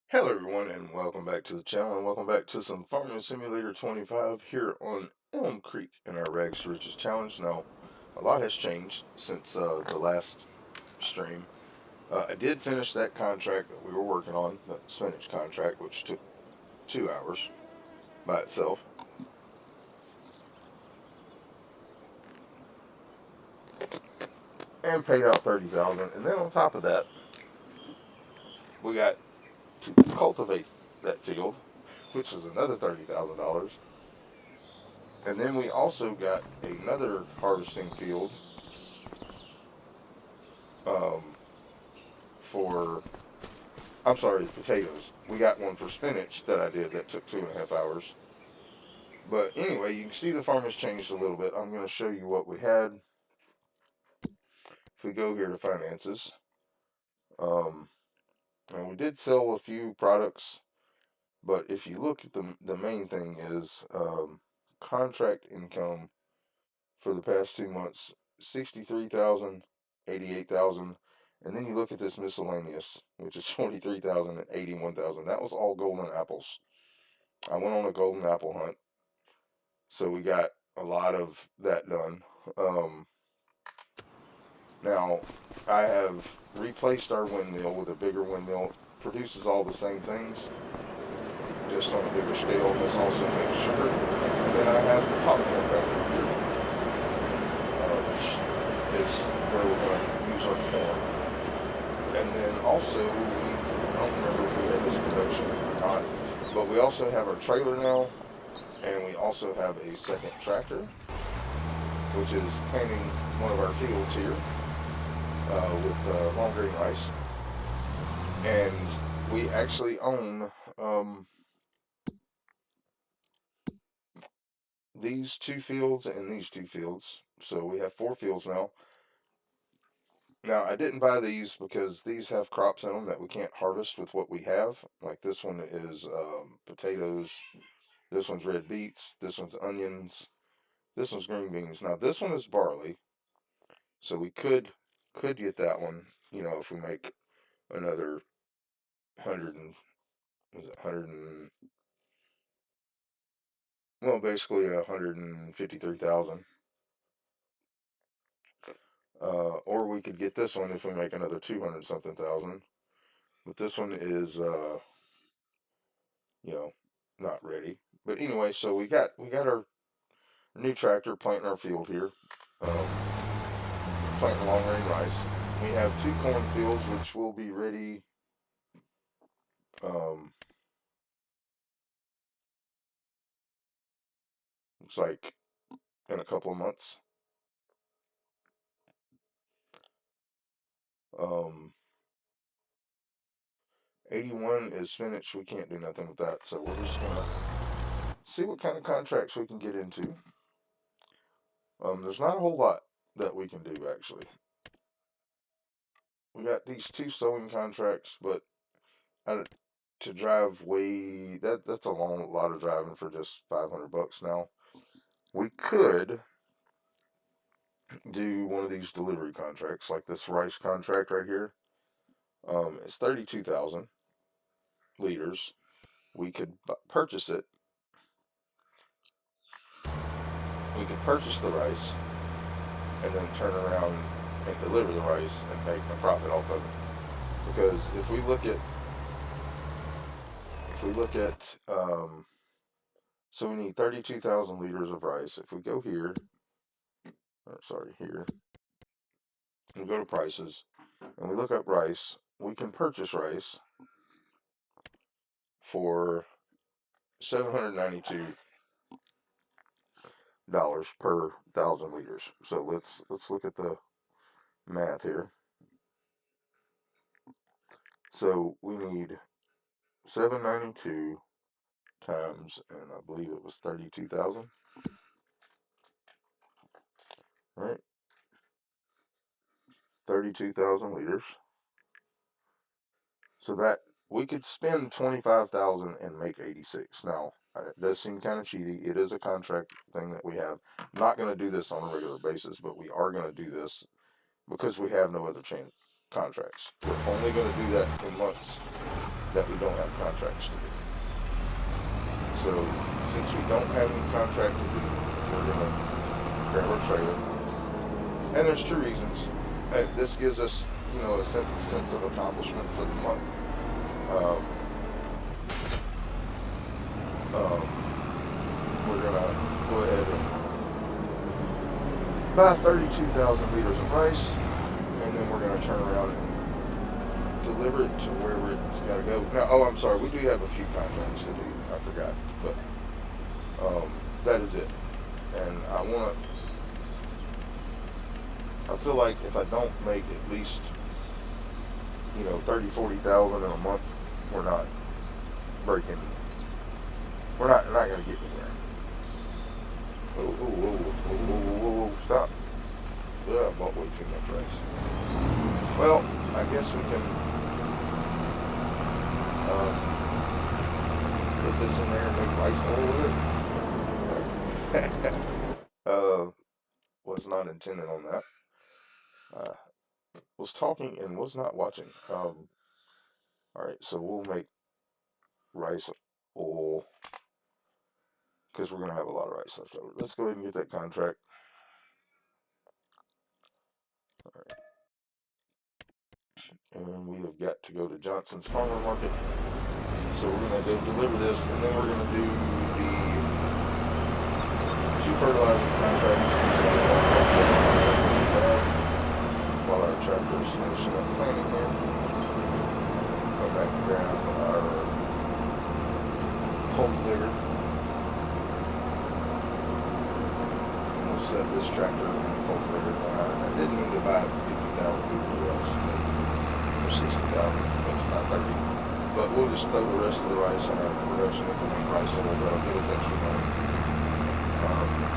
Hello everyone and welcome back to the channel and welcome back to some Farming Simulator 25 here on Elm Creek in our Rags to Riches challenge. Now, a lot has changed since the last stream. I did finish that contract that we were working on, that spinach contract, which took 2 hours by itself. And paid out $30,000, and then on top of that, we got to cultivate that field, which is another $30,000. And then we also got another harvesting field um, for, I'm sorry, potatoes. We got one for spinach that I did that took 2.5 hours. But anyway, you can see the farm has changed a little bit. I'm going to show you what we had. If we go here to finances, um, and we did sell a few products, but if you look at the main thing is contract income for the past 2 months, 63,000, 88,000, and then you look at this miscellaneous, which is 43,000 and 81,000. That was all golden apples. I went on a golden apple hunt, so we got a lot of that done. Now, I have replaced our windmill with a bigger windmill. Produces all the same things, just on a bigger scale, and this also makes sugar. And then I have the popcorn factory here, which is where we're going to use our corn. And then also, I don't remember if we had this production or not, but we also have our trailer now, and we also have a second tractor, which is planting one of our fields here with long grain rice. And we actually own these 2 fields and these 2 fields. So we have 4 fields now. Now, I didn't buy these because these have crops in them that we can't harvest with what we have. Like this one is potatoes, this one's red beets, this one's onions, this one's green beans. Now, this one is barley, so we could get that one, if we make another 100 and, was it 100 and, well, basically 153,000. Or we could get this one if we make another 200 something thousand. But this one is, not ready. But anyway, so we got our new tractor planting our field here, um, planting long grain rice. We have 2 corn fields which will be ready. Looks like in a couple of months. 81 is spinach. We can't do nothing with that, so we're just gonna see what kind of contracts we can get into. There's not a whole lot that we can do actually. We got these 2 sewing contracts, but to drive that's a lot of driving for just $500 now. We could do one of these delivery contracts, like this rice contract right here. It's 32,000 liters. We could purchase it. We could purchase the rice and then turn around and deliver the rice and make a profit off of it. Because if we look at, so we need 32,000 liters of rice. If we go here, here, we go to prices, and we look up rice, we can purchase rice for $792 per 1,000 liters. So let's look at the math here. So we need 792 times, and I believe it was 32,000. Right? 32,000 liters. So that we could spend 25,000 and make 86. Now, it does seem kind of cheaty. It is a contract thing that we have. I'm not going to do this on a regular basis, but we are going to do this because we have no other contracts. We're only going to do that in months that we don't have contracts to do. So since we don't have any contract to do, we're gonna grab our trailer. And there's two reasons. This gives us, a sense of accomplishment for the month. Um, we're gonna go ahead and buy 32,000 liters of rice, and then we're gonna turn around and deliver it to wherever it's gotta go. Now, I'm sorry, we do have a few contracts to do. I forgot, but that is it. And I feel like if I don't make at least 30,000-40,000 in a month, we're not breaking. We're not gonna get anywhere. Whoa, stop. Yeah, I bought way too much rice. Well, I guess we can put this in there and make rice oil with it. Was not intending on that. Was talking and was not watching. Alright, so we'll make rice oil because we're going to have a lot of rice left over. Let's go ahead and get that contract. Alright. And we have got to go to Johnson's Farmer Market. So we're going to go deliver this, and then we're going to do the 2 fertilizer contracts while our tractor's finishing up planting here. Come back and grab our cultivator. And we'll set this tractor and the cultivator. I didn't mean to buy 50,000 liters or 60,000, that's about 30. But we'll just throw the rest of the rice in our production and make rice oil. That'll give us extra money.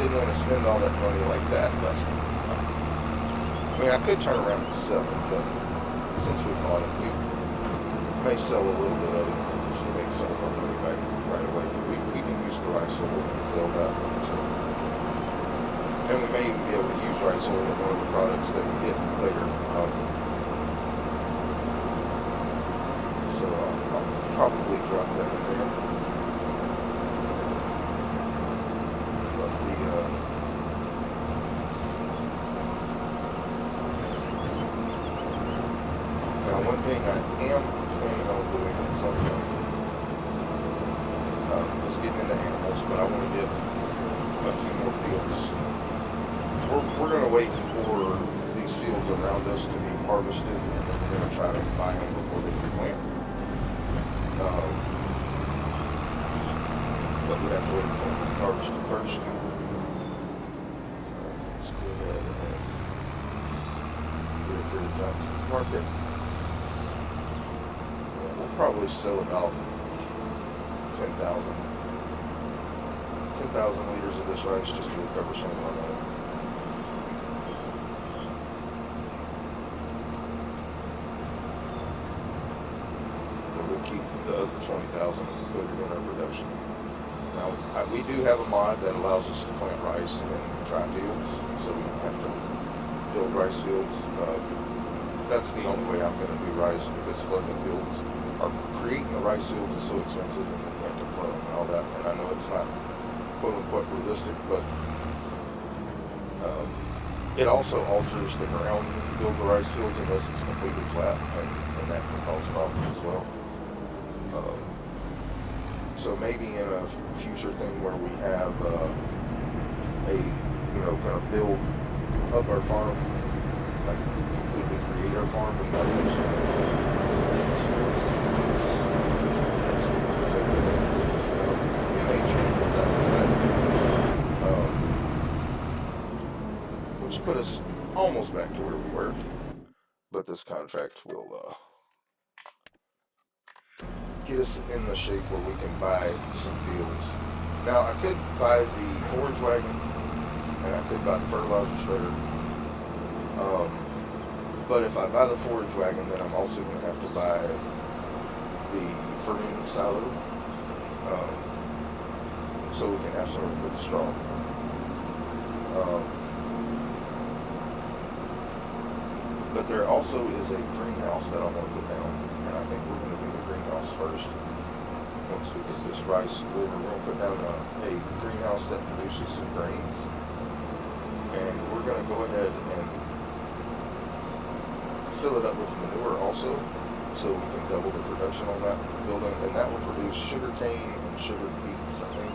Didn't want to spend all that money like that, but I could turn around and sell it, but since we bought it, we may sell a little bit of it just to make some of our money back right away. We can use the rice oil and sell that. So. And we may even be able to use rice oil in one of the products that we get later. So I'll probably drop that in there. But now one thing I am planning on doing at some point is getting into animals, but I want to get a few more fields. We're going to wait for these fields around us to be harvested, and then we're going to try to buy them before they replant. But we have to wait for them to be harvested first. Let's go ahead and get it to Johnson's Market. Yeah, we'll probably sell about 10,000 liters of this rice just to recover some of our money. Keep the other 20,000 and put it in our production. Now, we do have a mod that allows us to plant rice in dry fields, so we don't have to build rice fields. That's the only way I'm going to do rice, because flooding the fields, or creating the rice fields is so expensive, and then you have to flood them and all that. And I know it's not quote-unquote realistic, but it also alters the ground when you build the rice fields unless it's completely flat, and that can cause problems as well. So maybe in a future thing where we have gonna build up our farm, like completely create our farm, we might which put us almost back to where we were, but this contract will get us in the shape where we can buy some fields. Now, I could buy the forage wagon, and I could buy the fertilizer spreader. But if I buy the forage wagon, then I'm also going to have to buy the fermenting silo, so we can have somewhere to put the straw. But there also is a greenhouse that I want to put down, and I think we're going to do the greenhouse greenhouse first. Once we get this rice, we're going to put down a greenhouse that produces some grains. And we're going to go ahead and fill it up with manure also, so we can double the production on that building. And that will produce sugar cane and sugar beets, I think,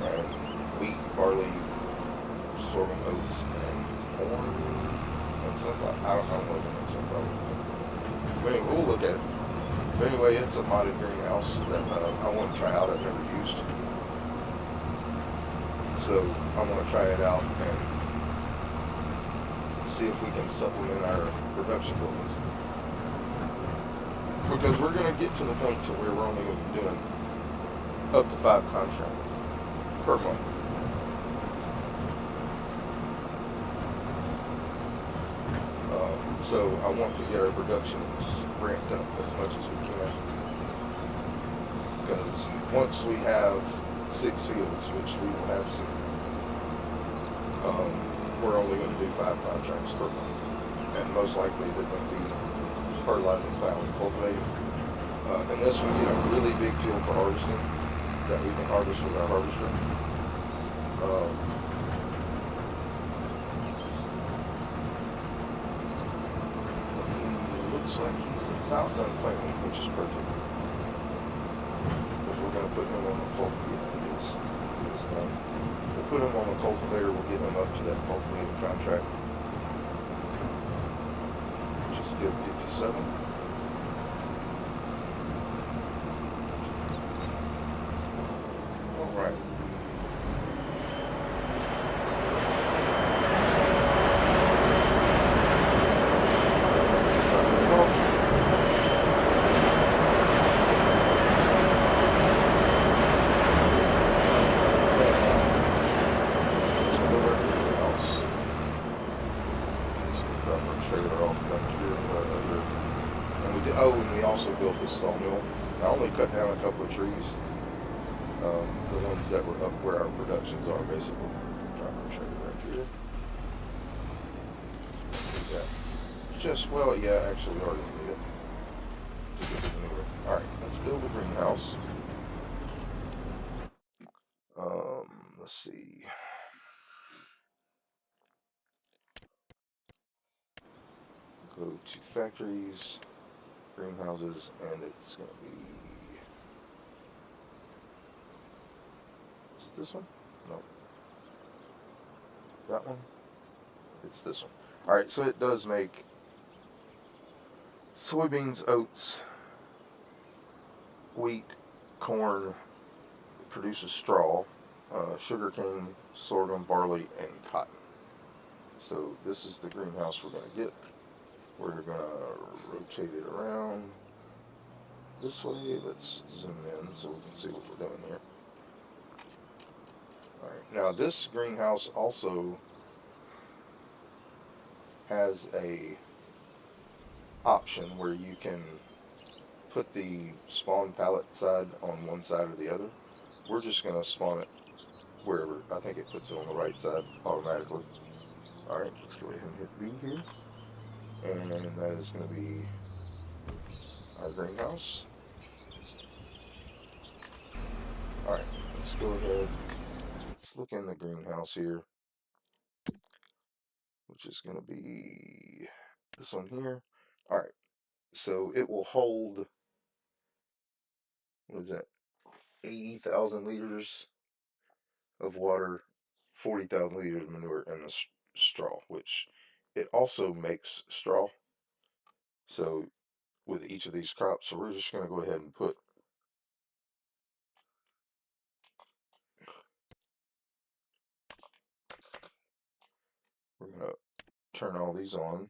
and wheat, barley, sorghum, oats, and corn, and sunflower. I don't know if it makes sunflower. But anyway, we'll look at it. But anyway, it's a modded greenhouse that I want to try out. I've never used. So I want to try it out and see if we can supplement our production buildings. Because we're going to get to the point to where we're only going to be doing up to 5 contracts per month. So I want to get our productions ramped up as much as we can. Because once we have 6 fields, which we will have soon, we're only going to do 5 contracts per month. And most likely they're going to be fertilizing, plowing, cultivating. Unless we get a really big field for harvesting that we can harvest with our harvester. Looks like he's about done planting, which is perfect. Because we're going to put him on the cultivator. He is done. We'll put him on the cultivator. We'll get him up to that cultivating contract, which is field 57. All right. And we also built this sawmill. I only cut down a couple of trees, the ones that were up where our productions are, basically. Drop trailer right here. Yeah, actually, we already need it. Alright, let's build a greenhouse. Let's see. Go to factories, greenhouses, and it's going to be... Is it this one? No. That one? It's this one. Alright, so it does make soybeans, oats, wheat, corn, it produces straw, sugarcane, sorghum, barley, and cotton. So this is the greenhouse we're going to get. We're going to rotate it around this way. Let's zoom in so we can see what we're doing here. Alright, now this greenhouse also has a option where you can put the spawn pallet side on one side or the other. We're just going to spawn it wherever. I think it puts it on the right side automatically. Alright, let's go ahead and hit B here. And that is going to be our greenhouse. Alright, let's go ahead. Let's look in the greenhouse here, which is going to be this one here. Alright, so it will hold, what is that, 80,000 liters of water, 40,000 liters of manure, and the straw, which it also makes straw. So with each of these crops, so we're just going to go ahead and put we're going to turn all these on.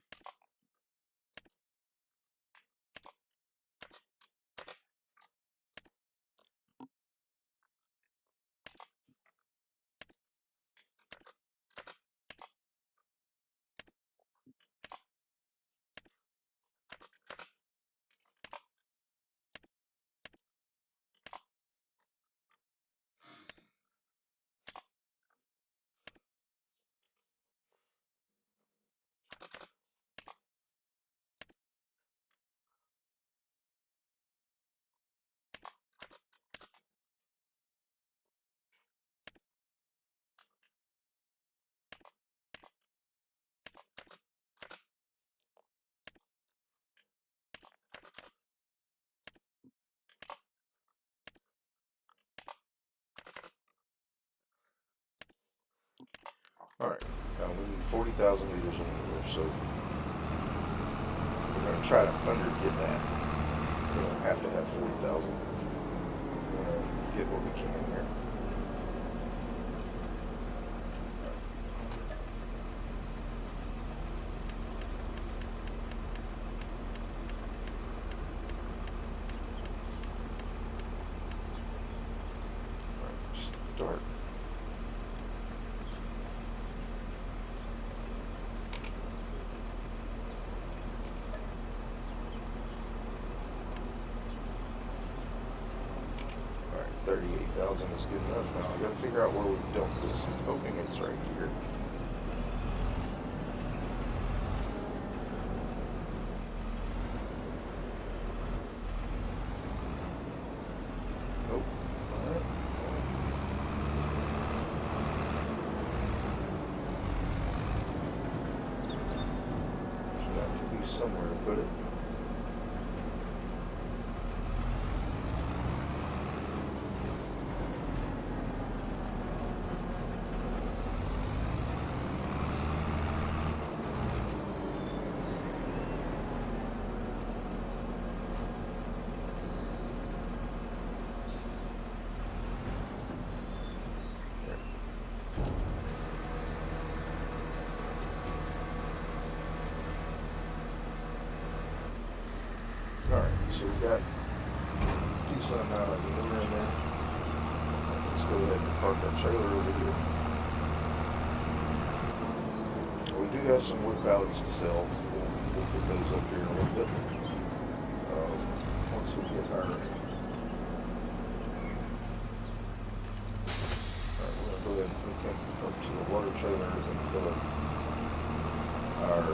Alright, now we need 40,000 liters in here, so we're going to try to under-get that. We don't have to have 40,000. We're going to get what we can here. Start. Alright, 38,000 is good enough now. I gotta figure out where we dump this. I'm hoping it's right here. Nope. Alright. Should have to be somewhere to put it. Alright, so we got a decent amount of manure in there. Let's go ahead and park our trailer over here. We do have some wood pallets to sell. We'll put those up here in a little bit. Once we get our... Alright, we're going to go ahead and hook up to the water trailer and fill up our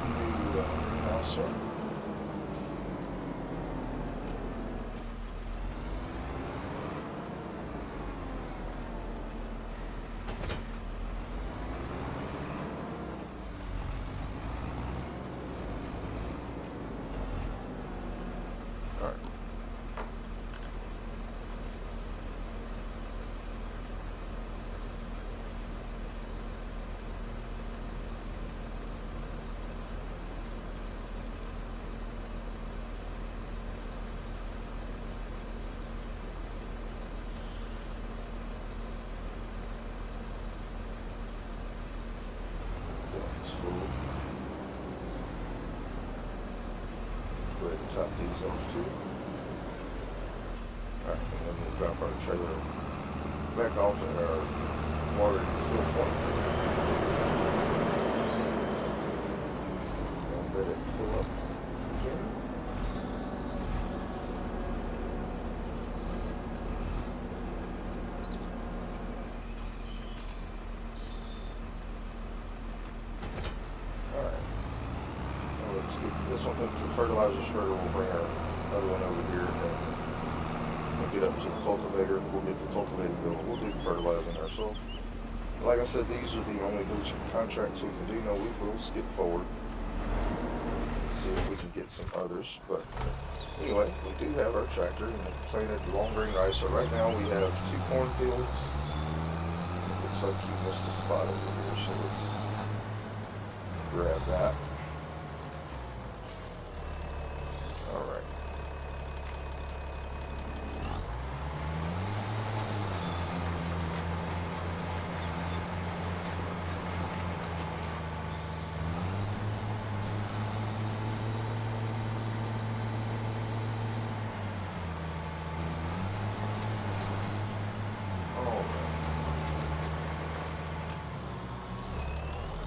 new greenhouse. Alright. Go ahead and top these off too. Alright, and then we'll drop our trailer back off at our water fill point. And let it fill up again. This one, the fertilizer spreader, will bring our other one over here, and we'll get up to the cultivator. We'll get the cultivator going. We'll do the fertilizing ourselves. Like I said, these are the only contracts we can do. No, we will skip forward and see if we can get some others. But anyway, we do have our tractor and planted long grain rice. So right now we have 2 cornfields. It looks like you missed a spot over here, so let's grab that. Alright.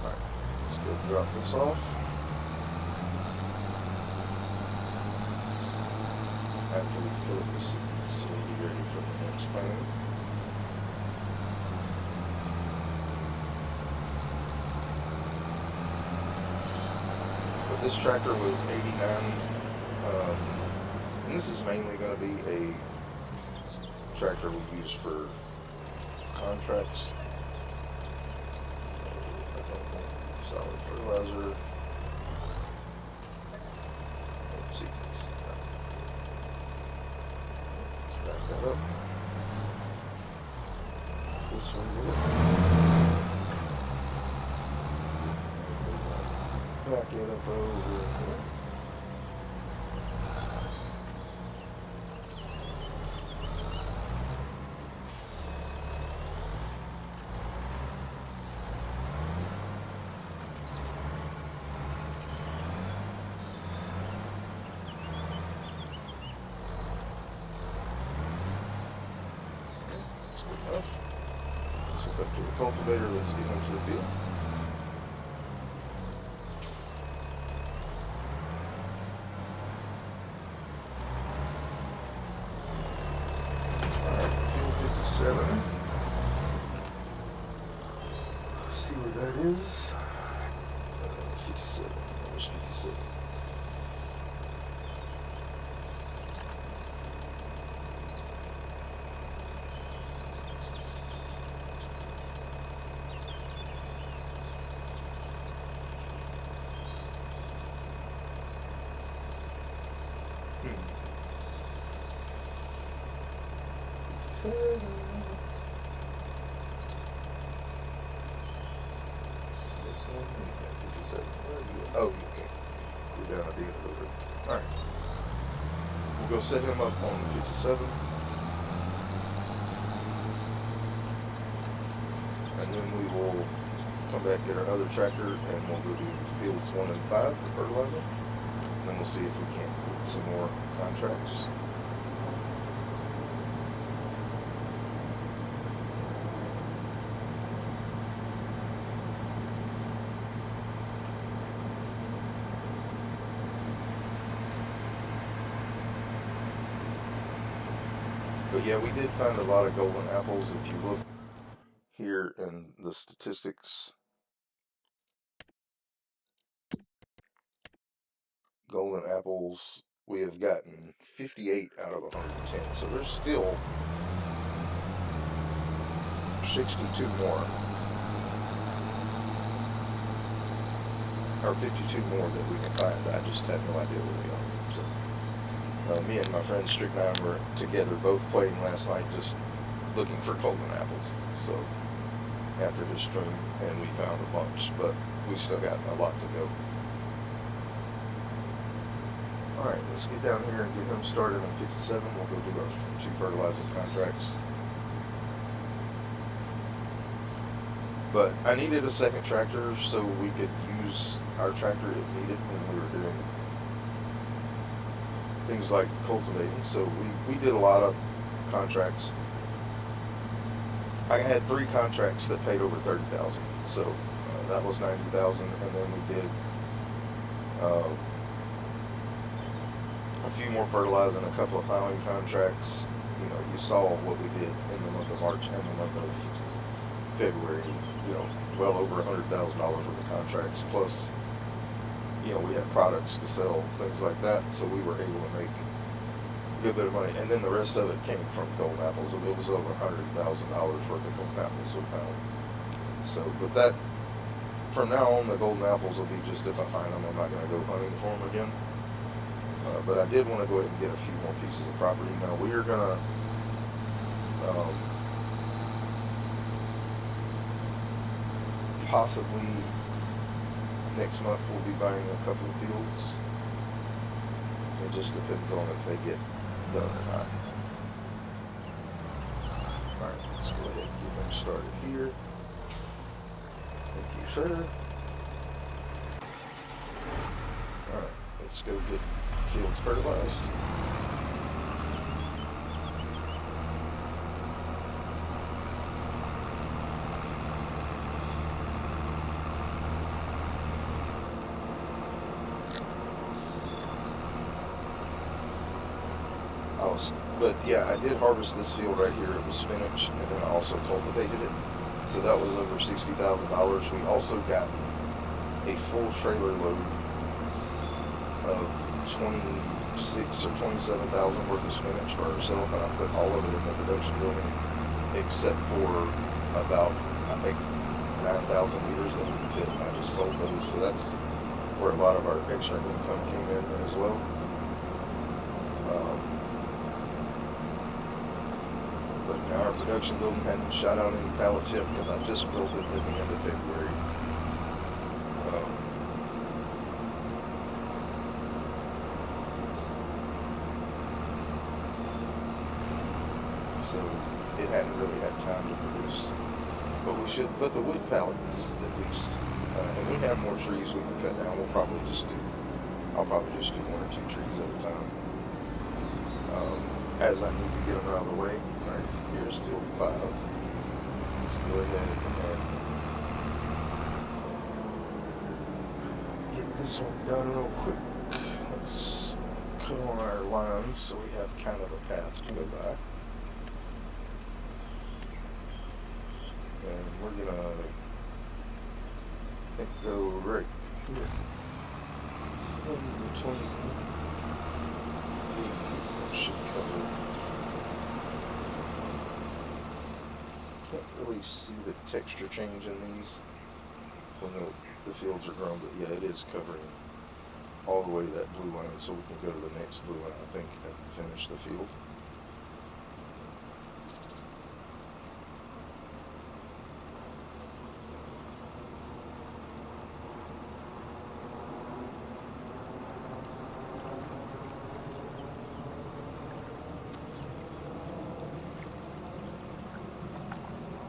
Alright. Let's go drop this off. After we fill up the seeds, so we'll be ready for the next plan. But this tractor was 89, and this is mainly going to be a tractor we use for contracts. Solid fertilizer. Seeds. Back that up. This one here. get up over here. That's good enough. Let's hook up to the cultivator. Let's get into the field. Field 57. See where that is. 57. There's 57. Oh, okay. We're down at the end of the road. Alright. We'll go set him up on 57. And then we will come back, get our other tractor, and we'll go do fields 1 and 5 for fertilizer. And then we'll see if we can't get some more contracts. But yeah, we did find a lot of golden apples. If you look here in the statistics, golden apples, we have gotten 58 out of 110. So there's still 62 more, or 52 more that we can find. I just had no idea where they are. So, me and my friend Strickland were together, both playing last night, just looking for golden apples. So after the stream, and we found a bunch, but we still got a lot to go. Alright, let's get down here and get him started on 57. We'll go do our 2 fertilizing contracts. But I needed a second tractor so we could use our tractor if needed when we were doing things like cultivating. So we did a lot of contracts. I had 3 contracts that paid over $30,000. So that was $90,000, and then we did a few more fertilizing, a couple of plowing contracts. You know, you saw what we did in the month of March and the month of February. You know, well over $100,000 worth of contracts. Plus, you know, we had products to sell, things like that. So we were able to make a good bit of money. And then the rest of it came from golden apples. It was over $100,000 worth of golden apples we found. So, but that, from now on, the golden apples will be just if I find them. I'm not going to go hunting for them again. But I did want to go ahead and get a few more pieces of property. Now we are going to possibly next month we'll be buying a couple of fields. It just depends on if they get done or not. Alright, let's go ahead and get them started here. Thank you, sir. Alright, let's go get fields fertilized. But yeah, I did harvest this field right here. It was spinach, and then I also cultivated it. So that was over $60,000. We also got a full trailer load of 26 or 27,000 worth of spinach for ourselves, and I put all of it in the production building except for about, I think, 9,000 liters that we can fit, and I just sold those. So that's where a lot of our extra income came in as well. But now our production building hadn't shot out any pallets yet because I just built it at the end of February. so it hadn't really had time to produce. But the wood pallet is at least, and we have more trees we can cut down. I'll probably just do 1 or 2 trees at a time. As I need to get them out of the way. Alright, here's field 5. Let's go ahead and get this one done real quick. Let's cut on our lines so we have kind of a path to go by. And we're gonna, I think, go right here. In between these, that should cover. Can't really see the texture change in these when the fields are grown, but yeah, it is covering all the way to that blue line, so we can go to the next blue line, I think, and finish the field.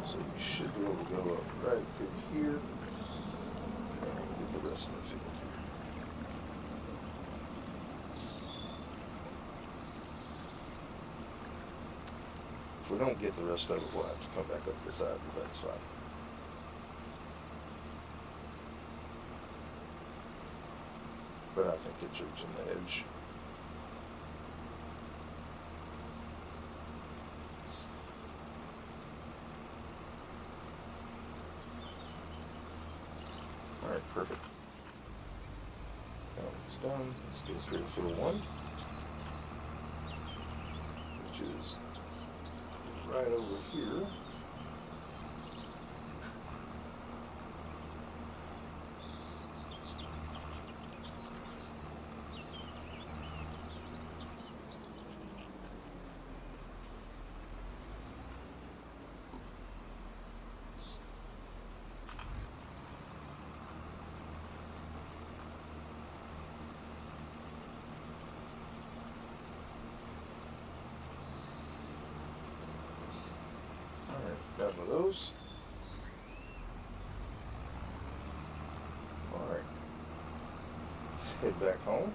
So you should be able to go up right through here and get the rest of the field. If we don't get the rest of it, we'll have to come back up the side, but that's fine. But I think it's reaching the edge. Alright, perfect. Now it's done. Let's do a field 1, which is right over here. Done with those. Alright. Let's head back home.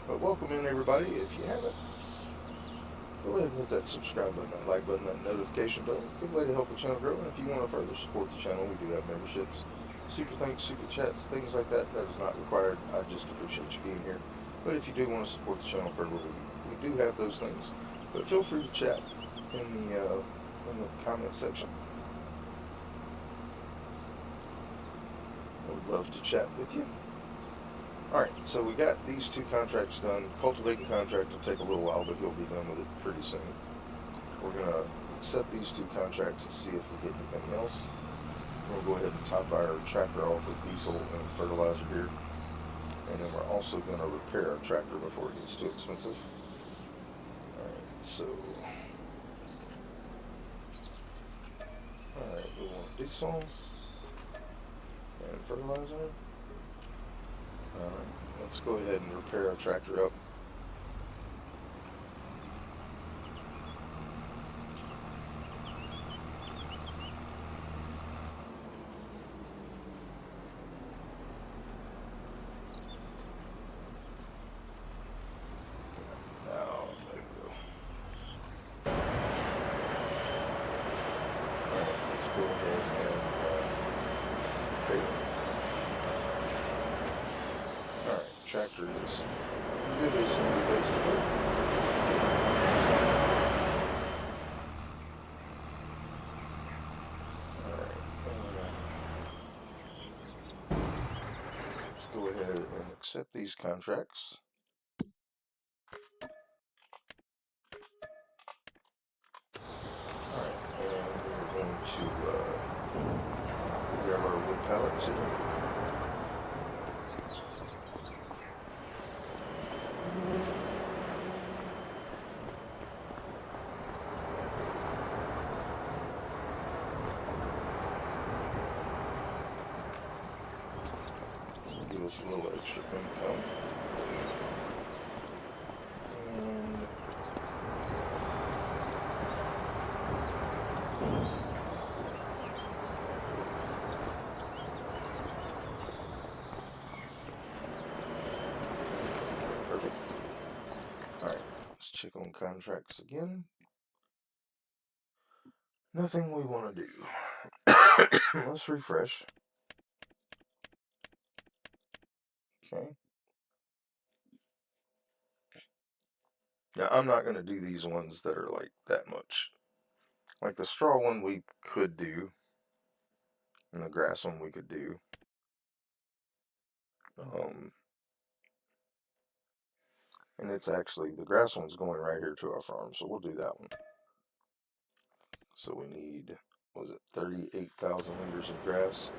But welcome in, everybody. If you haven't, go ahead and hit that subscribe button, that like button, that notification button. Good way to help the channel grow. And if you want to further support the channel, we do have memberships, super thanks, super chats, things like that. That is not required. I just appreciate you being here. But if you do want to support the channel further, we do have those things. But feel free to chat in the comment section. I would love to chat with you. Alright, so we got these 2 contracts done. Cultivating contract will take a little while, but he'll be done with it pretty soon. We're going to accept these 2 contracts and see if we get anything else. We'll go ahead and top our tractor off with diesel and fertilizer here. And then we're also going to repair our tractor before it gets too expensive. Alright, so... Alright, we want diesel and fertilizer. Alright, let's go ahead and repair our tractor up. Now, there we go. Alright, let's go ahead and repair. Tractor is Traditional, basically. Let's go ahead and accept these contracts. Alright, and we're going to grab our wood pallets here. Give us a little extra income. And perfect. Alright, let's check on contracts again. Nothing we want to do. Let's refresh. Okay. Now, I'm not going to do these ones that are like that much. Like the straw one we could do. And the grass one we could do. And it's actually, the grass one's going right here to our farm, so we'll do that one. So we need, was it 38,000 liters of grass?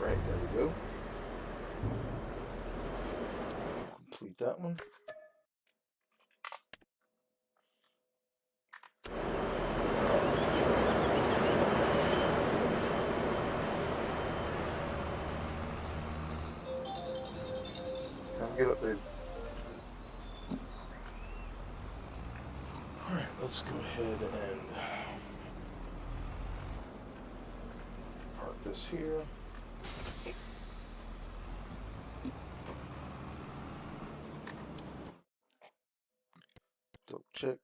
Alright, there we go. Complete that one. Come get up there. Alright, let's go ahead and park this here. Double check.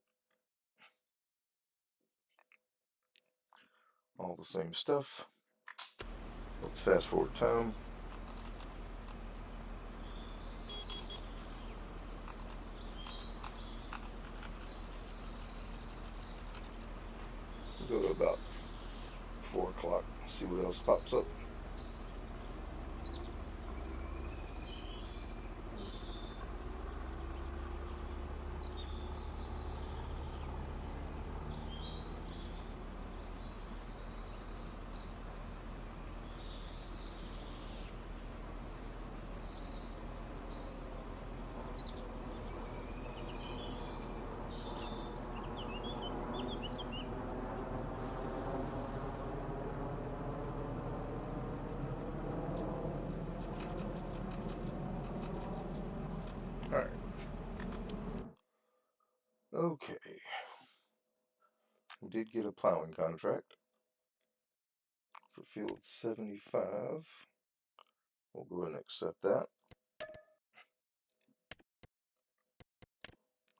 All the same stuff. Let's fast forward time. We'll go to about 4 o'clock. See what else pops up. Alright. Okay. We did get a plowing contract for field 75. We'll go ahead and accept that.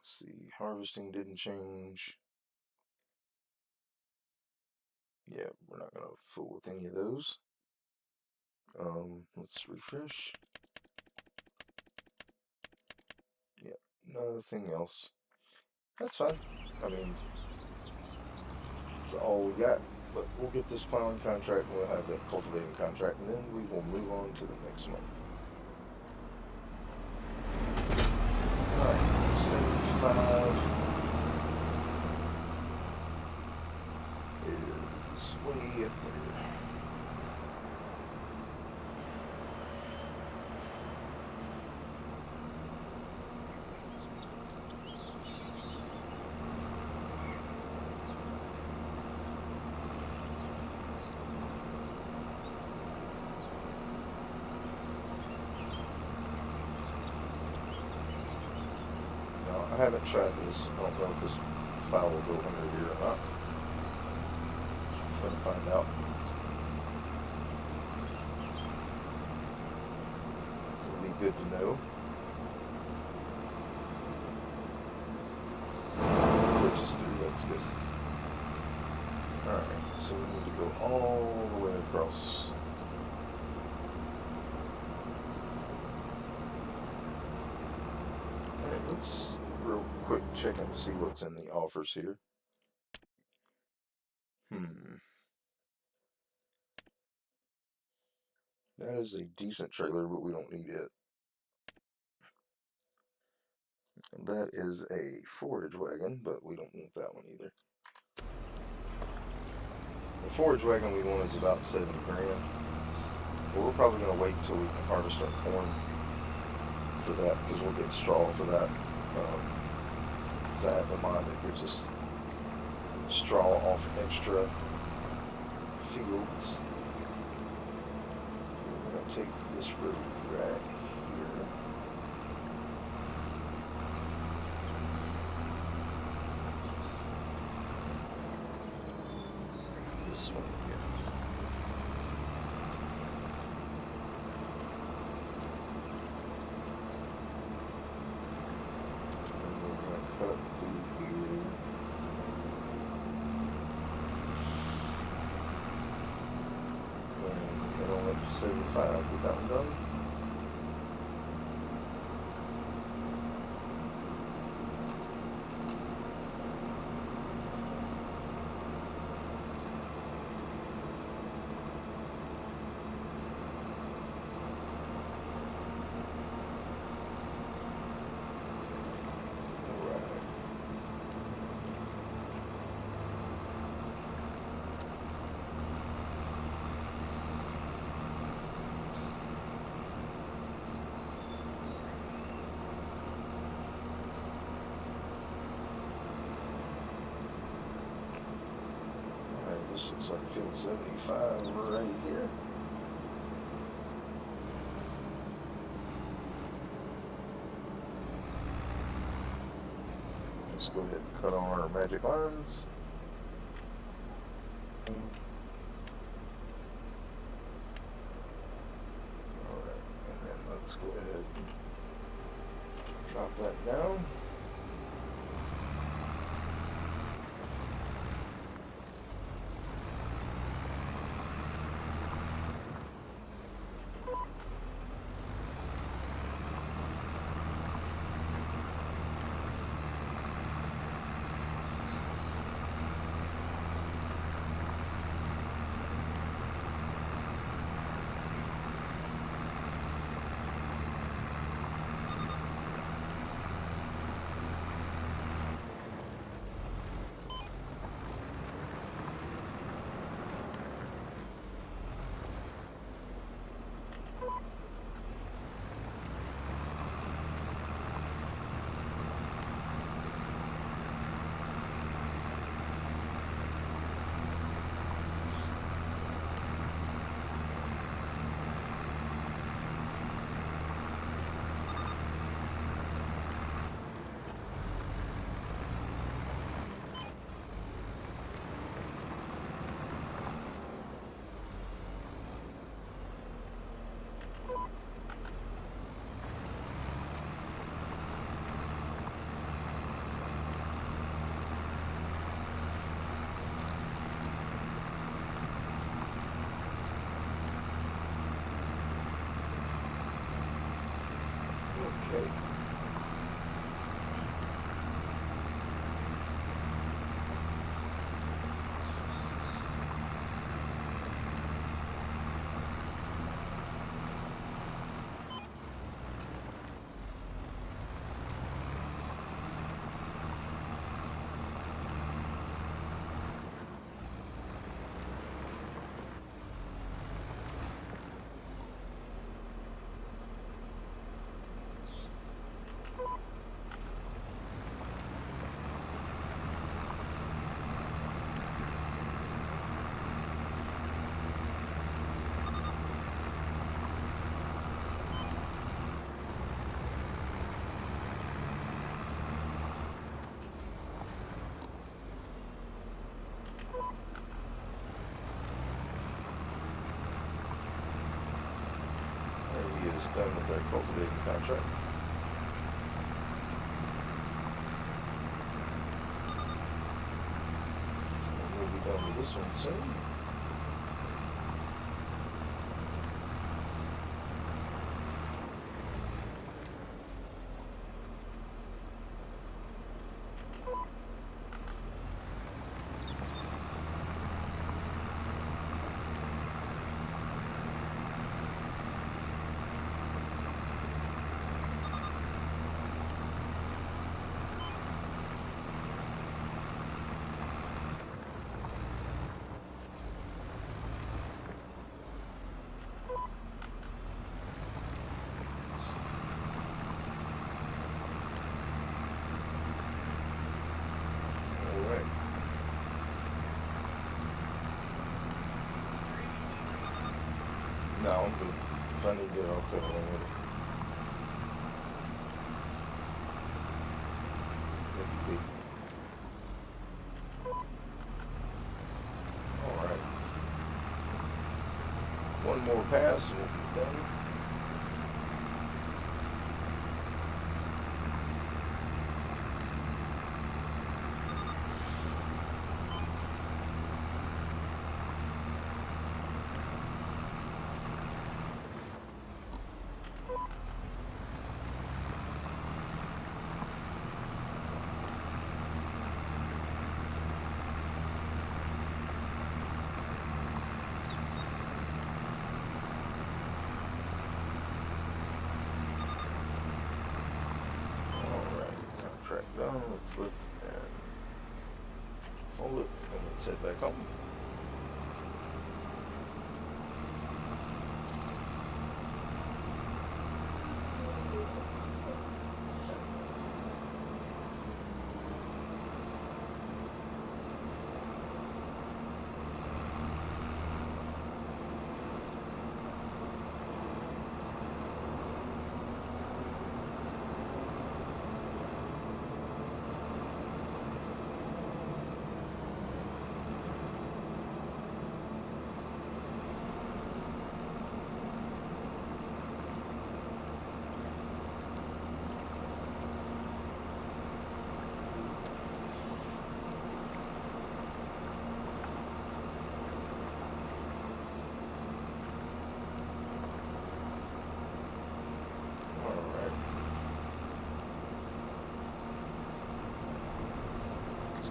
see, harvesting didn't change. Yeah, we're not gonna fool with any of those. Let's refresh. Yeah, nothing else. That's fine. I mean, that's all we got. But we'll get this plowing contract and we'll have that cultivating contract, and then we will move on to the next month. Alright, 75 is way up there. I haven't tried this. I don't know if this file will go under here or not. We're gonna find out. It'll be good to know. Which is 3, that's good. Alright, so we need to go all the way across. Alright, let's real quick check and see what's in the offers here. That is a decent trailer, but we don't need it. And that is a forage wagon, but we don't want that one either. The forage wagon we want is about 70 grand. But we're probably going to wait until we can harvest our corn for that, because we'll get straw for that. Because I have in mind that there's just straw off extra fields. We're going to take this road right here. This one here. And we're going to cut through here. And head on up to 75 with that one done. This looks like field 75 right here. Let's go ahead and cut on our magic lines. Alright, and then let's go ahead and drop that down. done with their cultivating contract. And we'll be done with this one soon. No, I'm good. If I need to, I'll cut it in. Alright. One more pass and we'll be done. Contract done. Let's lift and fold it, and let's head back home.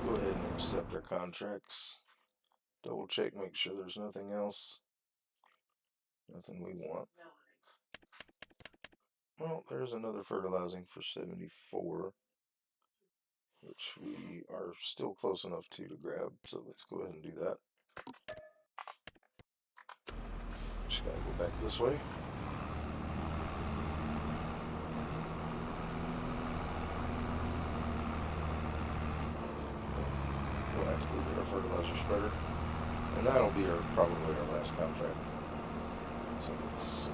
Go ahead and accept our contracts. Double check, make sure there's nothing else. Nothing we want. Well, there's another fertilizing for 74, which we are still close enough to grab, so let's go ahead and do that. Just gotta go back this way. We'll have to go get our fertilizer spreader, and that'll be probably our last contract. So let's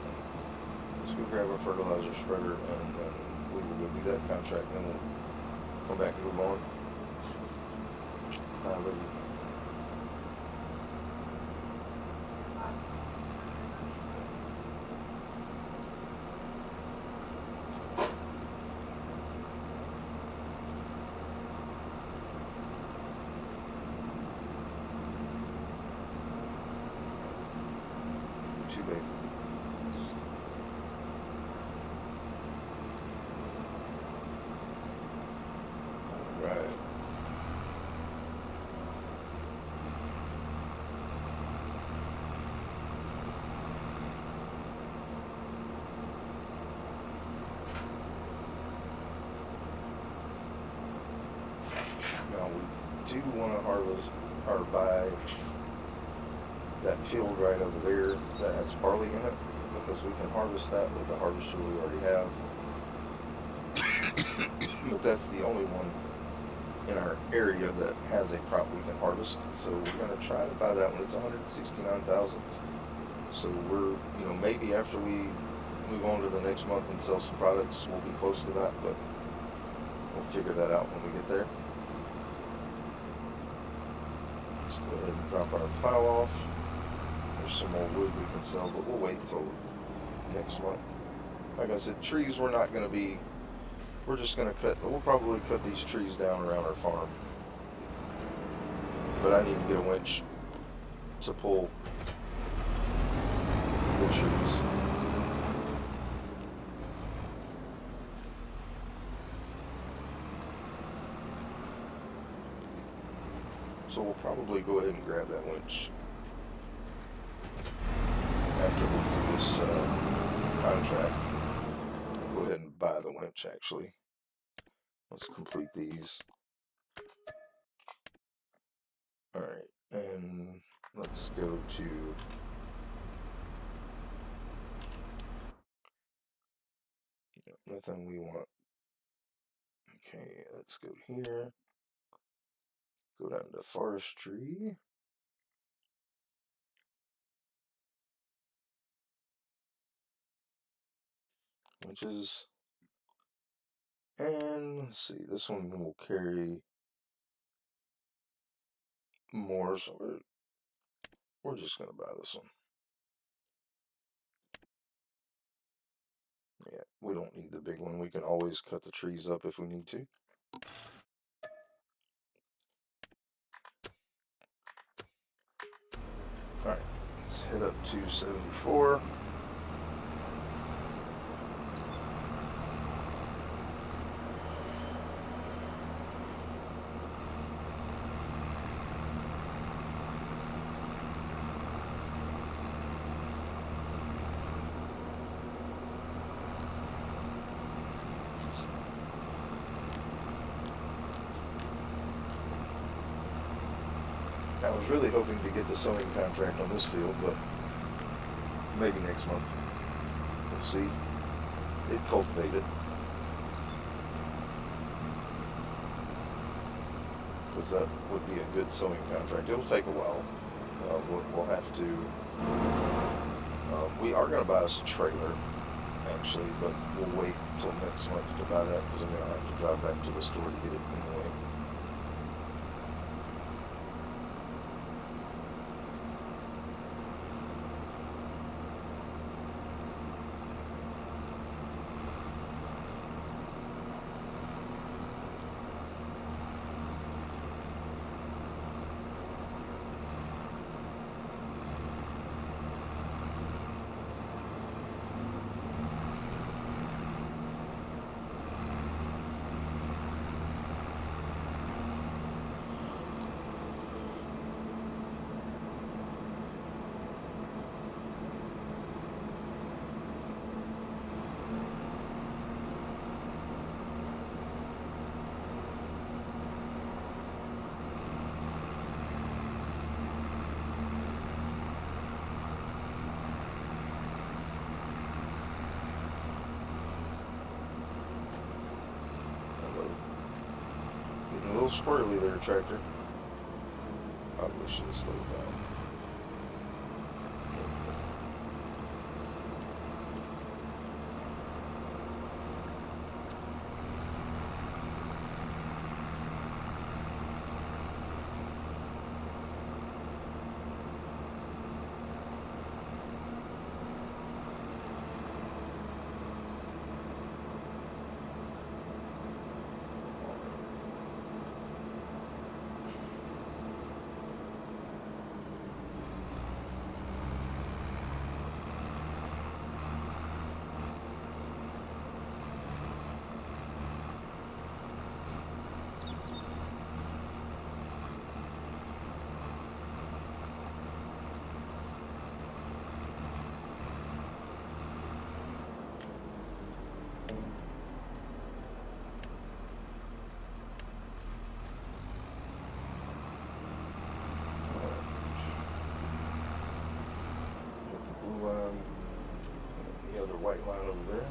go grab our fertilizer spreader, and then we will go do that contract, and then we'll come back and move on. Too big. Right. Now we do want to harvest or buy that field right over there that has barley in it, because we can harvest that with the harvester we already have. But that's the only one in our area that has a crop we can harvest, so we're going to try to buy that one. It's $169,000. So we're, maybe after we move on to the next month and sell some products, we'll be close to that, but we'll figure that out when we get there. Let's go ahead and drop our plow off. There's some more wood we can sell, but we'll wait until next month. like I said, trees we're not going to be. We're just going to cut. We'll probably cut these trees down around our farm. But I need to get a winch to pull the trees. So we'll probably go ahead and grab that winch after we do this contract. Go ahead and buy the winch, actually. Let's complete these. Alright, and let's go to nothing we want. Okay, let's go here. Go down to forestry. Winches. And let's see, this one will carry more, so we're just going to buy this one. Yeah, we don't need the big one. We can always cut the trees up if we need to. Alright, let's head up to 74. I was really hoping to get the sowing contract on this field, but maybe next month. We'll see. It cultivated. Because that would be a good sowing contract. It'll take a while. We'll have to. We are going to buy us a trailer, actually, but we'll wait till next month to buy that because I'm going to have to drive back to the store to get it anyway. Getting a little squirrely there, tractor. Probably should have slowed down. The other white line over there.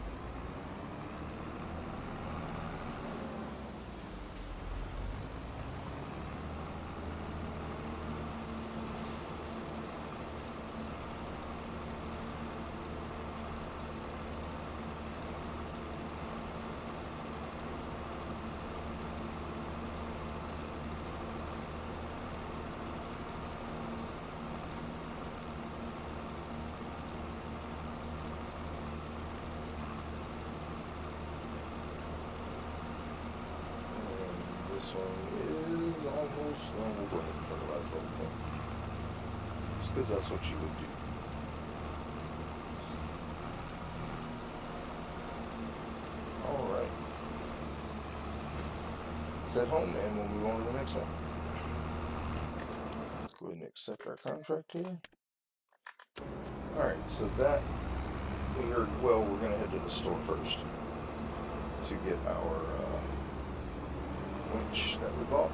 This one is almost done. We'll go ahead and fertilize the whole thing. Just because that's what you would do. Alright. It's at home, and we'll move on to the next one. Let's go ahead and accept our contract here. Alright, so that we heard, well, we're going to head to the store first to get our winch that we bought.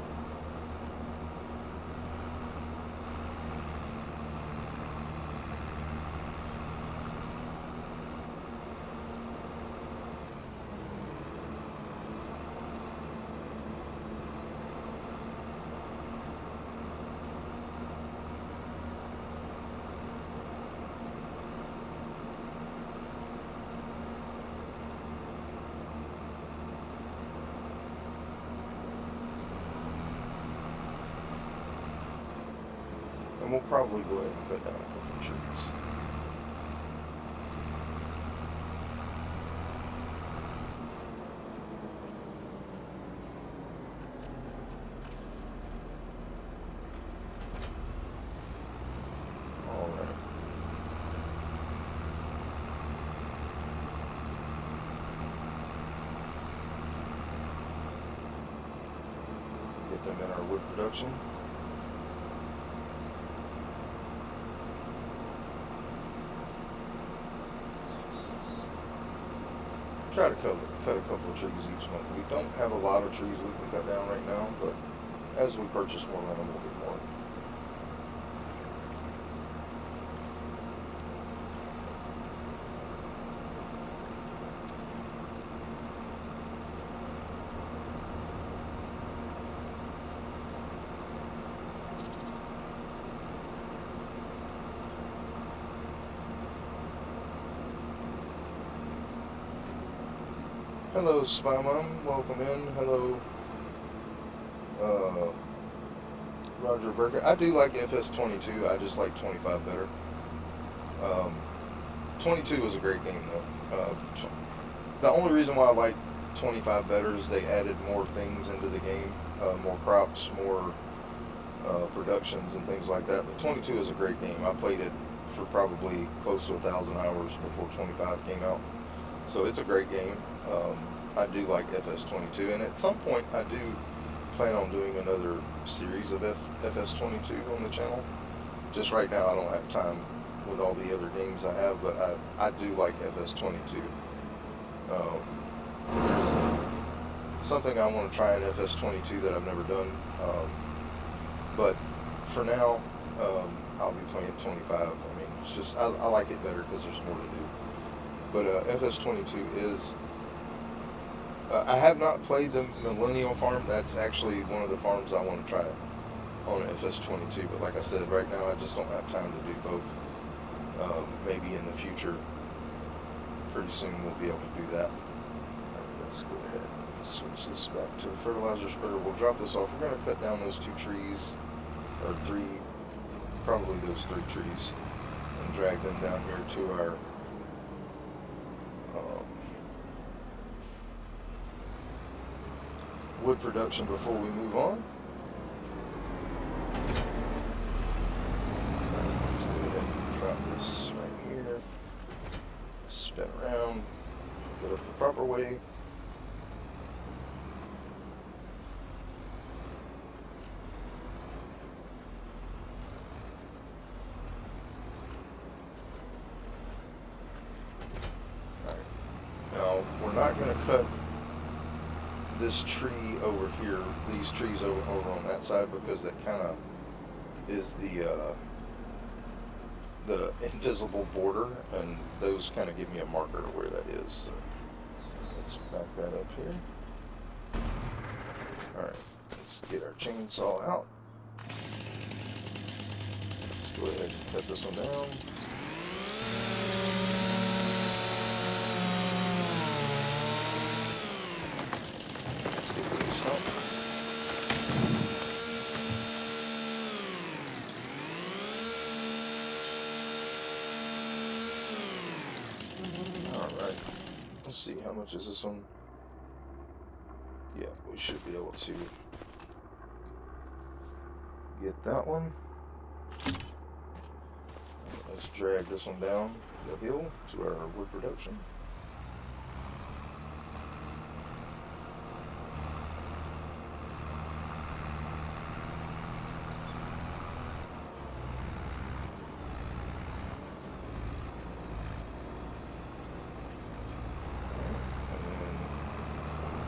And we'll probably go ahead and cut down a couple of trees. Alright. Get them in our wood production. Try to cut a couple of trees each month. We don't have a lot of trees we can cut down right now, but as we purchase more land, we'll get more. Hello, Spy Mom. Welcome in. Hello, Roger Burger. I do like FS22. I just like 25 better. 22 was a great game, though. The only reason why I like 25 better is they added more things into the game, more crops, more productions, and things like that. But 22 is a great game. I played it for probably close to 1,000 hours before 25 came out. So it's a great game. I do like FS22, and at some point I do plan on doing another series of FS22 on the channel. Just right now I don't have time with all the other games I have, but I do like FS22. There's something I want to try in FS22 that I've never done, but for now I'll be playing 25. I mean, it's just I like it better because there's more to do. But FS22 is, I have not played the Millennial Farm. That's actually one of the farms I want to try on FS22. But like I said, right now I just don't have time to do both. Maybe in the future, pretty soon we'll be able to do that. Right, let's go ahead and switch this back to the fertilizer spreader. We'll drop this off. We're going to cut down those 2 trees, or 3, probably those 3 trees, and drag them down here to our wood production before we move on. Let's go ahead and drop this right here. Spin around, get up the proper way. Alright. Now, we're not going to cut this tree over here, these trees over on that side, because that kind of is the invisible border, and those kind of give me a marker of where that is. So let's back that up here. Alright, let's get our chainsaw out. Let's go ahead and cut this one down. Alright, let's see, how much is this one? Yeah, we should be able to get that one. Let's drag this one down the hill to our wood production.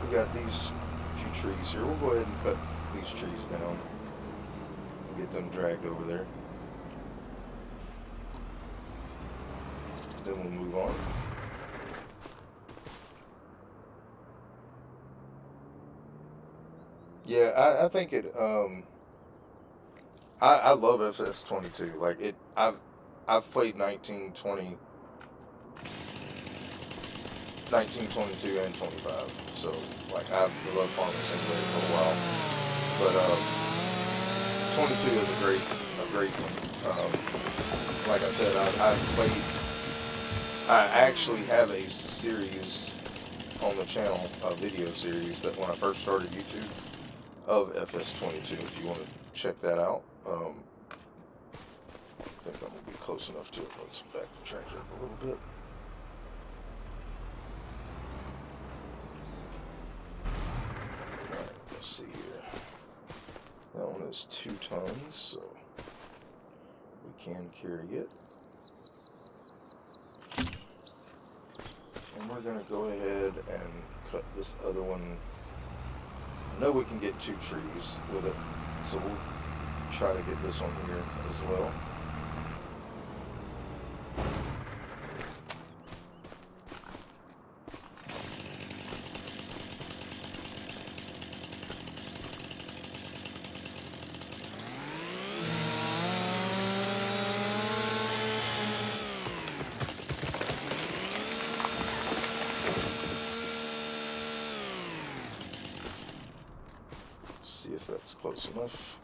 We got these few trees here. We'll go ahead and cut these trees down and get them dragged over there. Then we'll move on. Yeah, I think it. I love FS22. Like it. I've played 1922 and 25. So like I've loved Farming Simulator for a while. But 22 is a great one. Like I said, I've played. I actually have a series on the channel, a video series that when I first started YouTube of FS22. If you want to check that out, I think I'm gonna be close enough to it. Let's back the tractor up a little bit. Alright, let's see here. That one is 2 tons, so we can carry it. And we're going to go ahead and cut this other one. I know we can get 2 trees with it, so we'll try to get this one here as well. See if that's close enough.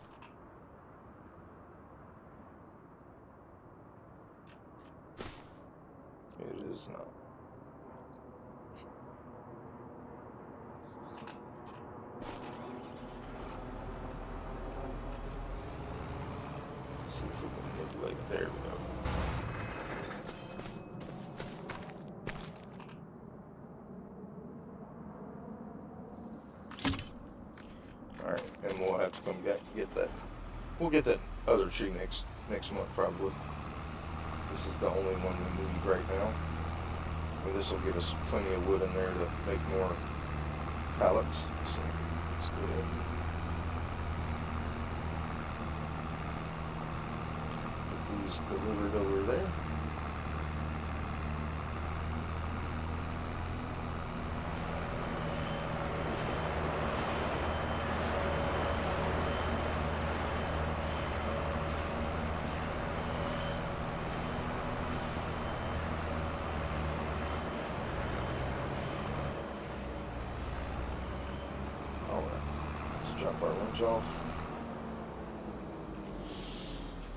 It is not. Let's see if we can manipulate it. There we go. Alright, and we'll have to come back and get that. We'll get that other tree next month probably. This is the only one we need right now. And this will give us plenty of wood in there to make more pallets. So let's go ahead and get these delivered over there. Drop our winch off.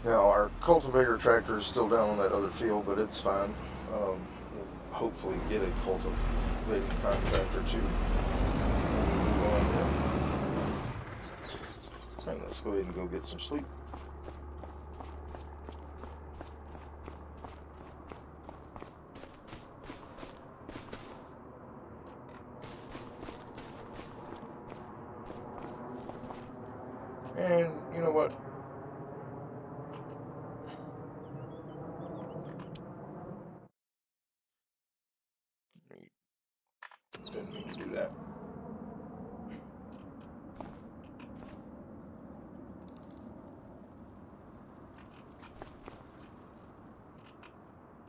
Now our cultivator tractor is still down on that other field, but it's fine. We'll hopefully get a cultivating contractor too. And let's go ahead and go get some sleep. And you know what? Didn't mean to do that.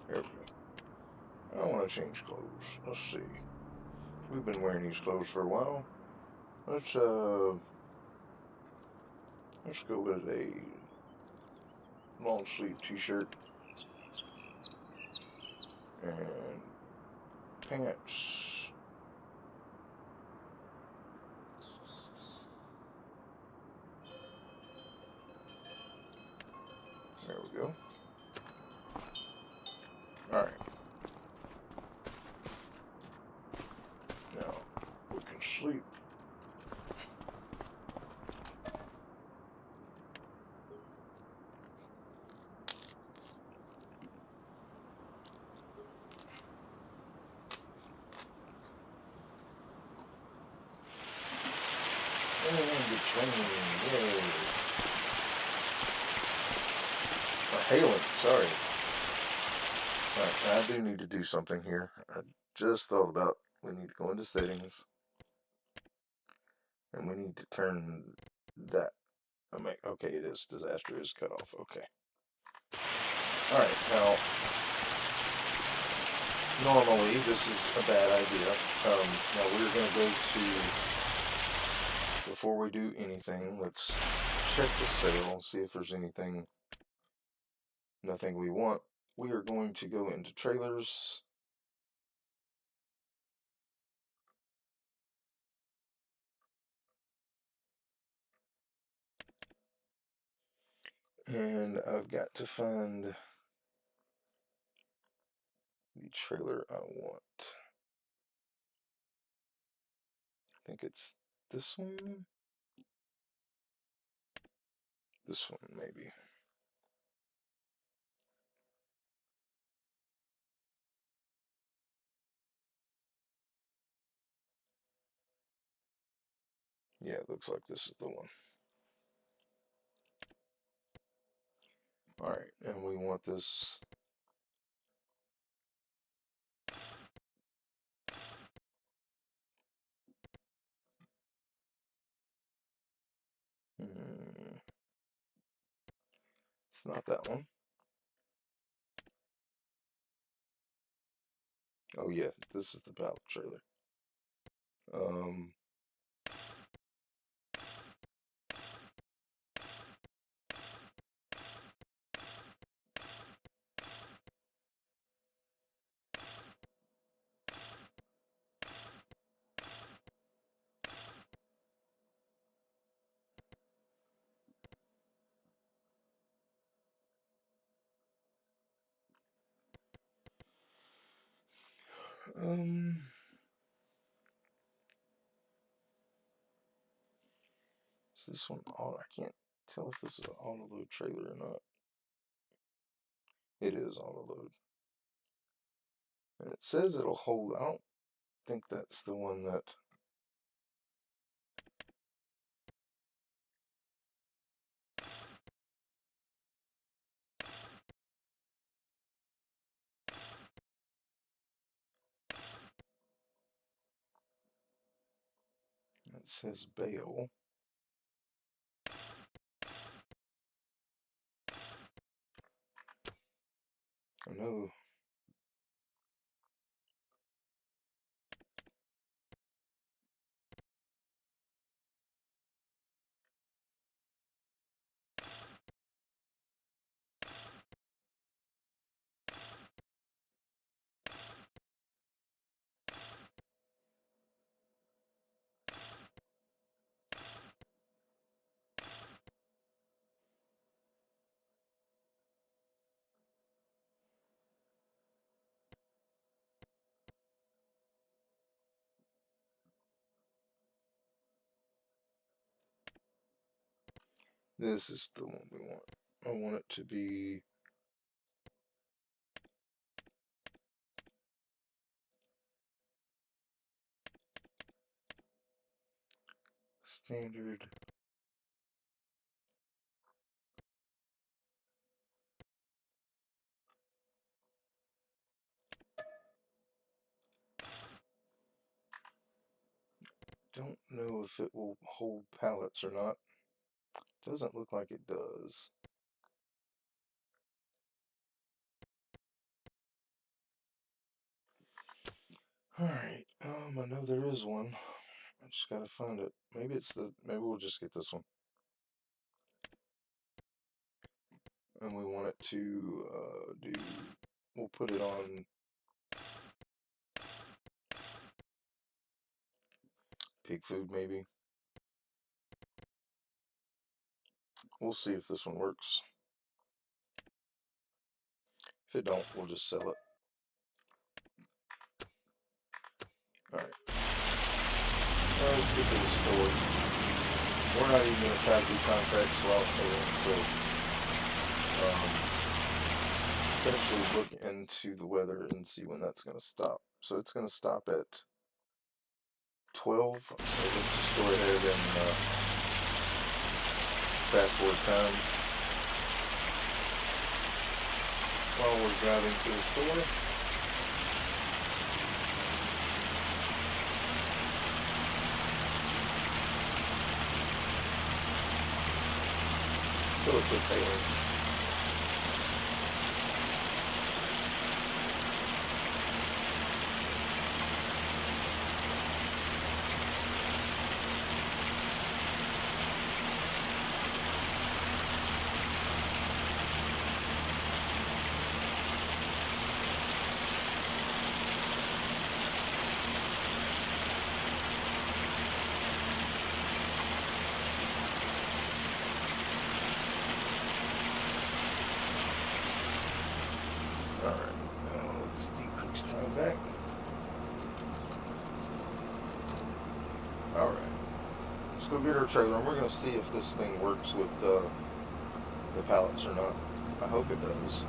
There we go. I want to change clothes. Let's see. We've been wearing these clothes for a while. Let's go with a long sleeve t-shirt and pants. There we go. Alright. Now we can sleep And it's raining. Yay. Or hailing, sorry. Alright, I do need to do something here. I just thought about we need to go into settings. And we need to turn that. Okay, it is. Disaster is cut off. Okay. Alright, now, normally this is a bad idea. Now we're going to go to, before we do anything, let's check the sale, see if there's nothing we want. We are going to go into trailers. And I've got to find the trailer I want. I think it's this one. This one, maybe. Yeah, it looks like this is the one. Alright, and we want this. It's not that one. Oh yeah, this is the pallet trailer. Is this one auto? I can't tell if this is an auto load trailer or not. It is auto load. And it says it'll hold. I don't think that's the one that. It says bail. I know. This is the one we want. I want it to be standard. Don't know if it will hold pallets or not. Doesn't look like it does. Alright, I know there is one. I just gotta find it. Maybe we'll just get this one. And we want it to we'll put it on pig food maybe. We'll see if this one works. If it don't, we'll just sell it. Alright. Let's get to the store. We're not even going to try to do contracts while it's sailing, so let's actually look into the weather and see when that's going to stop. So it's going to stop at 12, so let's just go ahead and fast forward time while we're driving to the store. Philip Taylor. Alright, now let's decrease time back. Alright, let's go get our trailer and we're going to see if this thing works with the pallets or not. I hope it does.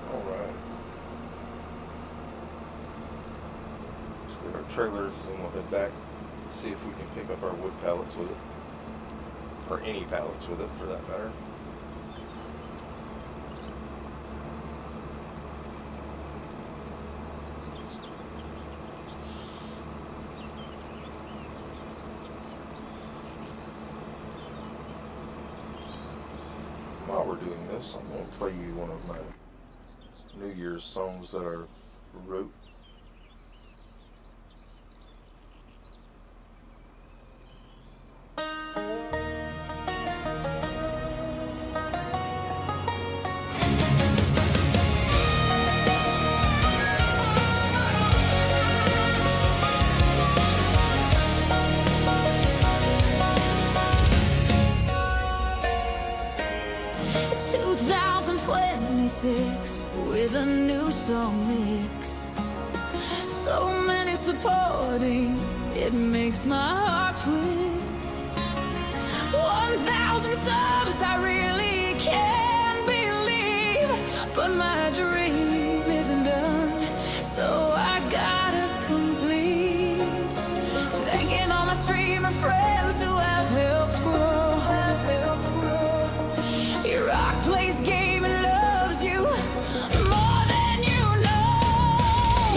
Alright. Let's get our trailer and we'll head back, see if we can pick up our wood pallets with it. Or any pallets with it for that matter. While we're doing this, I'm going to play you one of my New Year's songs that I wrote. It's 2026 with a new song mix. So many supporting, it makes my heart twitch. 1,000 subs, I really can't believe, but my dream isn't done, so I gotta complete. Thanking all my streamer friends who have helped grow. Your rock plays game and loves you more than you know.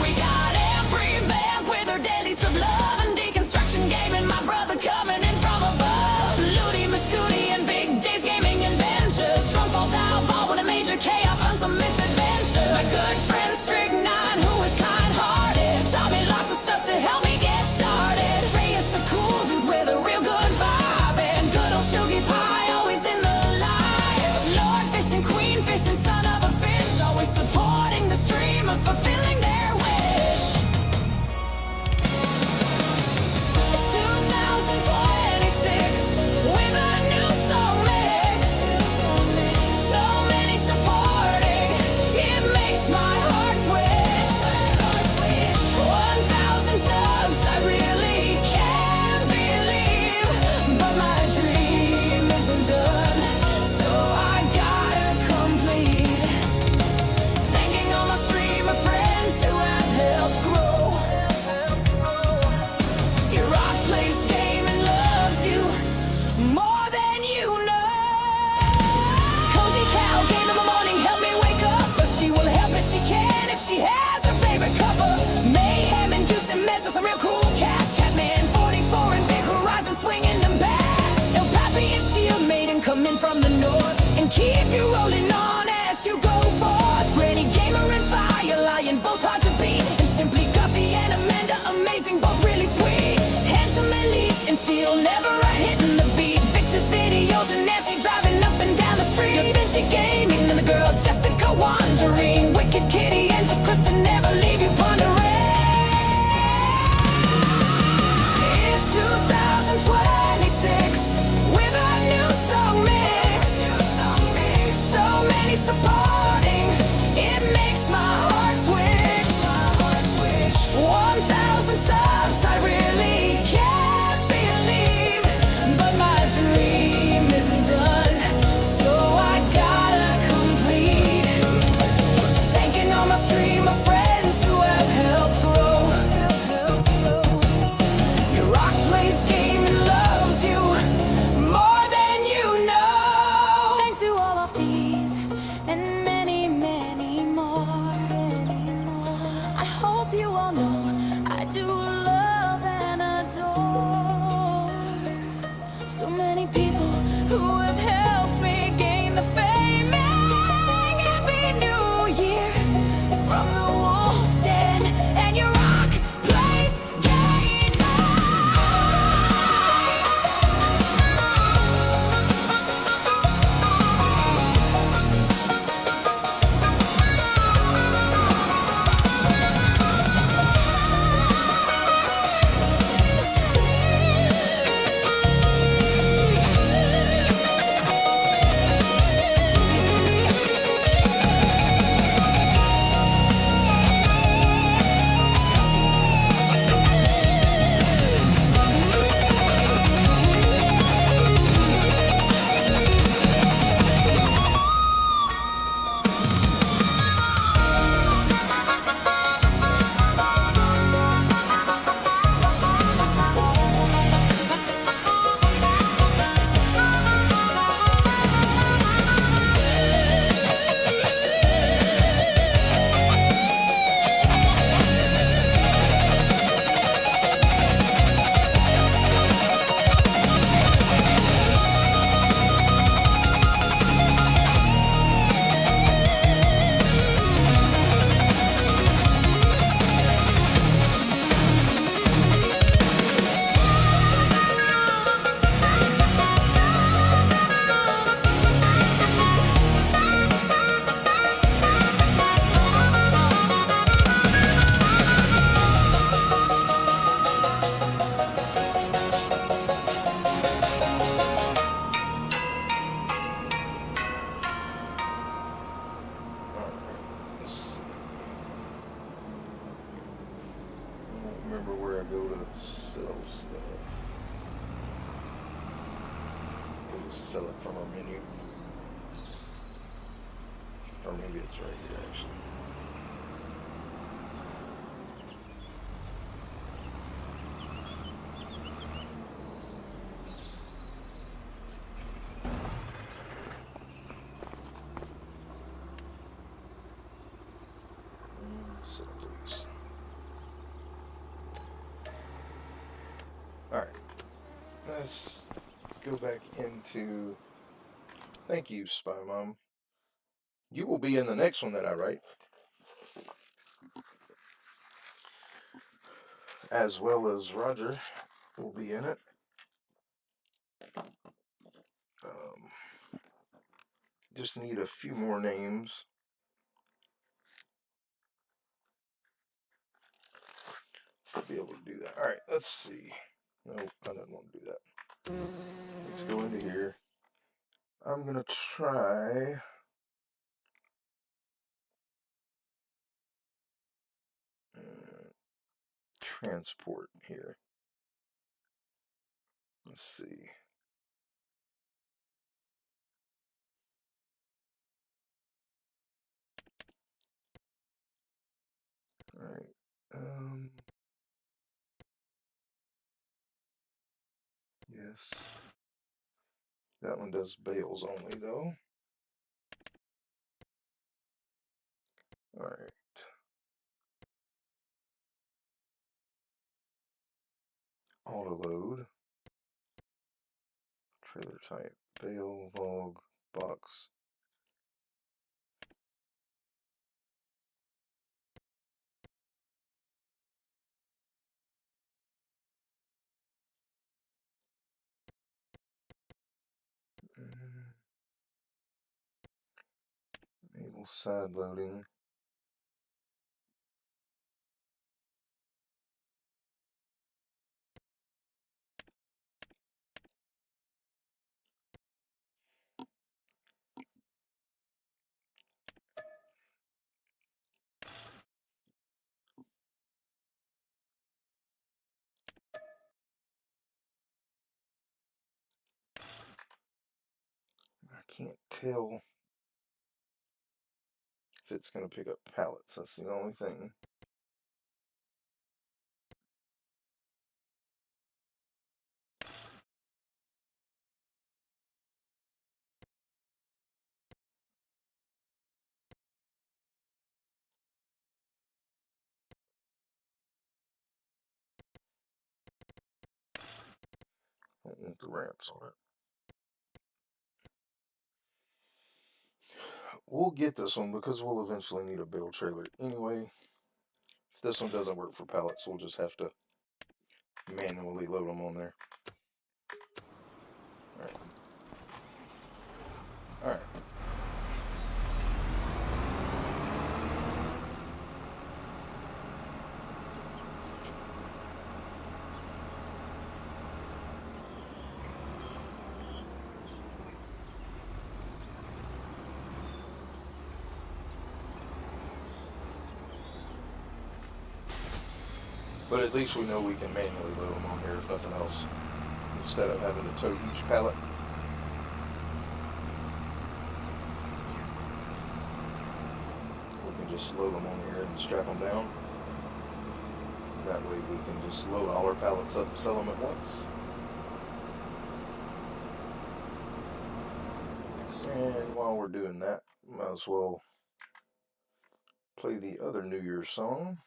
We got Amp Revamp with her daily sublove and deconstruction gaming. My brother coming in from above. Looty Mascooty and Big Days Gaming Adventures. Strong fall down ball with a major chaos on some misadventures. My good friend Strignine, who is kind-hearted, taught me lots of stuff to help me get started. Trey is a cool dude with a real good vibe, and good old Shuggy Pie always in the and queen fish and son of a fish, always supporting the streamers, fulfilling their wish. It's 2026 with a new song mix. So many supporting, it makes my heart twitch. 1,000 subs, I really can't believe, but my dream isn't done, so I thanking all my streamer friends who have helped grow. Your rock plays game and loves you more than you know. Cozy Cow game in the morning, help me wake up, but she will help if she can, if she has her favorite cuppa. Mayhem and Juice and Mess are some real cool cats. Catman 44 and Big Horizon swinging them bats. El Papi and Shield Maiden coming from the north and keep you rolling on as you go forth. Granny Gamer and Fire Lion, both hard to beat, and Simply Guffy and Amanda, amazing, both really sweet. Handsome Elite and Steel, never a hit in the beat. Victor's videos and Nancy driving up and down the street. Da Vinci Gaming and the girl Jessica wandering. Wicked Kitty and just Kristen never leave you pondering. It's 2000. where I go to sell stuff. We'll just sell it from our menu. Or maybe it's right here actually. Alright, let's go back into thank you, Spy Mom. You will be in the next one that I write, as well as Roger will be in it. Just need a few more names. To be able to do that. Alright, let's see. No, I didn't want to do that. Let's go into here. I'm going to try transport here. Let's see. Alright. Yes. That one does bales only, though. Alright. Auto load. Trailer type. Bale, log, box. Enable side loading. I can't tell if it's going to pick up pallets. That's the only thing. I don't want the ramps on it. We'll get this one because we'll eventually need a bale trailer anyway. If this one doesn't work for pallets, we'll just have to manually load them on there. Alright. But at least we know we can manually load them on here if nothing else, instead of having to tow each pallet. We can just load them on here and strap them down. That way we can just load all our pallets up and sell them at once. And while we're doing that, might as well play the other New Year's song.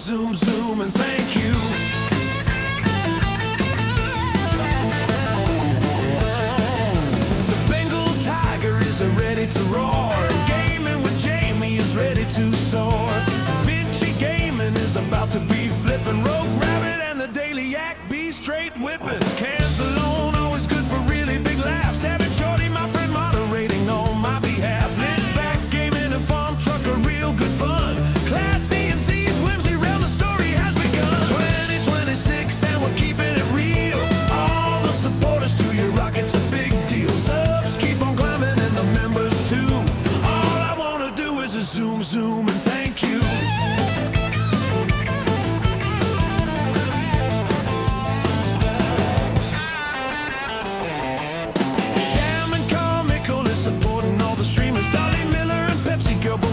zoom, zoom, and thank you. The Bengal tiger is ready to roar. Gaming with Jamie is ready to soar. Vinci Gaming is about to be flipping. Rogue Rabbit and the Daily Yak be straight whipping. Cans alone, always good for really big laughs. Having Shorty, my friend, moderating on my behalf. Lit back gaming and farm truck are real good fun. Classy and Z's whimsy realm, the story has begun. 2026 and we're keeping it real. All the supporters to your rocket's a big deal. Subs keep on climbing and the members too. All I wanna do is a zoom, zoom, and thank you.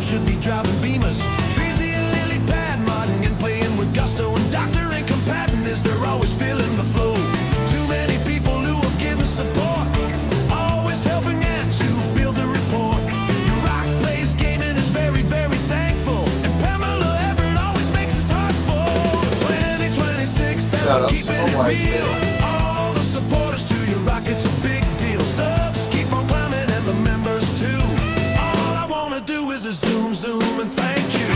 Should be driving Beamers. Treasy and Lily Pad modding and playing with Gusto and Doctor and compading as they're always feeling the flow. Too many people who have given support, always helping out to build a report. Your rock plays gaming is very, very thankful, and Pamela Everett always makes us heart full. 2026 and we're keeping it real. All the supporters to your rocket's a big deal. Subs keep on climbing and the members too. Do is a zoom, zoom, and thank you.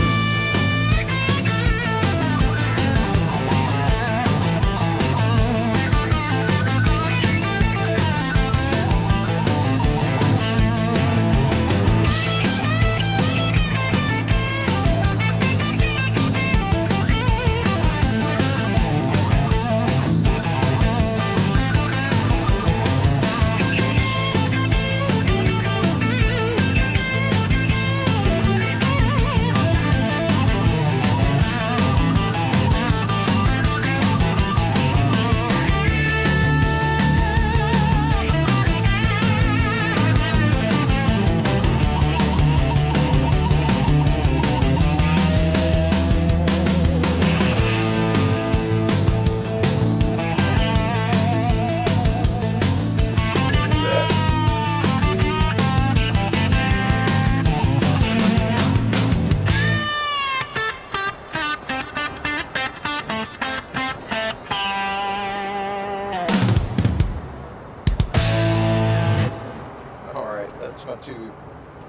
That's my two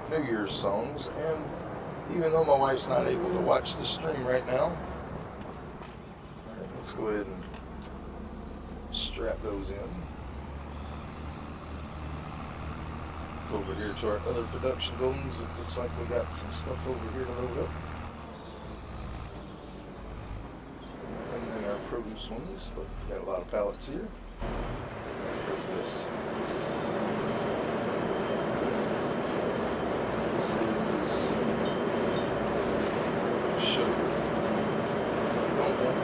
New Year's songs, and even though my wife's not able to watch the stream right now, alright, let's go ahead and strap those in. Over here to our other production buildings, it looks like we got some stuff over here to load up. And then our produce ones, but we got a lot of pallets here. What's this?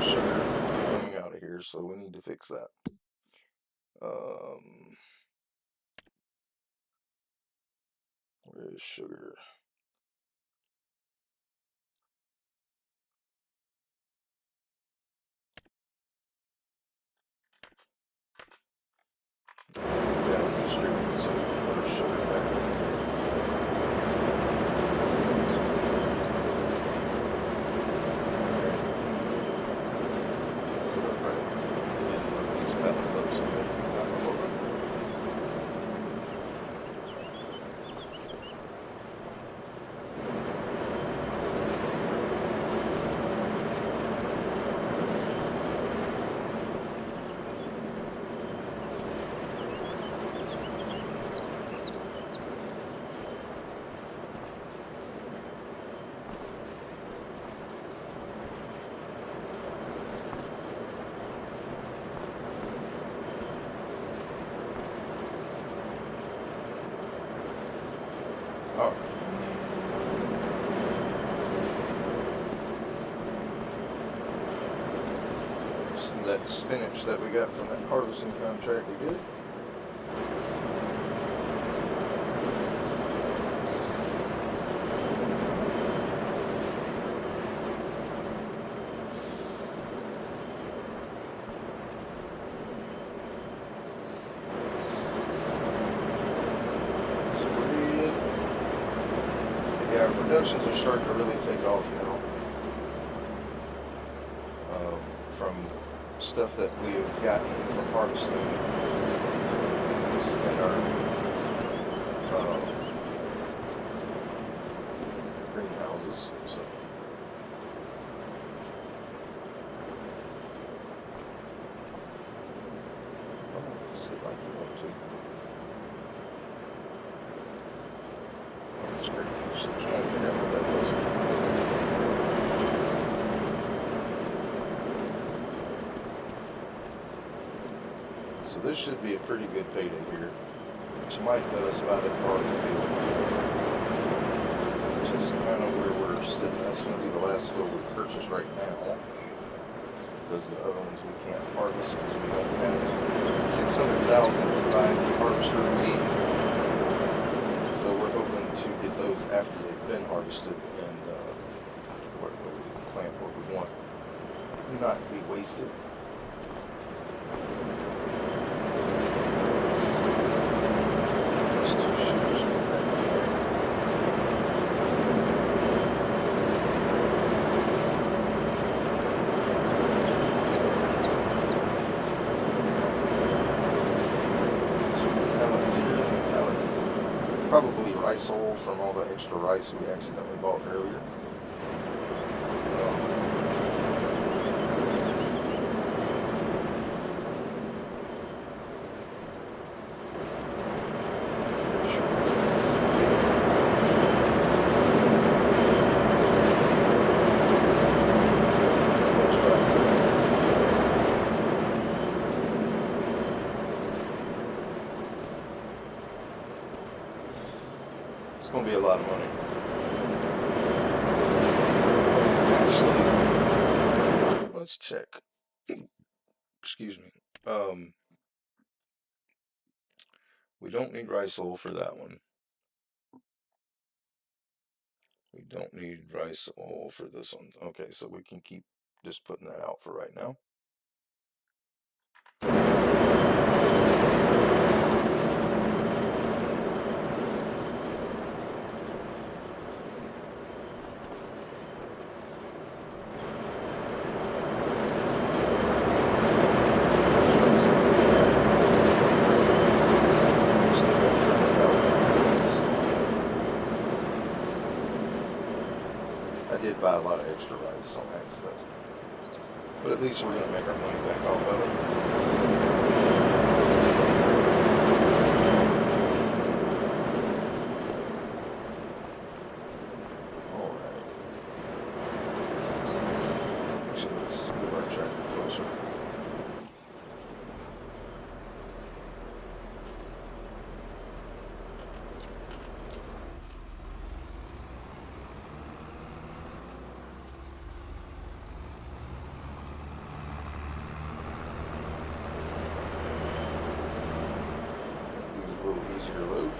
Sugar coming out of here, so we need to fix that. Where is sugar? Down the street, so where's sugar back there? Oh. Some of that spinach that we got from that harvesting contract we did. Yeah, our productions are starting to really take off now. from stuff that we have gotten from harvesting in our greenhouses. So let's see if I can go to. That's great. Just trying to figure out what that was. So this should be a pretty good payday here, which might let us buy that part of the field. Which is kind of where we're sitting. That's going to be the last field we purchase right now. Because the other ones we can't harvest because we don't have $600,000 to buy the harvester we need. So we're hoping to get those after they've been harvested and where we can plant what we want. Not be wasted. Probably rice oil from all the extra rice we accidentally bought earlier. It's going to be a lot of money. Actually, let's check. Excuse me. We don't need rice oil for that one. We don't need rice oil for this one. Okay, so we can keep just putting that out for right now. I did buy a lot of extra rice on accident. But at least we're going to make our money back off of it. Alright. Actually, let's move our tractor closer. A little easier load.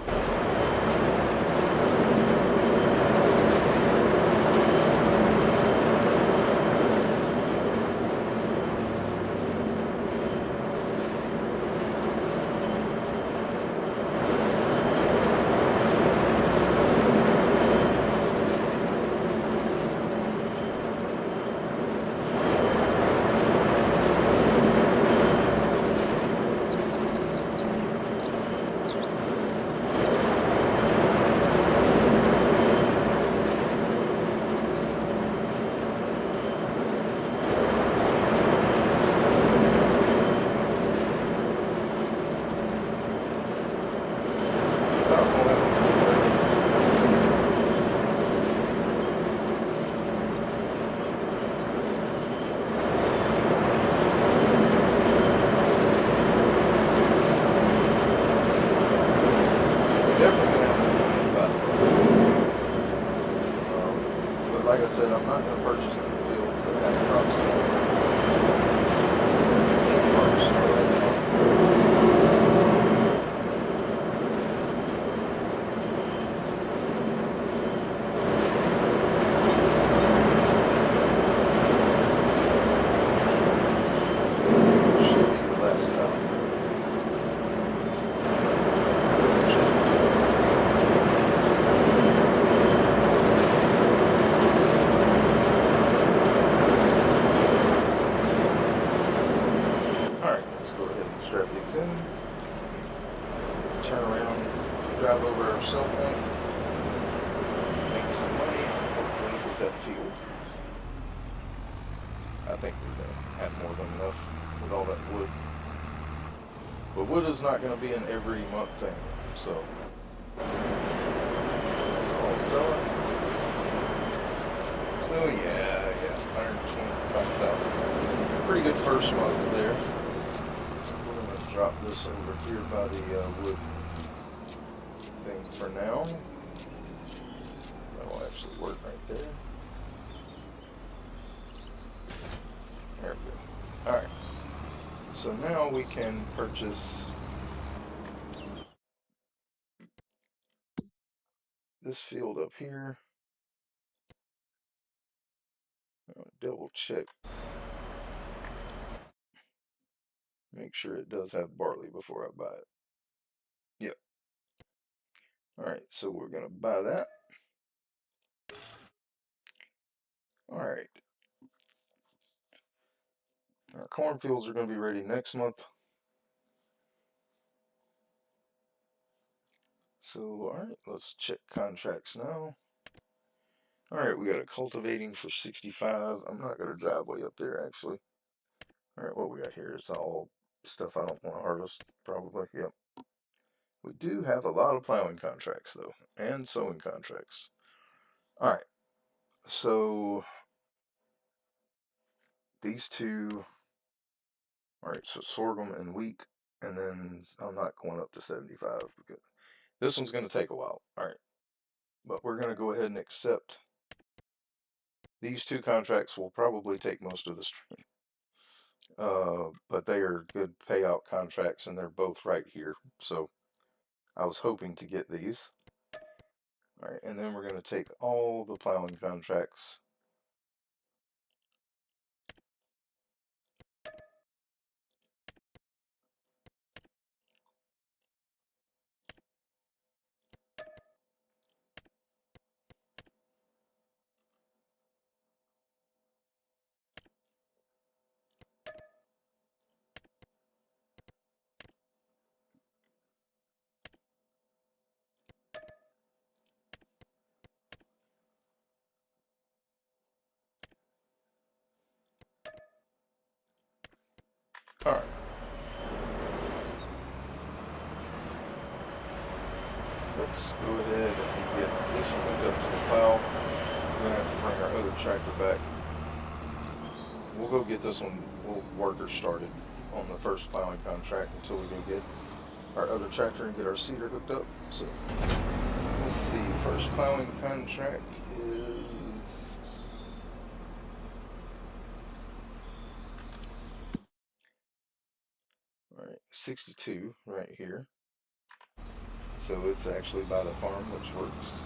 Like I said, I'm not going to purchase the fields that have crops in it. I can't harvest for right now. Should be the last time. in, turn around, drive over our sell point, make some money, and hopefully get that field. I think we're going to have more than enough with all that wood. But wood is not going to be an every month thing, so it's all selling. So yeah, 125,000. Pretty good first month there. We're going to drop this over here by the wood thing for now. That'll actually work right there. There we go. Alright. So now we can purchase this field up here. Double check. Make sure it does have barley before I buy it. Yep. Alright, so we're going to buy that. Alright. Our cornfields are going to be ready next month. So, alright, let's check contracts now. Alright, we got a cultivating for 65. I'm not going to drive way up there, actually. Alright, what we got here is all stuff I don't want to harvest, probably. Yep. We do have a lot of plowing contracts, though, and sowing contracts. Alright, so these two, alright, so sorghum and wheat, and then I'm not going up to 75 because this one's going to take a while. Alright, but we're going to go ahead and accept these two contracts. Will probably take most of the stream. But they are good payout contracts, and they're both right here. So I was hoping to get these. Alright, and then we're going to take all the plowing contracts. Alright. Let's go ahead and get this one hooked up to the plow. We're going to have to bring our other tractor back. We'll go get this one, worker started on the first plowing contract until we go get our other tractor and get our seeder hooked up. So, let's see, first plowing contract is... Alright, 62 right here. So it's actually by the farm, which works.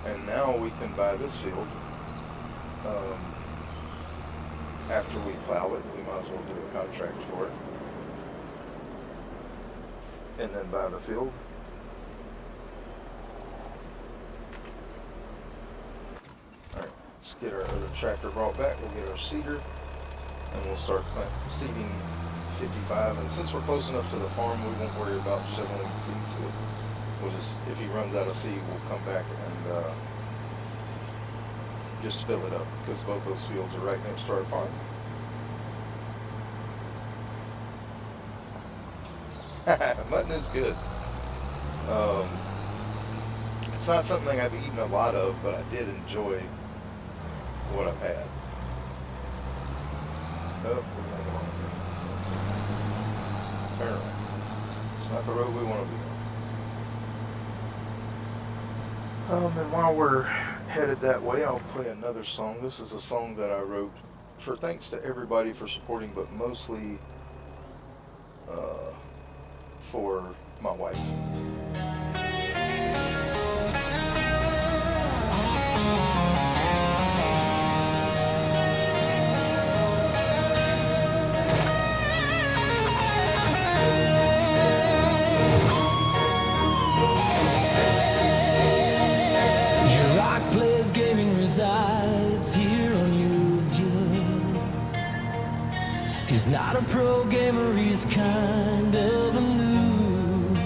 And now we can buy this field. After we plow it, we might as well do a contract for it. And then buy the field. Alright, let's get our other tractor brought back. We'll get our seeder. And we'll start seeding 55. And since we're close enough to the farm, we won't worry about shoveling seed to it. We'll just, if he runs out of seed, we'll come back and just fill it up, because both those fields are right next to our farm. Mutton is good. It's not something I've eaten a lot of, but I did enjoy what I've had. Oh, we're going to turn around. It's not the road we want to be on. And while we're headed that way, I'll play another song. This is a song that I wrote for thanks to everybody for supporting, but mostly for my wife. Resides here on YouTube. He's not a pro gamer, he's kind of a noob.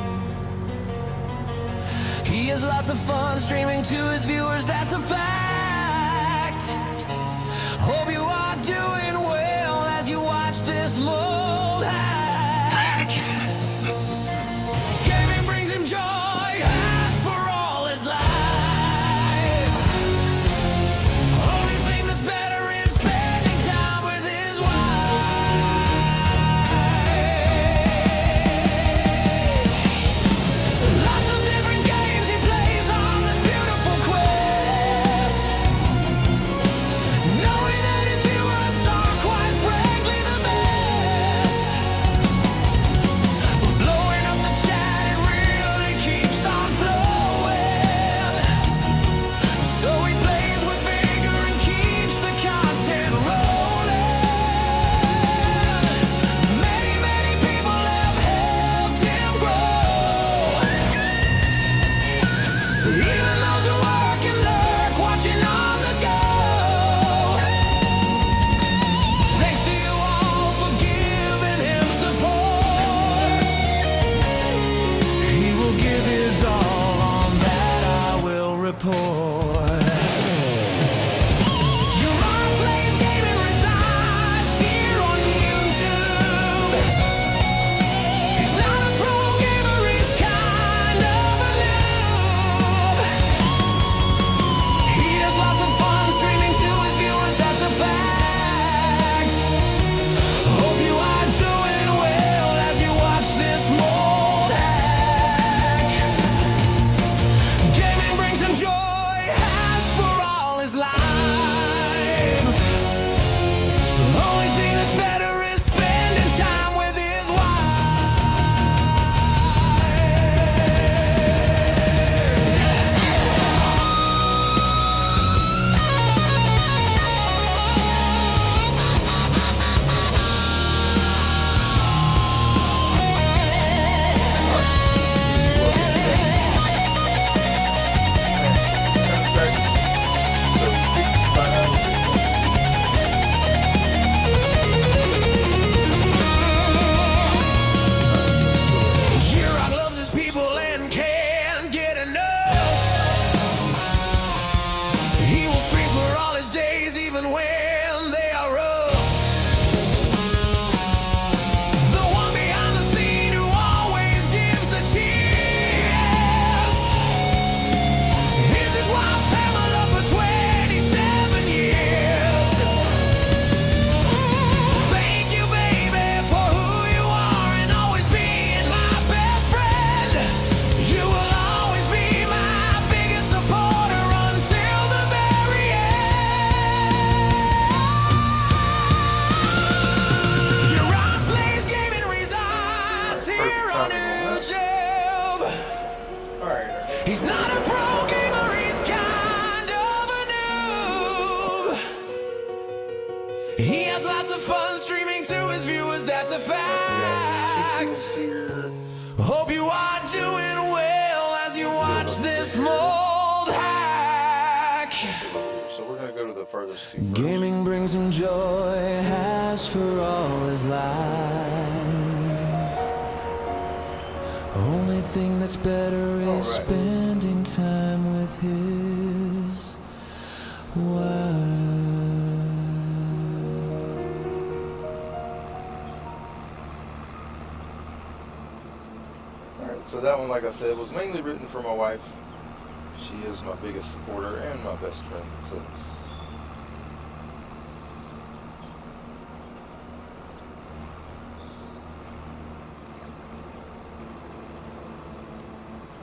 He has lots of fun streaming to his viewers, that's a fact. Hope you are doing well as you watch this mold hack. Gaming brings him joy, as for all his life. Only thing that's better is spending time with his wife. Lots of different games he plays on this beautiful quest, knowing that his viewers are quite frankly the best. Blowing up the chat, it really keeps on flowing. So he plays with vigor and keeps the content rolling. Many, many people have helped him grow. Even those who work and lurk, watching on the go. Thanks to you all for giving him support. He will give his all, on that I will report. Your art plays gaming resides here on YouTube. He's not a pro gamer, he's kind of a noob. He has lots of fun streaming to his viewers, that's a fact. Hope you are doing well as you watch this mold hack. Gaming brings him joy, has for all his life. Only thing that's better is spending time with his Rock loves his people and can't get enough. He will stream for all his days, even when they are rough. The one behind the scene who always gives the cheers. Here's his wife Pamela for 27 years. Thank you, baby, for who you are and always being my best friend. You will always be my biggest supporter until the very end. Your rock plays gaming resides here on YouTube. Alright. He's not a pro gamer, he's kind of a noob. He has lots of fun streaming to his viewers, that's a fact. Here. Hope you are doing well as you watch this mold hack. So we're gonna go to the furthest two first. Gaming brings him joy, has for all his life. Only thing that's better is Alright. spending time with his wife. Alright, so that one, like I said, was mainly written for my wife. She is my biggest supporter and my best friend. So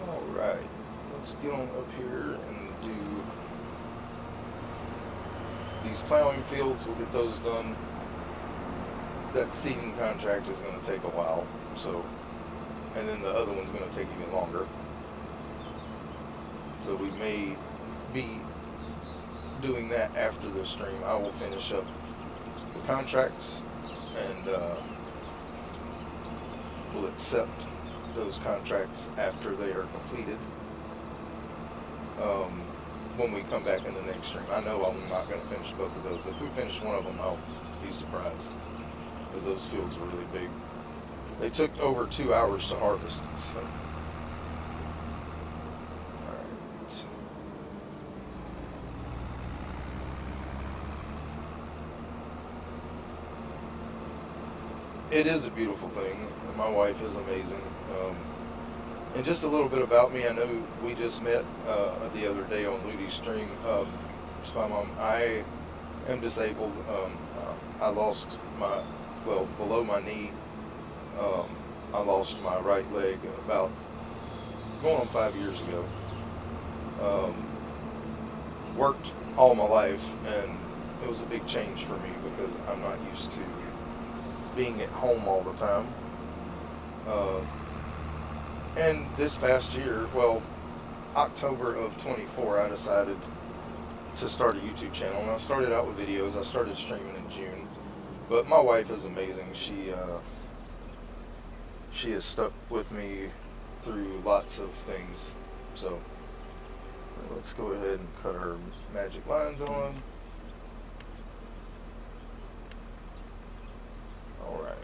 alright, let's get on up here and do these plowing fields. We'll get those done. That seeding contract is going to take a while, so, and then the other one's going to take even longer. So we may be doing that after the stream. I will finish up the contracts and we'll accept those contracts after they are completed. When we come back in the next stream, I know I'm not going to finish both of those. If we finish one of them, I'll be surprised. because those fields are really big. They took over 2 hours to harvest. So. Alright. It is a beautiful thing. My wife is amazing. And just a little bit about me. I know we just met the other day on Ludy's stream. Spy Mom, I am disabled. I lost below my knee. I lost my right leg about going on 5 years ago. Worked all my life, and it was a big change for me because I'm not used to being at home all the time. And this past year, October of 24, I decided to start a YouTube channel. And I started out with videos. I started streaming in June. But my wife is amazing. She has stuck with me through lots of things. So let's go ahead and cut our magic lines on. Alright.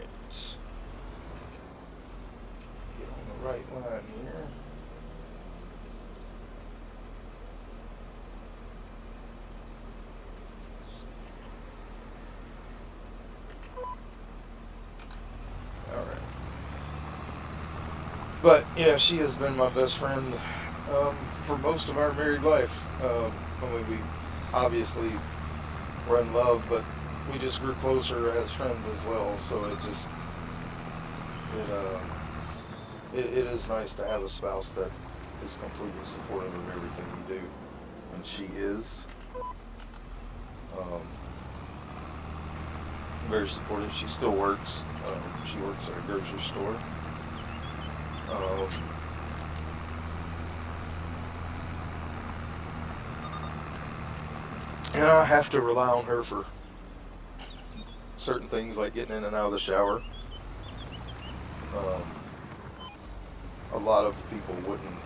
Get on the right line here. Alright. But yeah, she has been my best friend for most of our married life. We obviously were in love, but we just grew closer as friends as well. So it is nice to have a spouse that is completely supportive of everything you do, and she is very supportive. She still works. She works at a grocery store. And I have to rely on her for certain things like getting in and out of the shower. A lot of people wouldn't,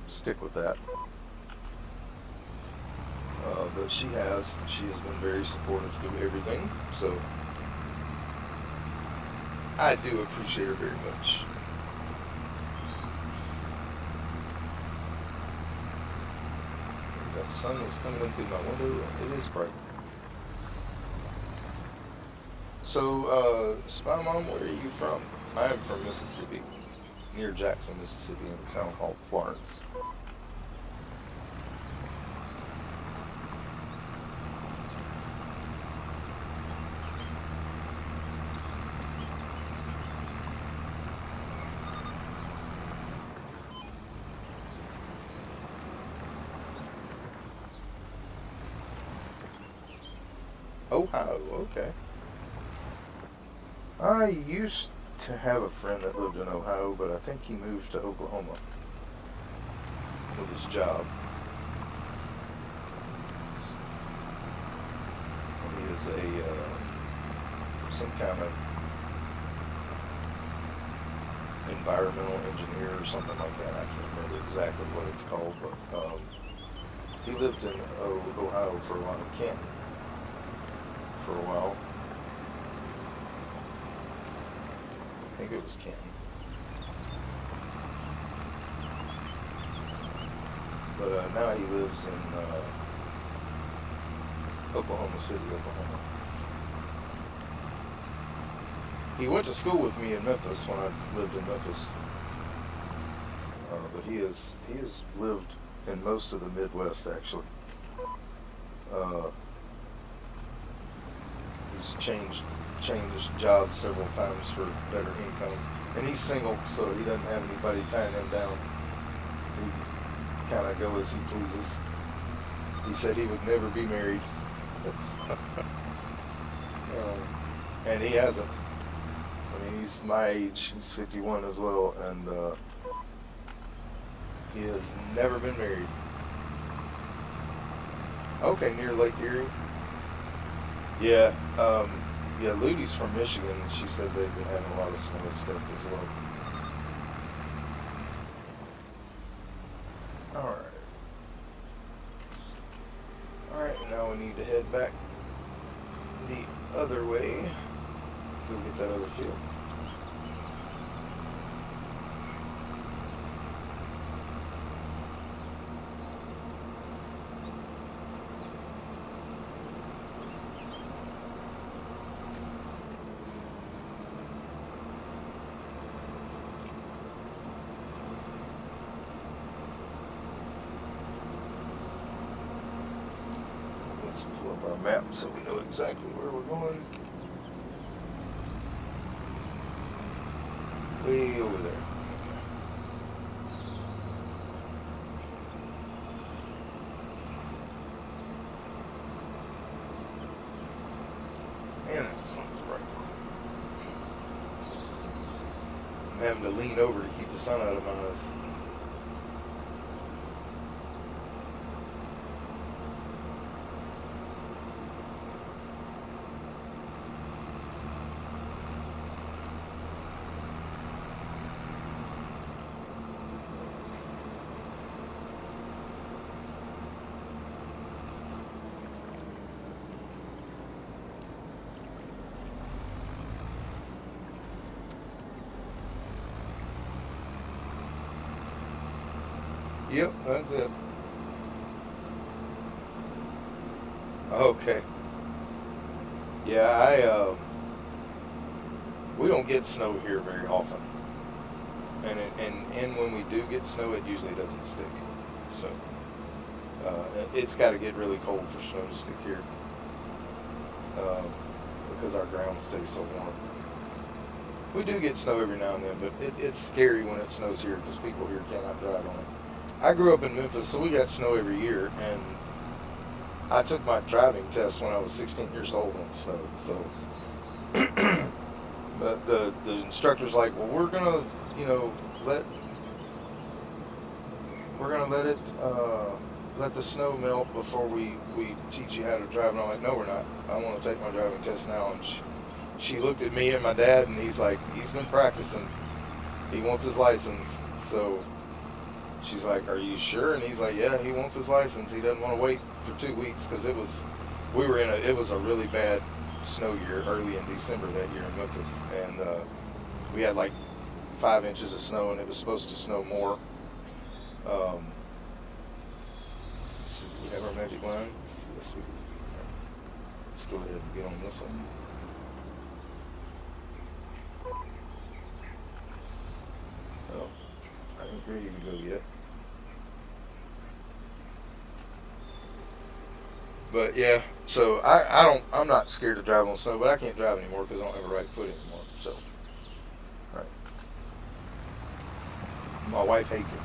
stick with that. But she has been very supportive through everything. So I do appreciate her very much. The sun is coming in through my window. It is bright. So, Spy Mom, where are you from? I am from Mississippi, near Jackson, Mississippi, in a town called Florence. Ohio, okay. I used to have a friend that lived in Ohio, but I think he moved to Oklahoma with his job. He is some kind of environmental engineer or something like that. I can't remember exactly what it's called, but he lived in Ohio for a while, in Canton for a while. I think it was Canton. But now he lives in Oklahoma City, Oklahoma. He went to school with me in Memphis when I lived in Memphis. But he has lived in most of the Midwest, actually. He's changed jobs several times for better income, and he's single, so he doesn't have anybody tying him down. He kind of go as he pleases. He said he would never be married. That's and he hasn't. I mean, he's my age. He's 51 as well, and he has never been married. Okay, near Lake Erie. Yeah, Ludy's from Michigan, and she said they've been having a lot of snow and stuff as well. Alright, now we need to head back the other way. Go get that other field. Let's pull up our map so we know exactly where we're going. Way over there. Man, that sun's bright. I'm having to lean over to keep the sun out of my eyes. Yep, that's it. Okay. Yeah, we don't get snow here very often, and when we do get snow, it usually doesn't stick. So it's got to get really cold for snow to stick here, because our ground stays so warm. We do get snow every now and then, but it's scary when it snows here because people here cannot drive on it. I grew up in Memphis, so we got snow every year, and I took my driving test when I was 16 years old when it snowed. So, but the instructor's like, well, we're gonna, let it let the snow melt before we teach you how to drive. And I'm like, no, we're not. I want to take my driving test now. And she looked at me and my dad, and he's like, he's been practicing. He wants his license, so. She's like, are you sure? And he's like, yeah, he wants his license. He doesn't want to wait for 2 weeks because it was a really bad snow year early in December that year in Memphis. And we had like 5 inches of snow, and it was supposed to snow more. So we have our magic lines. Let's go ahead and get on this one. Oh, I ain't ready to go yet. But yeah, so I'm not scared to drive on snow, but I can't drive anymore because I don't have a right foot anymore. So, all right. My wife hates it.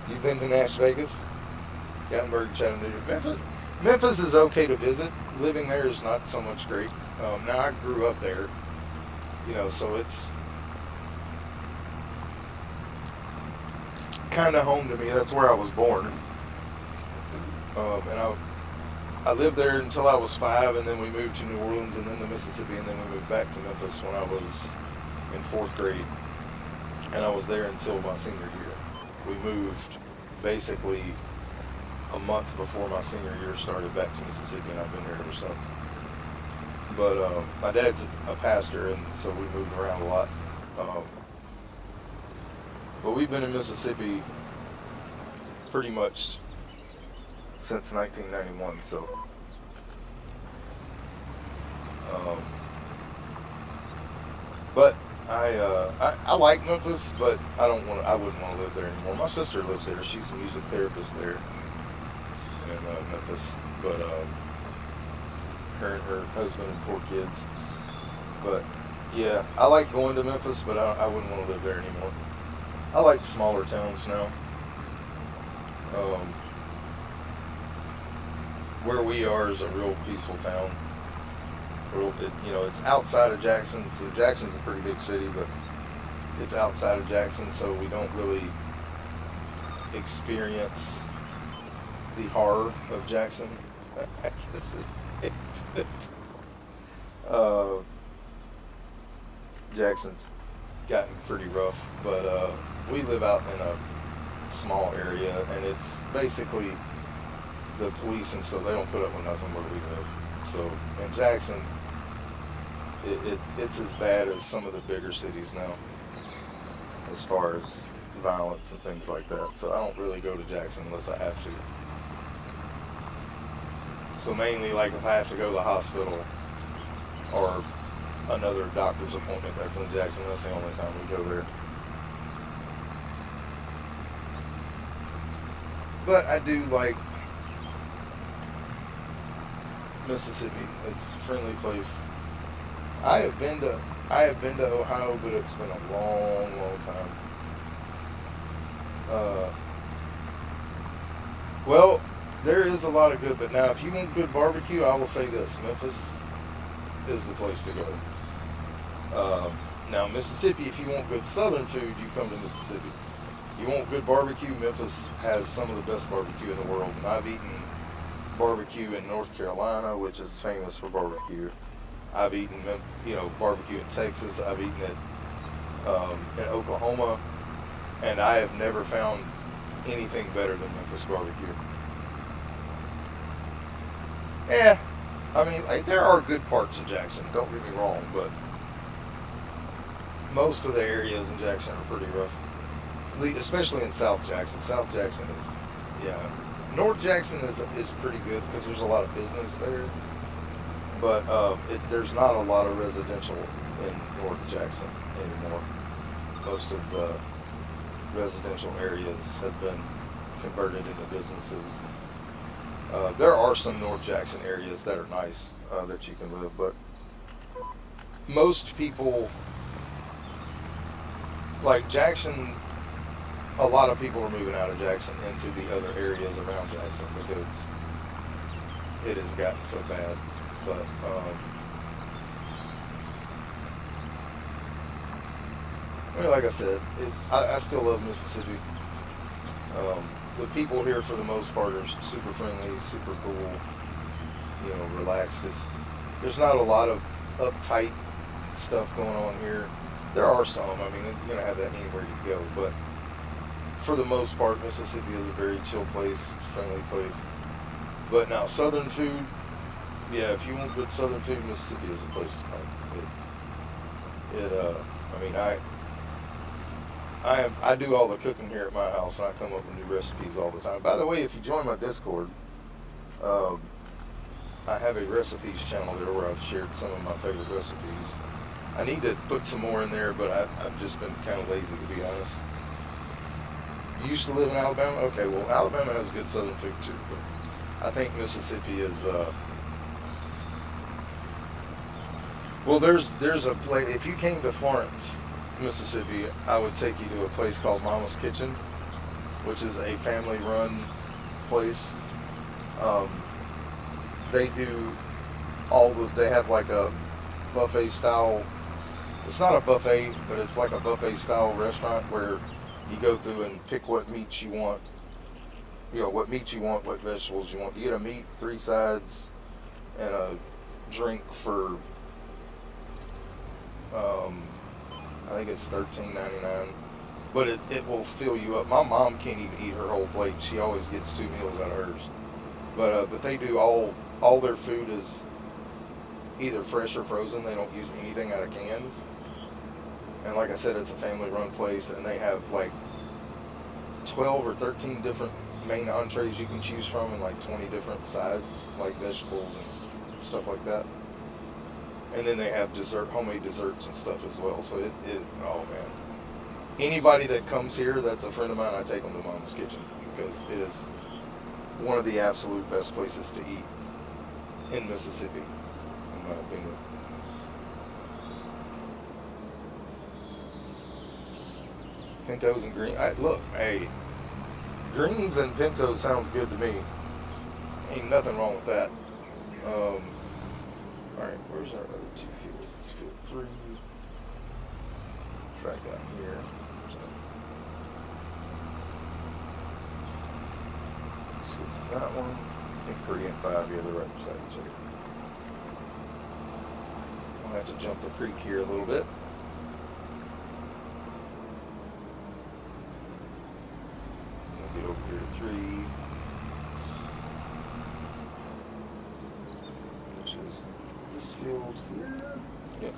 You've been to Las Vegas, Gatlinburg, Chattanooga, Memphis is okay to visit. Living there is not so much great. Now I grew up there, so it's kind of home to me. That's where I was born, and I lived there until I was 5, and then we moved to New Orleans, and then to Mississippi, and then we moved back to Memphis when I was in 4th grade, and I was there until my senior year. We moved basically a month before my senior year started back to Mississippi, and I've been here ever since. But my dad's a pastor, and so we moved around a lot. But we've been in Mississippi pretty much since 1991. So, but I like Memphis, but I wouldn't want to live there anymore. My sister lives there. She's a music therapist there in Memphis. But her and her husband and 4 kids. But yeah, I like going to Memphis, but I wouldn't want to live there anymore. I like smaller towns now. Where we are is a real peaceful town. It's outside of Jackson. So Jackson's a pretty big city, but it's outside of Jackson, so we don't really experience the horror of Jackson. This is Jackson's gotten pretty rough, but we live out in small area, and it's basically the police and stuff. They don't put up with nothing where we live. So in Jackson, it's as bad as some of the bigger cities now, as far as violence and things like that. So I don't really go to Jackson unless I have to. So mainly, like if I have to go to the hospital or another doctor's appointment that's in Jackson, that's the only time we go there. But I do like Mississippi. It's a friendly place. I have been to Ohio, but it's been a long, long time. Well, there is a lot of good, but now if you want good barbecue, I will say this: Memphis is the place to go. Now Mississippi, if you want good Southern food, you come to Mississippi. You want good barbecue, Memphis has some of the best barbecue in the world, and I've eaten barbecue in North Carolina, which is famous for barbecue. I've eaten, barbecue in Texas. I've eaten it in Oklahoma, and I have never found anything better than Memphis barbecue. Yeah, I mean, like, there are good parts of Jackson. Don't get me wrong, but most of the areas in Jackson are pretty rough, especially in South Jackson. South Jackson is, yeah. North Jackson is pretty good because there's a lot of business there, but there's not a lot of residential in North Jackson anymore. Most of the residential areas have been converted into businesses. There are some North Jackson areas that are nice that you can live, but most people, like Jackson, a lot of people are moving out of Jackson into the other areas around Jackson because it has gotten so bad. But I mean, like I said, I still love Mississippi. The people here, for the most part, are super friendly, super cool, relaxed. There's not a lot of uptight stuff going on here. There are some. I mean, you're going to have that anywhere you go. But for the most part, Mississippi is a very chill place, friendly place. But now, Southern food, yeah, if you want good Southern food, Mississippi is a place to come. I do all the cooking here at my house, and I come up with new recipes all the time. By the way, if you join my Discord, I have a recipes channel there where I've shared some of my favorite recipes. I need to put some more in there, but I've just been kind of lazy, to be honest. You used to live in Alabama? Okay, well, Alabama has good Southern food too, but I think Mississippi is, well, there's a place, if you came to Florence, Mississippi, I would take you to a place called Mama's Kitchen, which is a family-run place. They do they have like a buffet style. It's not a buffet, but it's like a buffet style restaurant where you go through and pick what meats you want. What meat you want, what vegetables you want. You get a meat, 3 sides, and a drink for I think it's $13.99, but it will fill you up. My mom can't even eat her whole plate. She always gets 2 meals out of hers. But they do all their food is either fresh or frozen. They don't use anything out of cans. And like I said, it's a family-run place, and they have like 12 or 13 different main entrees you can choose from, and like 20 different sides, like vegetables and stuff like that. And then they have homemade desserts and stuff as well. So oh man. Anybody that comes here that's a friend of mine, I take them to Mama's Kitchen because it is one of the absolute best places to eat in Mississippi, in my opinion. Pintos and greens. Hey, greens and pintos sounds good to me. Ain't nothing wrong with that. Alright, where's our other 2 fields? It's field 3. Track down here. So that one. I think 3 and 5, yeah, they're right beside each other. I'll have to jump the creek here a little bit. 3, which is this field here. Yep.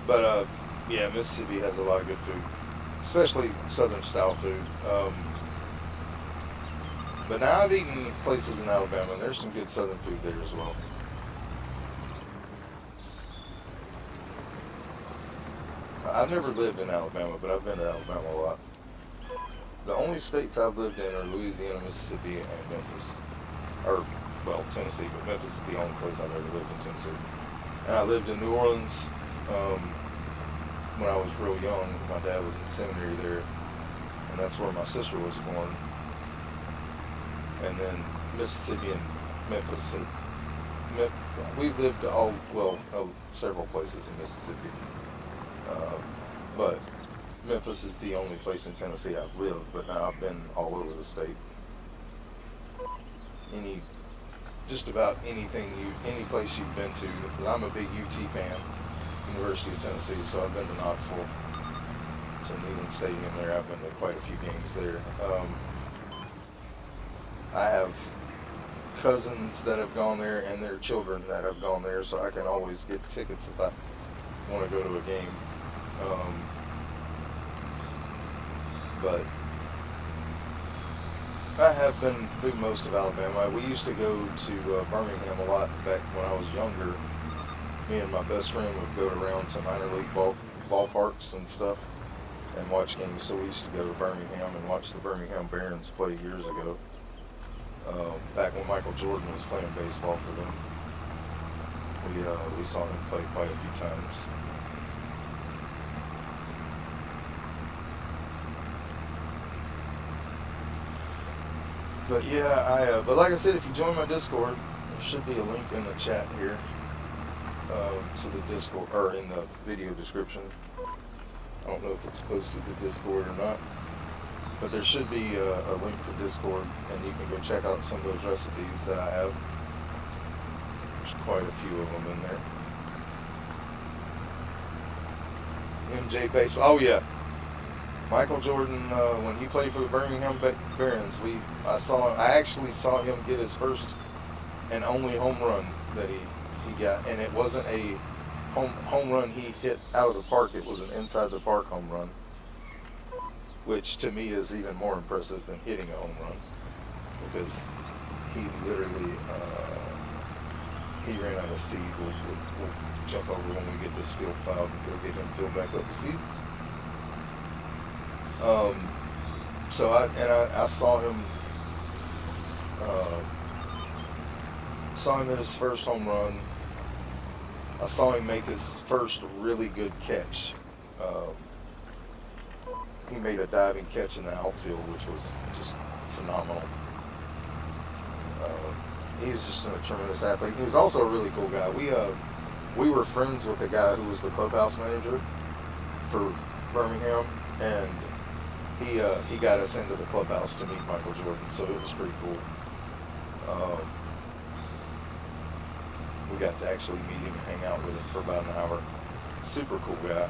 But yeah, Mississippi has a lot of good food, especially Southern style food. But now I've eaten places in Alabama, and there's some good Southern food there as well. I've never lived in Alabama, but I've been to Alabama a lot. The only states I've lived in are Louisiana, Mississippi, and Memphis. Or, well, Tennessee, but Memphis is the only place I've ever lived in Tennessee. And I lived in New Orleans when I was real young. My dad was in seminary there, and that's where my sister was born. And then Mississippi and Memphis. And we've lived several places in Mississippi. But Memphis is the only place in Tennessee I've lived, but now I've been all over the state. Just about any place you've been to, because I'm a big UT fan, University of Tennessee, so I've been to Knoxville, to Neyland Stadium there. I've been to quite a few games there. I have cousins that have gone there and their children that have gone there, so I can always get tickets if I want to go to a game. But I have been through most of Alabama. We used to go to Birmingham a lot back when I was younger. Me and my best friend would go around to minor league ballparks and stuff and watch games. So we used to go to Birmingham and watch the Birmingham Barons play years ago. Back when Michael Jordan was playing baseball for them. We saw him play quite a few times. But yeah, but like I said, if you join my Discord, there should be a link in the chat here to the Discord, or in the video description. I don't know if it's posted to Discord or not, but there should be a link to Discord, and you can go check out some of those recipes that I have. There's quite a few of them in there. MJ Baseball. Oh yeah. Michael Jordan, when he played for the Birmingham Barons, I actually saw him get his first and only home run that he got, and it wasn't a home run he hit out of the park. It was an inside the park home run, which to me is even more impressive than hitting a home run, because he literally he ran out of seed. We'll jump over when we get this field plowed and go get him filled back up to seed. So I saw him hit his first home run. I saw him make his first really good catch. He made a diving catch in the outfield, which was just phenomenal. He's just a tremendous athlete. He was also a really cool guy. We were friends with the guy who was the clubhouse manager for Birmingham, and he got us into the clubhouse to meet Michael Jordan, so it was pretty cool. We got to actually meet him and hang out with him for about an hour. Super cool guy.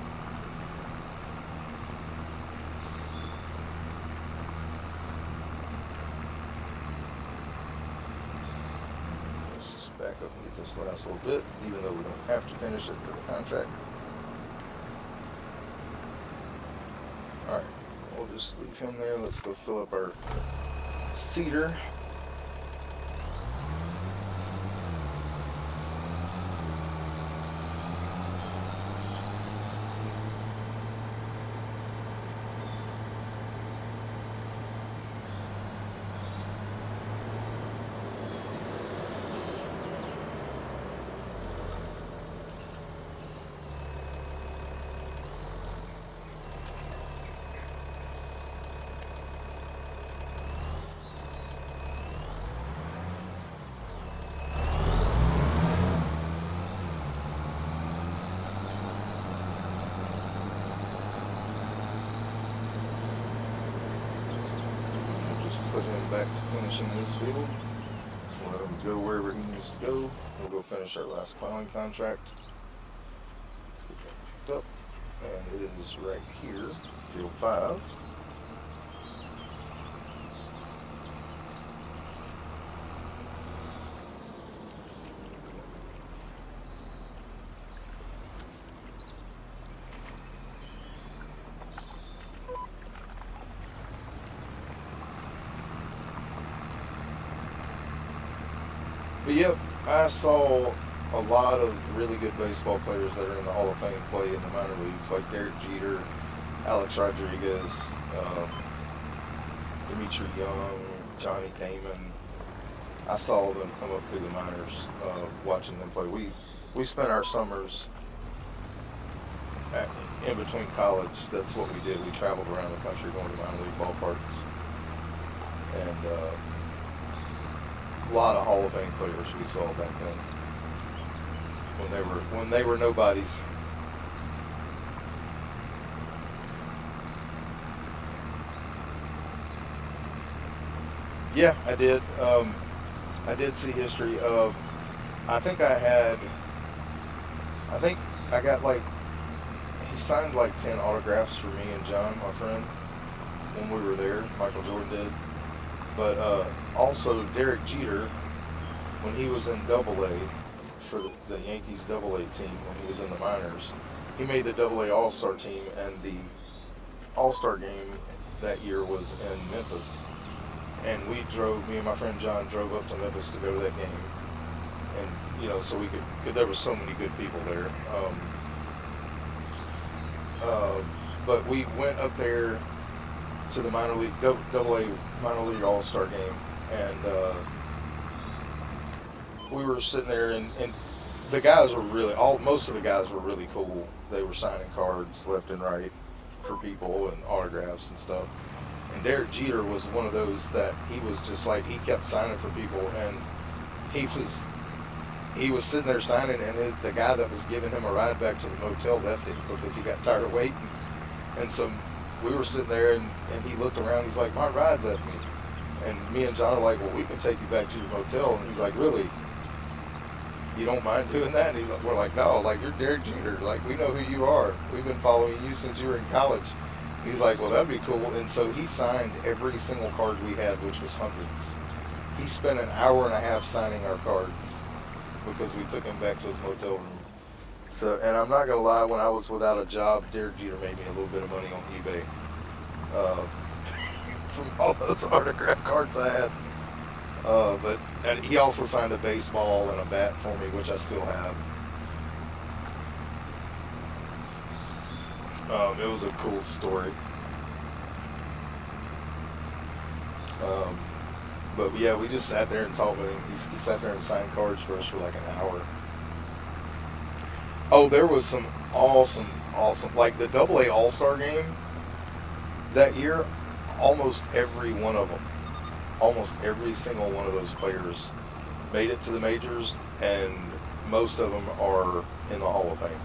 Let's just back up and get this last little bit, even though we don't have to finish it for the contract. Alright. We'll just leave him there. Let's go fill up our cedar. Put him back to finishing this field. We'll let him go wherever he needs to go. We'll go finish our last plowing contract. Picked up, and it is right here, field 5. But yep, I saw a lot of really good baseball players that are in the Hall of Fame play in the minor leagues, like Derek Jeter, Alex Rodriguez, Dimitri Young, Johnny Damon. I saw them come up through the minors, watching them play. We spent our summers in between college. That's what we did. We traveled around the country going to minor league ballparks, and a lot of Hall of Fame players we saw back then when they were nobodies. Yeah, I did. I did see history. I think I had. I think I got like he signed like 10 autographs for me and John, my friend, when we were there. Michael Jordan did. But also Derek Jeter, when he was in Double A for the Yankees Double A team, when he was in the minors, he made the Double A All Star team, and the All Star game that year was in Memphis. And me and my friend John drove up to Memphis to go to that game, and so we could. There were so many good people there. But we went up there to the minor league Double A minor league All Star game, and we were sitting there, and the guys were most of the guys were really cool. They were signing cards left and right for people and autographs and stuff. And Derek Jeter was one of those that he was just like, he kept signing for people, and he was sitting there signing, and the guy that was giving him a ride back to the motel left him because he got tired of waiting. And so we were sitting there, and he looked around. He's like, my ride left me. And me and John are like, well, we can take you back to your motel. And he's like, really? You don't mind doing that? And we're like, no, like, you're Derek Jeter. Like, we know who you are. We've been following you since you were in college. He's like, well, that'd be cool. And so he signed every single card we had, which was hundreds. He spent an hour and a half signing our cards because we took him back to his motel room. So, and I'm not gonna lie, when I was without a job, Derek Jeter made me a little bit of money on eBay from all those autograph cards I had. And he also signed a baseball and a bat for me, which I still have. It was a cool story. But yeah, we just sat there and talked with him. He sat there and signed cards for us for like an hour. Oh, there was some awesome, like the Double A All Star game that year. Almost every single one of those players made it to the majors, and most of them are in the Hall of Fame.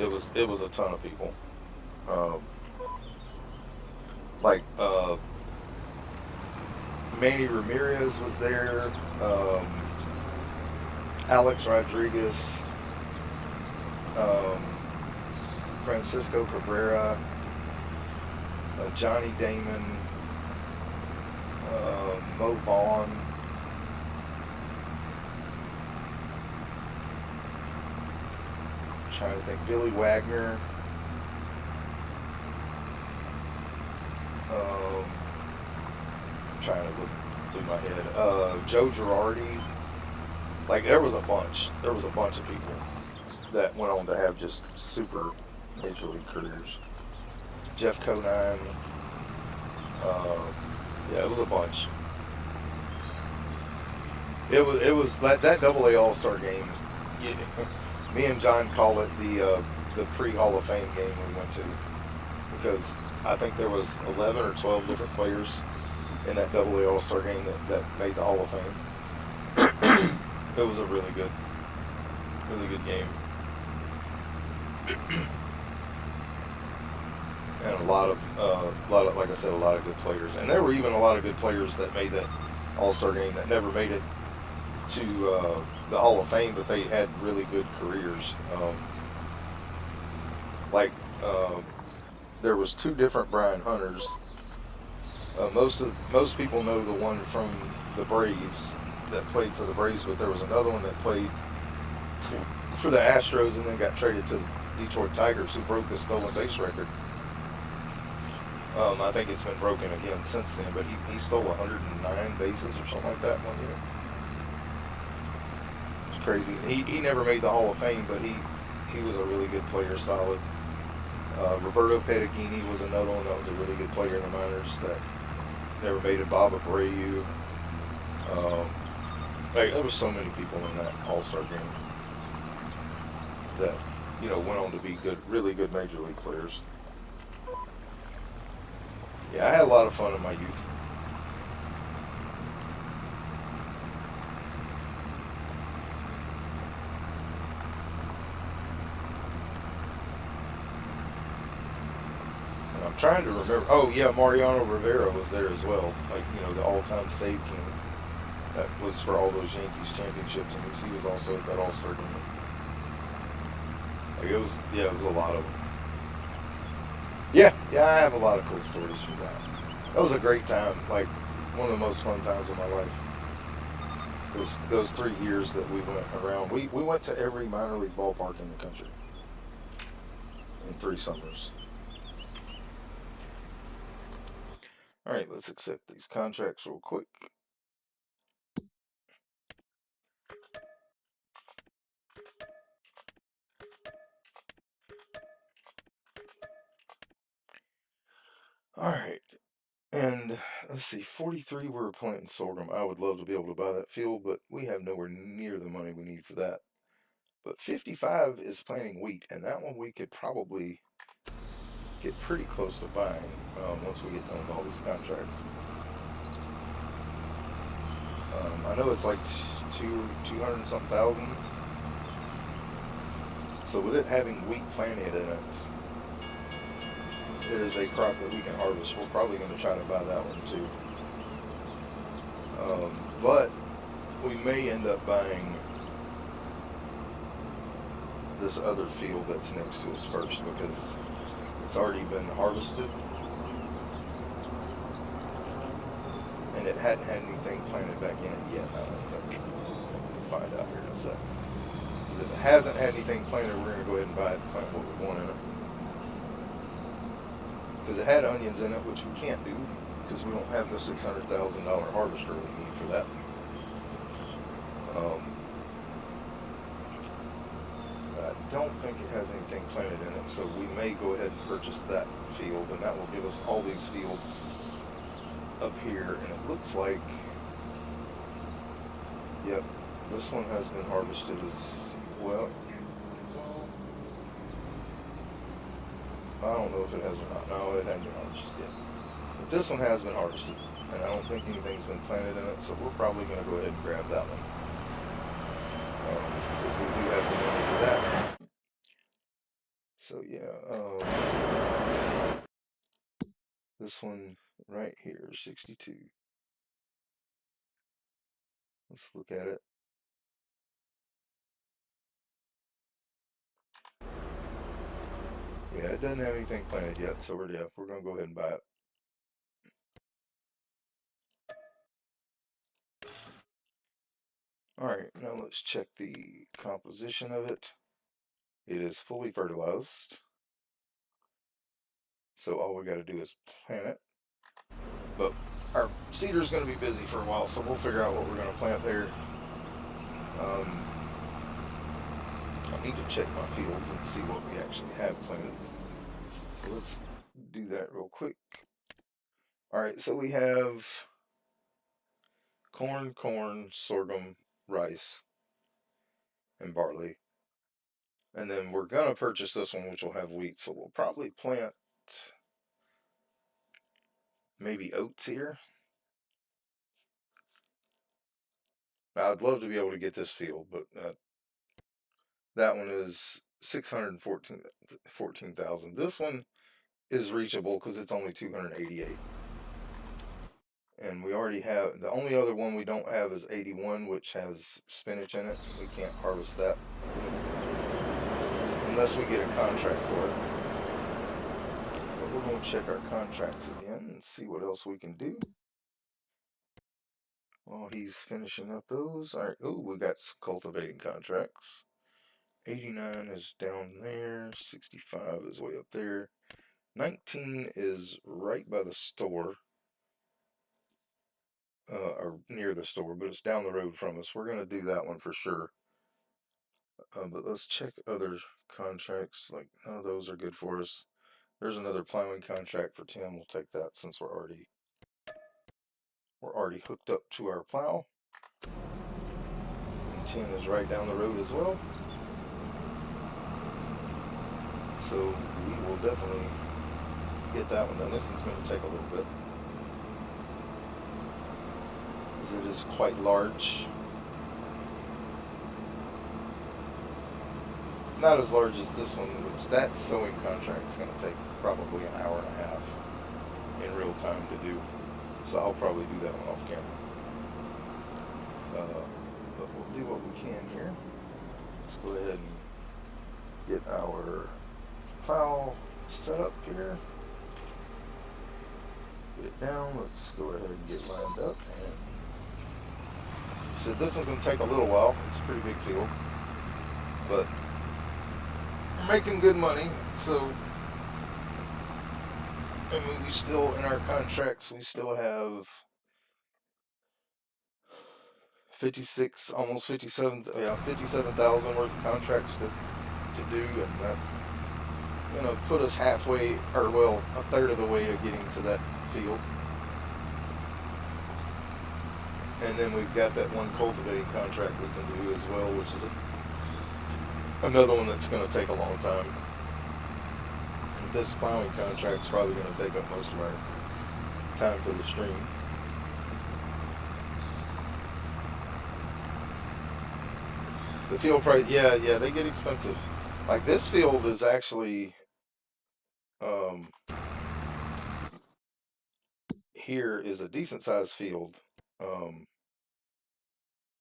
It was a ton of people. Like Manny Ramirez was there. Alex Rodriguez. Francisco Cabrera. Johnny Damon. Mo Vaughn. Trying to think. Billy Wagner. I'm trying to look through my head. Joe Girardi. Like there was a bunch. There was a bunch of people that went on to have just super major league careers. Jeff Conine. Yeah, it was a bunch. It was that Double A All Star game. Me and John call it the pre Hall of Fame game we went to, because I think there was 11 or 12 different players in that Double A All Star game that made the Hall of Fame. It was a really good game, and a lot of like I said, a lot of good players, and there were even a lot of good players that made that All-Star game that never made it to the Hall of Fame, but they had really good careers. Like uh, there was two different Brian Hunters. Most people know the one from the Braves that played for the Braves, but there was another one that played for the Astros and then got traded to the Detroit Tigers, who broke the stolen base record. I think it's been broken again since then, but he stole 109 bases or something like that one year. It's crazy. He never made the Hall of Fame, but he was a really good player, solid. Roberto Pedicini was another one that was a really good player in the minors that never made it. Bob Abreu. Um, there was so many people in that All-Star game that went on to be good, really good major league players. Yeah, I had a lot of fun in my youth. And I'm trying to remember. Oh yeah, Mariano Rivera was there as well. Like the all-time save king. That was for all those Yankees championships, and he was also at that All-Star game. Like it was a lot of them. Yeah, I have a lot of cool stories from that. That was a great time. Like one of the most fun times of my life. Those 3 years that we went around. We went to every minor league ballpark in the country in 3 summers. All right, let's accept these contracts real quick. All right, and let's see, 43 we're planting sorghum. I would love to be able to buy that field, but we have nowhere near the money we need for that. But 55 is planting wheat, and that one we could probably get pretty close to buying once we get done with all these contracts. I know it's like 200 something thousand. So with it having wheat planted in it, it is a crop that we can harvest. We're probably going to try to buy that one too. But we may end up buying this other field that's next to us first because it's already been harvested and it hadn't had anything planted back in it yet. I don't think. We'll find out here in a second. Because if it hasn't had anything planted, we're going to go ahead and buy it and plant what we want in it. Because it had onions in it, which we can't do because we don't have the $600,000 harvester we need for that. I don't think it has anything planted in it, so we may go ahead and purchase that field, and that will give us all these fields up here. And it looks like, yep, this one has been harvested as well. I don't know if it has or not. No, it hasn't been harvested yet. But this one has been harvested, and I don't think anything's been planted in it, so we're probably going to go ahead and grab that one. Because we do have the money for that. So yeah, this one right here, 62. Let's look at it. Yeah, it doesn't have anything planted yet, so we're gonna go ahead and buy it. All right, now let's check the composition of it. It is fully fertilized, so all we got to do is plant it. But our seeder's going to be busy for a while, so we'll figure out what we're going to plant there. I need to check my fields and see what we actually have planted. So let's do that real quick. All right, so we have corn, sorghum, rice, and barley. And then we're going to purchase this one, which will have wheat. So we'll probably plant maybe oats here. Now, I'd love to be able to get this field, but that one is 614,000. This one is reachable because it's only 288. And we already have, the only other one we don't have is 81, which has spinach in it. We can't harvest that unless we get a contract for it. But we're going to check our contracts again and see what else we can do while he's finishing up those. All right. Oh, we got some cultivating contracts. 89 is down there. 65 is way up there. 19 is right by the store. Or near the store, but it's down the road from us. We're going to do that one for sure. But let's check other contracts. Like, none of those are good for us. There's another plowing contract for Tim. We'll take that since we're already hooked up to our plow. And Tim is right down the road as well. So we will definitely get that one done. This one's going to take a little bit, because it is quite large. Not as large as this one, which that sewing contract is going to take probably an hour and a half in real time to do. So I'll probably do that one off camera. But we'll do what we can here. Let's go ahead and get our plow set up here. Get it down. Let's go ahead and get lined up. And so this is going to take a little while. It's a pretty big field, but we're making good money. So, I mean, we still, in our contracts, we still have 56, almost 57,000 worth of contracts to do, and that's gonna put us halfway, or well, a third of the way to getting to that field. And then we've got that one cultivating contract we can do as well, which is another one that's going to take a long time. And this plowing contract's probably going to take up most of our time for the stream. The field price, yeah, they get expensive. Like this field is actually, here is a decent sized field,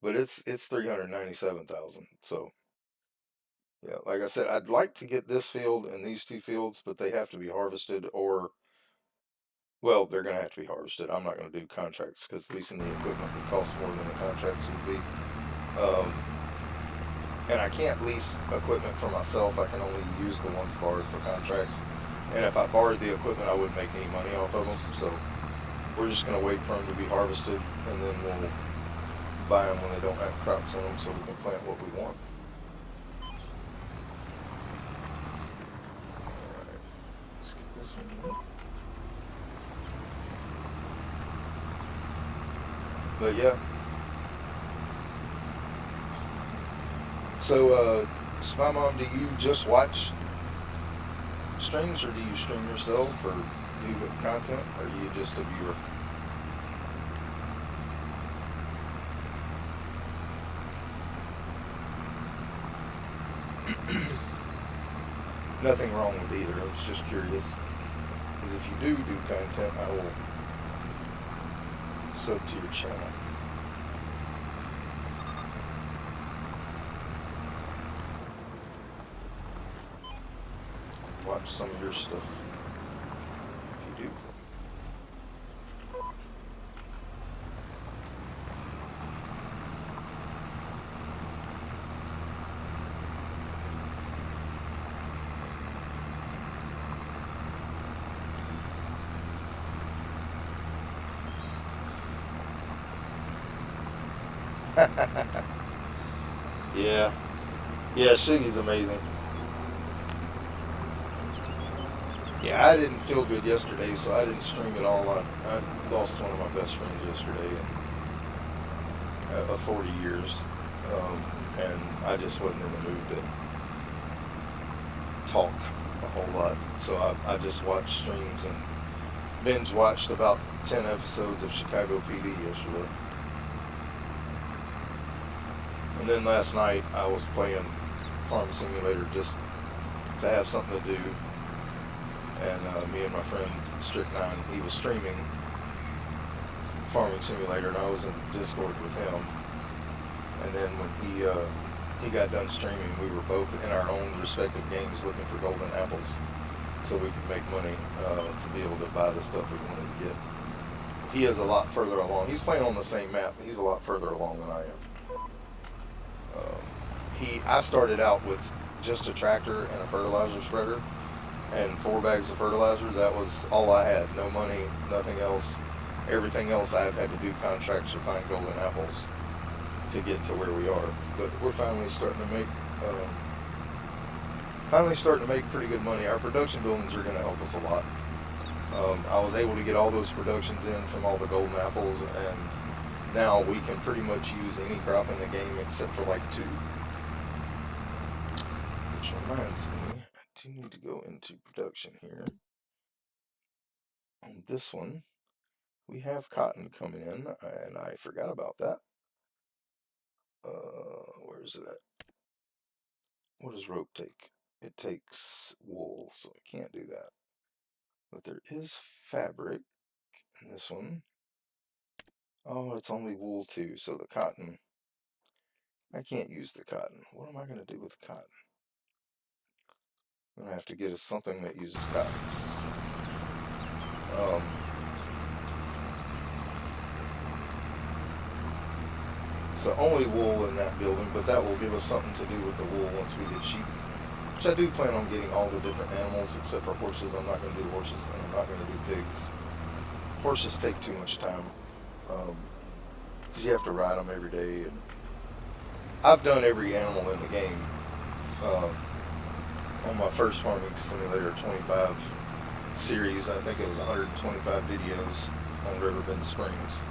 but it's 397,000. So yeah, like I said, I'd like to get this field and these two fields, but they have to be harvested, or well, they're going to have to be harvested. I'm not going to do contracts because leasing the equipment would cost more than the contracts would be. And I can't lease equipment for myself. I can only use the ones borrowed for contracts. And if I borrowed the equipment, I wouldn't make any money off of them. So we're just going to wait for them to be harvested, and then we'll buy them when they don't have crops in them, so we can plant what we want. Alright, let's get this one. But yeah. So, Spy Mom, do you just watch streams, or do you stream yourself, or do content, or are you just a viewer? Nothing wrong with either. I was just curious, because if you do content, I will sub to your channel. Watch some of your stuff if you do. Yeah. Yeah, Shiggy's amazing. Yeah, I didn't feel good yesterday, so I didn't stream at all. I lost one of my best friends yesterday of 40 years, and I just wasn't in the mood to talk a whole lot. So I just watched streams and binge watched about 10 episodes of Chicago PD yesterday. And then last night I was playing Farm Simulator just to have something to do. And me and my friend Strict9, he was streaming Farming Simulator, and I was in Discord with him. And then when he got done streaming, we were both in our own respective games looking for golden apples, so we could make money to be able to buy the stuff we wanted to get. He is a lot further along. He's playing on the same map, but he's a lot further along than I am. I started out with just a tractor and a fertilizer spreader and 4 bags of fertilizer. That was all I had. No money, nothing else. Everything else I've had to do contracts to find golden apples to get to where we are. But we're finally starting to make pretty good money. Our production buildings are going to help us a lot. I was able to get all those productions in from all the golden apples, and now we can pretty much use any crop in the game except for like 2. Which reminds me, I do need to go into production here. On this one, we have cotton coming in, and I forgot about that. Where is it at? What does rope take? It takes wool, so I can't do that. But there is fabric in this one. Oh, it's only wool too, so the cotton, I can't use the cotton. What am I going to do with the cotton? I'm going to have to get us something that uses cotton. So only wool in that building, but that will give us something to do with the wool once we get sheep. Which I do plan on getting all the different animals except for horses. I'm not going to do horses, and I'm not going to do pigs. Horses take too much time. Because you have to ride them every day. And I've done every animal in the game. On my first Farming Simulator 25 series, I think it was 125 videos on Riverbend Springs.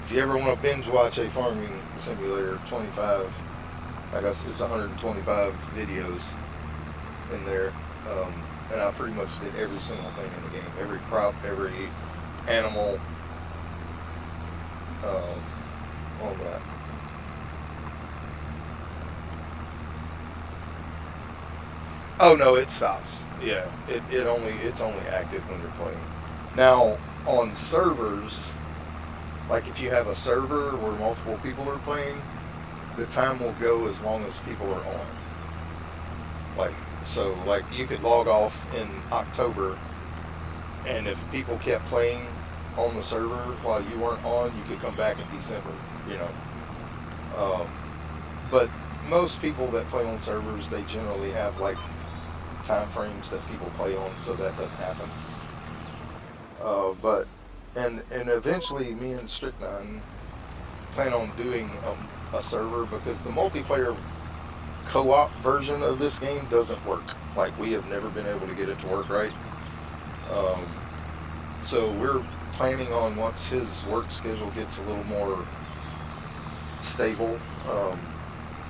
If you ever want to binge watch a Farming Simulator 25, I guess it's 125 videos in there, and I pretty much did every single thing in the game, every crop, every animal, all that. Oh no, it stops. Yeah, it's only active when you're playing. Now on servers, like if you have a server where multiple people are playing, the time will go as long as people are on. Like you could log off in October, and if people kept playing on the server while you weren't on, you could come back in December. But most people that play on servers, they generally have like time frames that people play on, so that doesn't happen. And eventually, me and Strychnine plan on doing a server, because the multiplayer co-op version of this game doesn't work. Like, we have never been able to get it to work right. So we're planning on, once his work schedule gets a little more stable,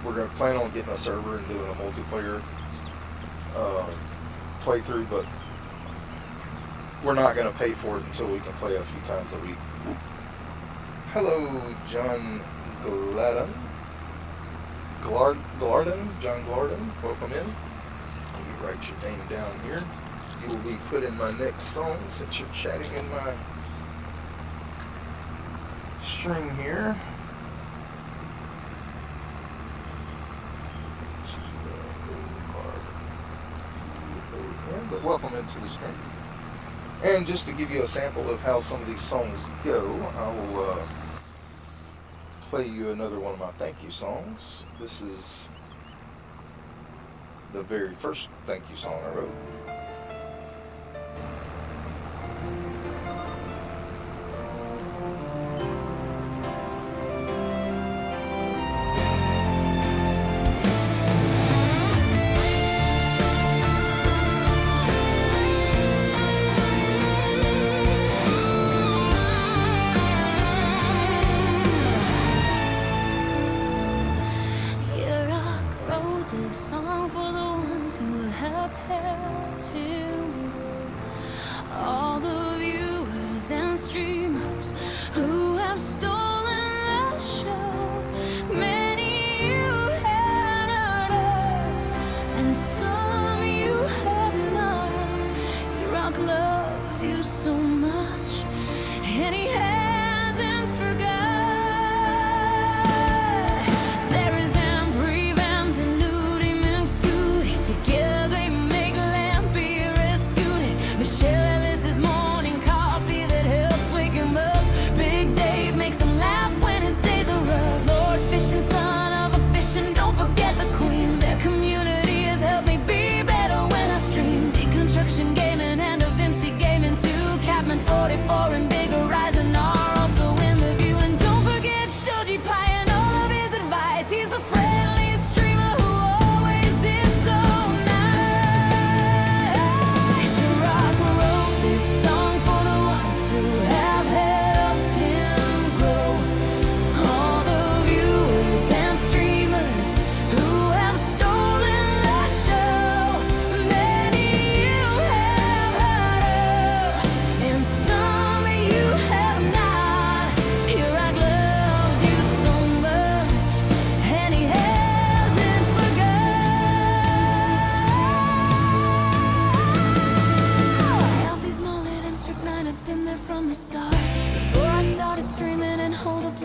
we're going to plan on getting a server and doing a multiplayer playthrough, but we're not going to pay for it until we can play a few times a week. Hello, John Gladden. John Glarden, welcome in. Let me write your name down here. You will be put in my next song since you're chatting in my string here. But welcome into the string. And just to give you a sample of how some of these songs go, I will play you another one of my thank you songs. This is the very first thank you song I wrote.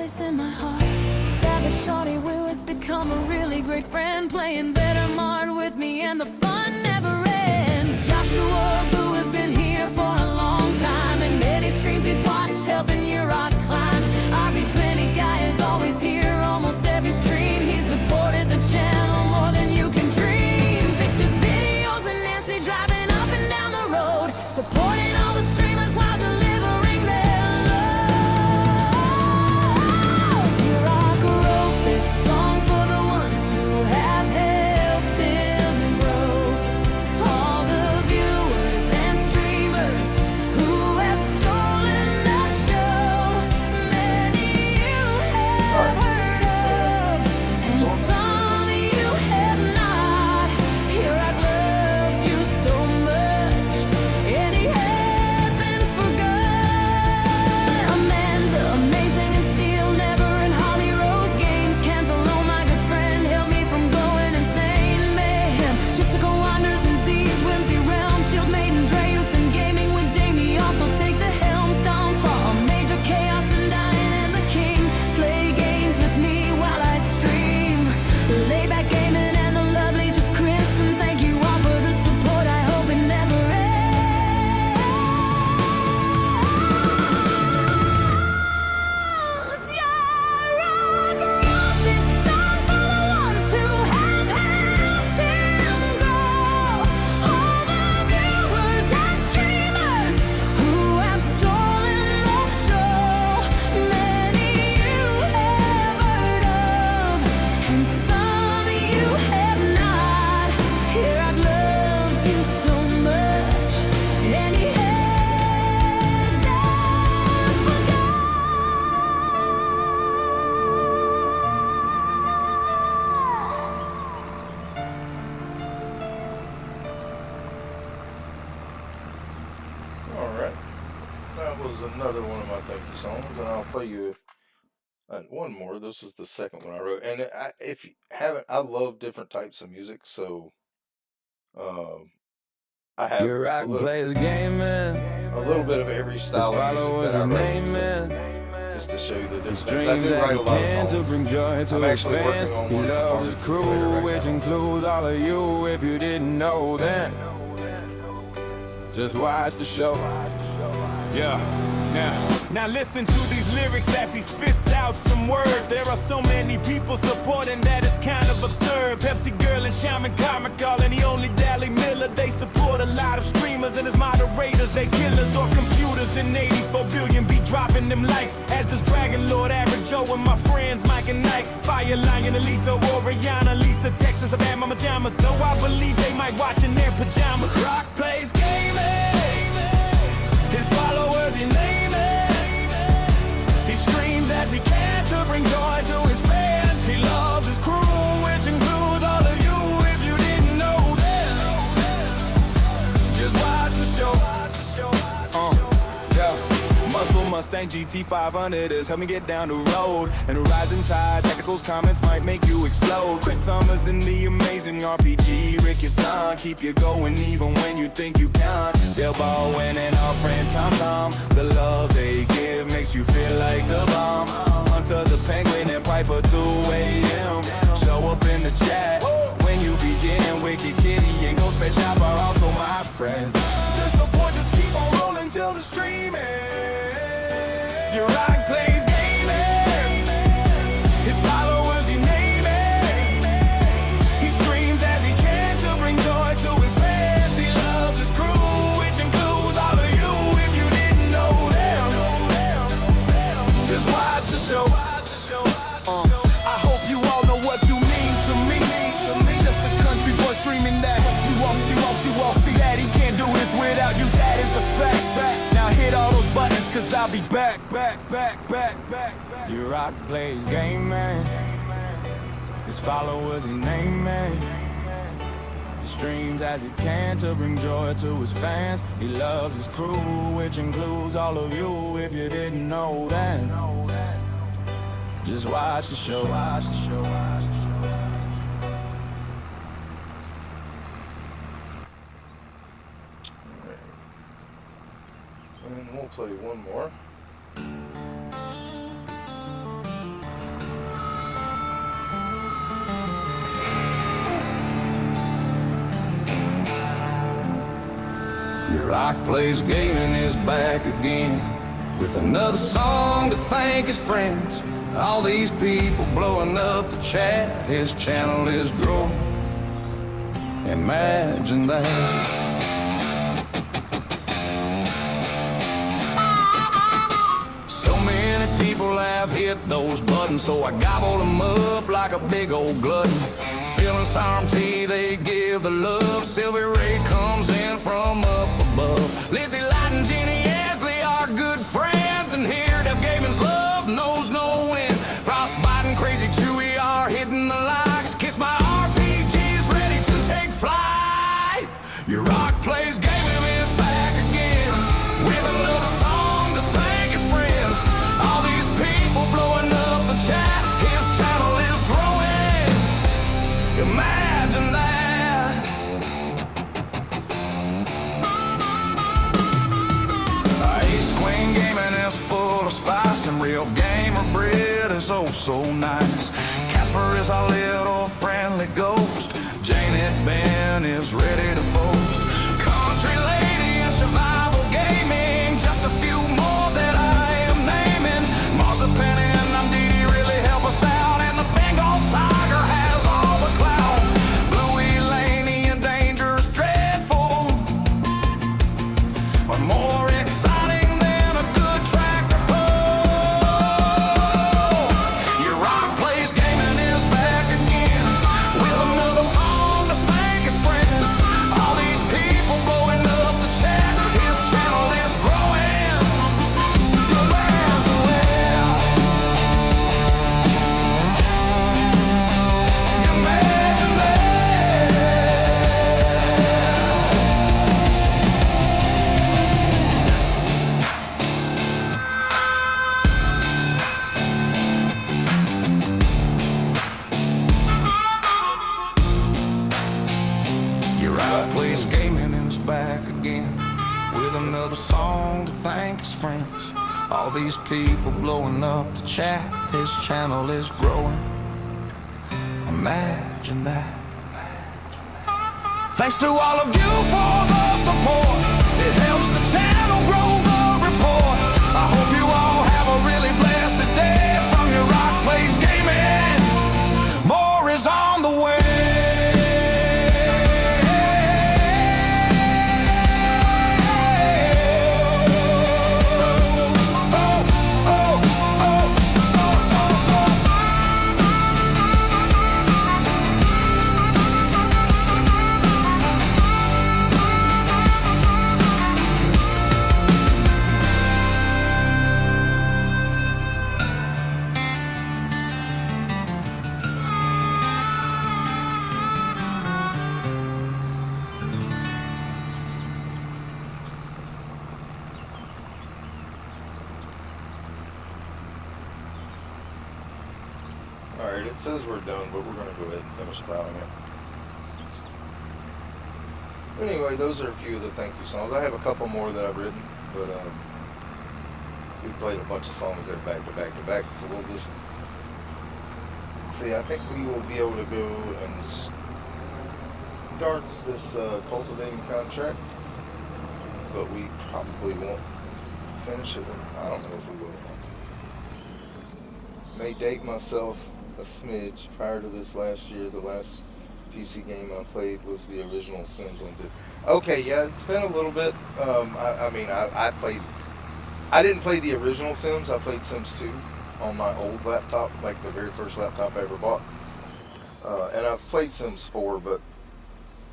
place in my heart. Savage Shorty Will has become a really great friend, playing better Mart with me and the fun never ends. Joshua Boo has been here for a long time, and many streams he's watched helping your rock climb. RB20 guy is always here, almost every stream. He supported the channel more than you can dream. Victor's videos and Nancy driving up and down the road, supporting all the streamers while delivering their loves. Rock wrote this song for the ones who have helped him grow. All the viewers and streamers who have stolen the show. Many you have heard of, and some you have not. Here Rock loves you so much, and he hasn't forgot. Amanda, amazing and still never in Holly Rose games. Cancelo, my good friend, held me from going insane. Mayhem, Jessica Wanders and Z's Whimsy Realm. Shield Maiden, Dreus and gaming with Jamie. Also take the helm, Stomfall, Major Chaos and Dying and the King. Play games with me while I stream. Layback gaming and the lovely just Chris. And thank you all for the support, I hope it never ends. Yeah, Rock wrote this song for the ones who have helped him grow. All the viewers and streamers who have stolen the show. Many you have heard of, and some you have not. Here Rock loves you so much, and he hasn't forgot. Alright, that was another one of my thank you songs, and I'll play you one more. This is the second one I wrote, and if you haven't, I love different types of music, so I have Your rock plays gaming. a little bit of every style of Followers music his that I name write, in. just to show you the difference. I Streams do as write he a lot can of to songs. bring joy to I'm his actually fans. working on He one loves his performance later crew, right which now. includes all of you. If you didn't know that, just watch the show. Yeah, now listen to these lyrics as he spits out some words. There are so many people supporting that it's kind of absurd. Pepsi Girl and Shaman Comical and the only Dally Miller. They support a lot of streamers and as moderators, they killers or computers. And 84 billion be dropping them likes. As does Dragon Lord, Average Joe, and my friends Mike and Nike. Fire Lion, Elisa, Oriana, Lisa, Texas. I've had my pajamas. Though I believe they might watch in their pajamas. Rock plays gaming. His followers, he name it. He streams as he can to bring joy to his fans. He loves his crew, which includes all of you. If you didn't know that, just watch the show. Yeah. Muscle Mustang GT 500 has helped me get down the road. And a rising tide, tacticals comments might make you explode. Chris Summers in the amazing RPG. Rick, your son, keep you going even when you think you can't. They'll ball winning our friend Tom Tom. The love they give makes you feel like the bomb. Hunter the Penguin and Piper 2 AM. Show up in the chat when you begin. Wicked Kitty and Ghost Pet Shop are also my friends. The support just keep on rolling till the stream ends. Your rock plays gaming. His followers, he name it. He streams as he can to bring joy to his fans. He loves his crew, which includes all of you. If you didn't know them, just watch the show. I hope you all know what you mean to me. Just a country boy streaming that. You all see that he can't do this without you. That is a fact. Now hit all those buttons, cause I'll be back. Your rock plays gaming. His followers, he name it. He streams as he can to bring joy to his fans. He loves his crew, which includes all of you. If you didn't know that, just watch the show. And we'll play one more. Rock Plays Gaming is back again with another song to thank his friends. All these people blowing up the chat, his channel is growing. Imagine that. So many people have hit those buttons, so I gobble them up like a big old glutton. Feeling sovereignty, they give the love. Sylvie Ray comes in from up above. Lizzie Light and Jenny Esley are good friends, and here Dev Gaming's love knows no end. Frostbite and Crazy Chewy are hitting the likes. Kiss My RPG is ready to take flight. Your Rock Plays Gaming is back again with another song to thank his friends. All these people blowing up the chat, his channel is growing. Imagine that. Ace Queen Gaming is full of spice, and real gamer bread is oh so nice. Casper is our little friendly ghost. Janet Ben is ready to boast. Country Lady and Survival Gaming, just a few more that I am naming. Marzipan and Namdidi really help us out, and the Bengal Tiger has all the clout. Bluey, Laney, and Dangerous Dreadful are more exciting than a good tractor pull. Your Rock Plays Gaming is back again with another song to thank his friends. All these people blowing up the chat, his channel is growing. Imagine that. Imagine that. Your Rock Plays Gaming is back again with another song to thank his friends. All these people blowing up the chat, his channel is growing. Imagine that. Thanks to all of you for the support. It helps the channel grow the report. I hope you all have a really blessed day from your Rock Plays Gaming. More is on the way. Alright, it says we're done, but we're going to go ahead and finish filing it. Anyway, those are a few of the thank you songs. I have a couple more that I've written, but we played a bunch of songs there back to back to back, so we'll just see. I think we will be able to go and start this cultivating contract, but we probably won't finish it. I don't know if we will. May date myself a smidge. Prior to this last year, the last PC game I played was the original Sims on Disc. Okay, yeah, it's been a little bit. I didn't play the original Sims. I played Sims 2 on my old laptop, like the very first laptop I ever bought. And I've played Sims 4, but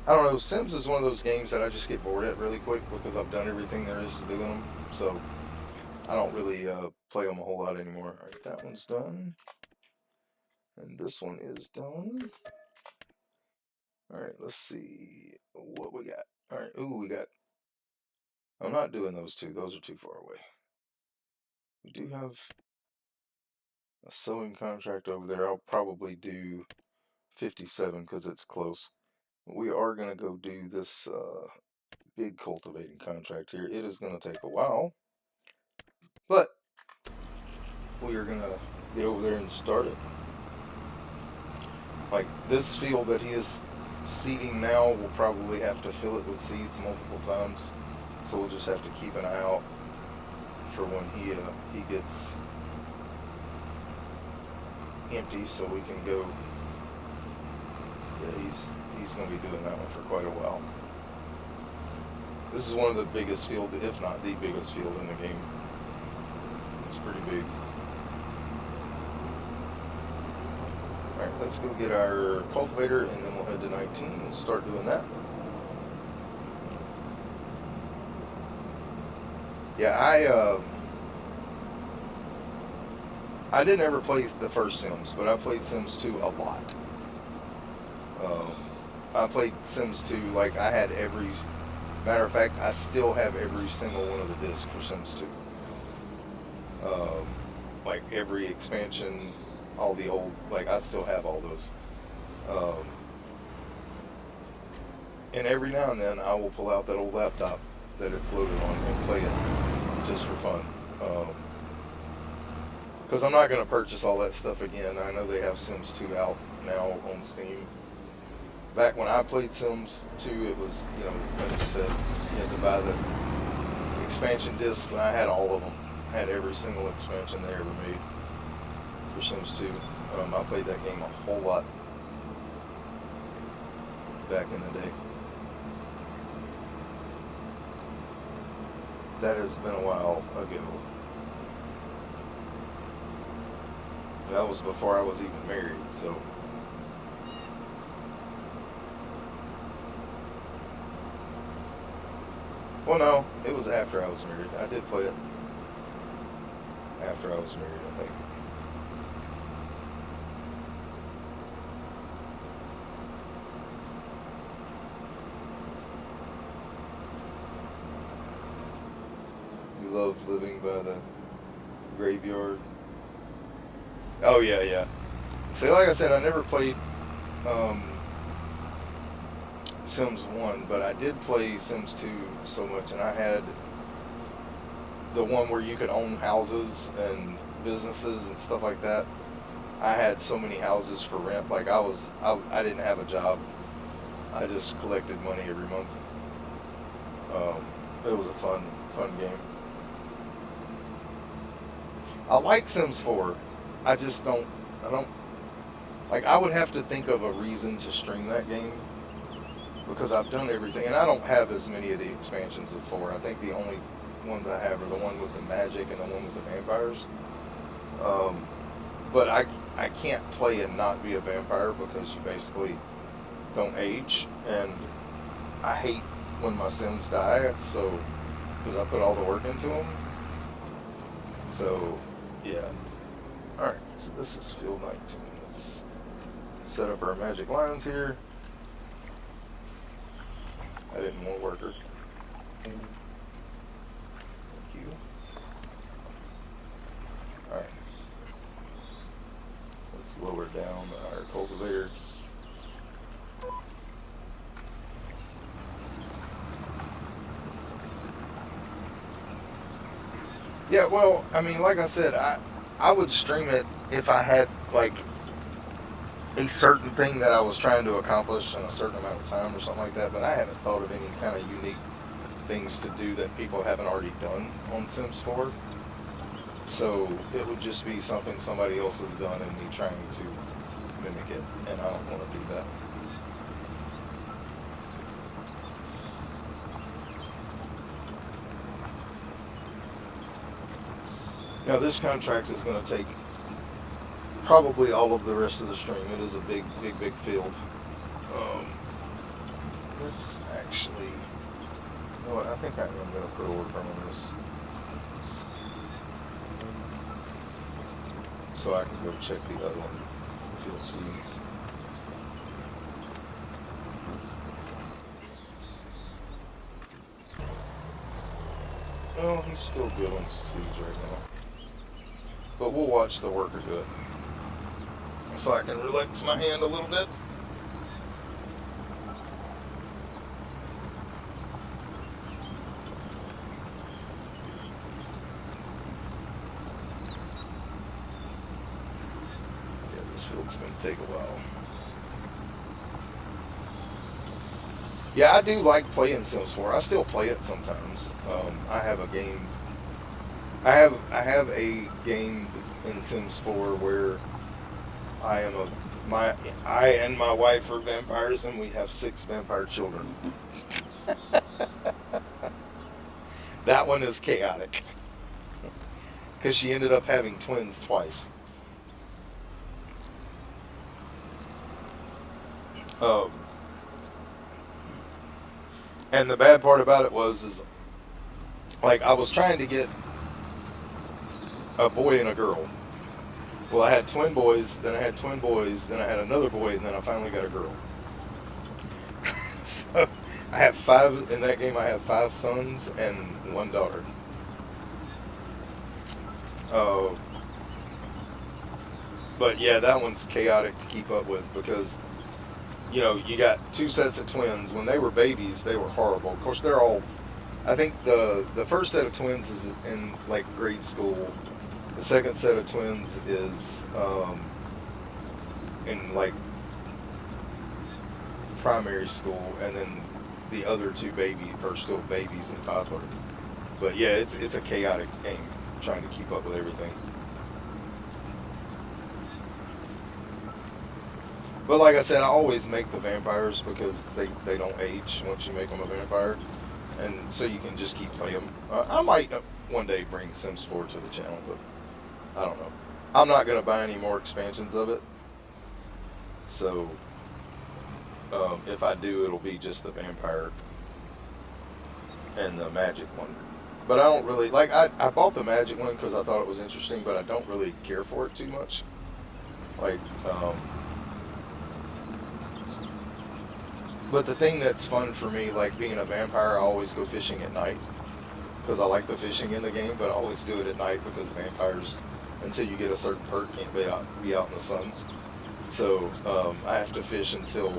I don't know. Sims is one of those games that I just get bored at really quick because I've done everything there is to do in them. So I don't really play them a whole lot anymore. All right, that one's done. And this one is done. Alright, let's see what we got. Alright, ooh, we got... I'm not doing those two. Those are too far away. We do have a sewing contract over there. I'll probably do 57 because it's close. We are going to go do this big cultivating contract here. It is going to take a while. But we are going to get over there and start it. Like this field that he is seeding now, we'll probably have to fill it with seeds multiple times So we'll just have to keep an eye out for when he gets empty, so we can go. Yeah, he's going to be doing that one for quite a while. This is one of the biggest fields, if not the biggest field in the game. It's pretty big. Alright, let's go get our cultivator, and then we'll head to 19 and start doing that. Yeah, I didn't ever play the first Sims, but I played Sims 2 a lot. I played Sims 2, like I had every, matter of fact, I still have every single one of the discs for Sims 2. Like every expansion, all the old, like I still have all those. And every now and then I will pull out that old laptop that it's loaded on and play it just for fun. Because I'm not going to purchase all that stuff again. I know they have Sims 2 out now on Steam. Back when I played Sims 2, it was, you know, like I said, you had to buy the expansion discs, and I had all of them. I had every single expansion they ever made for Sims 2. I played that game a whole lot back in the day. That has been a while ago. That was before I was even married, so. Well, no, it was after I was married. I did play it after I was married, I think. You love living by the graveyard. Oh, yeah. See, like I said, I never played Sims 1, but I did play Sims 2 so much, and I had the one where you could own houses and businesses and stuff like that. I had so many houses for rent. Like I didn't have a job. I just collected money every month. It was a fun game. I like Sims 4. I don't, like, I would have to think of a reason to stream that game, because I've done everything, and I don't have as many of the expansions of 4. I think the only ones I have are the one with the magic and the one with the vampires. But I can't play and not be a vampire, because you basically don't age, and I hate when my Sims die, so, because I put all the work into them. So, yeah. Alright, so this is field 19. Let's set up our magic lines here. I didn't want worker. Thank you. Alright. Let's lower down our cultivator. Yeah, well, I mean, like I said, I would stream it if I had, like, a certain thing that I was trying to accomplish in a certain amount of time or something like that, but I haven't thought of any kind of unique things to do that people haven't already done on Sims 4. So it would just be something somebody else has done and me trying to mimic it, and I don't want to do that. Now this contract is going to take probably all of the rest of the stream. It is a big field. Let's actually, you know what, I think I am going to put a worker on this, so I can go check the other one, field seeds. Well, he's still good on seeds right now. But we'll watch the worker do it, so I can relax my hand a little bit. Yeah, this field's going to take a while. Yeah, I do like playing Sims 4. I still play it sometimes. I have a game. I have a game in Sims 4 where I am a my I and my wife are vampires, and we have 6 vampire children. That one is chaotic because she ended up having twins twice. Um, and the bad part about it is like I was trying to get a boy and a girl. Well, I had twin boys, then I had twin boys, then I had another boy, and then I finally got a girl. So I have 5 in that game. I have 5 sons and 1 daughter. Uh, but yeah, that one's chaotic to keep up with because you got 2 sets of twins. When they were babies, they were horrible. Of course, they're all. I think the first set of twins is in like grade school. The second set of twins is in like primary school, and then the other 2 babies are still babies and toddler. But yeah, it's a chaotic game trying to keep up with everything. But like I said, I always make the vampires because they don't age once you make them a vampire, and so you can just keep playing them. I might one day bring Sims 4 to the channel, but I don't know. I'm not gonna buy any more expansions of it, so if I do, it'll be just the vampire and the magic one. But I don't really like. I bought the magic one because I thought it was interesting, but I don't really care for it too much. Like, but the thing that's fun for me, like being a vampire, I always go fishing at night because I like the fishing in the game, but I always do it at night because vampires, until you get a certain perk, can't be out in the sun. So I have to fish until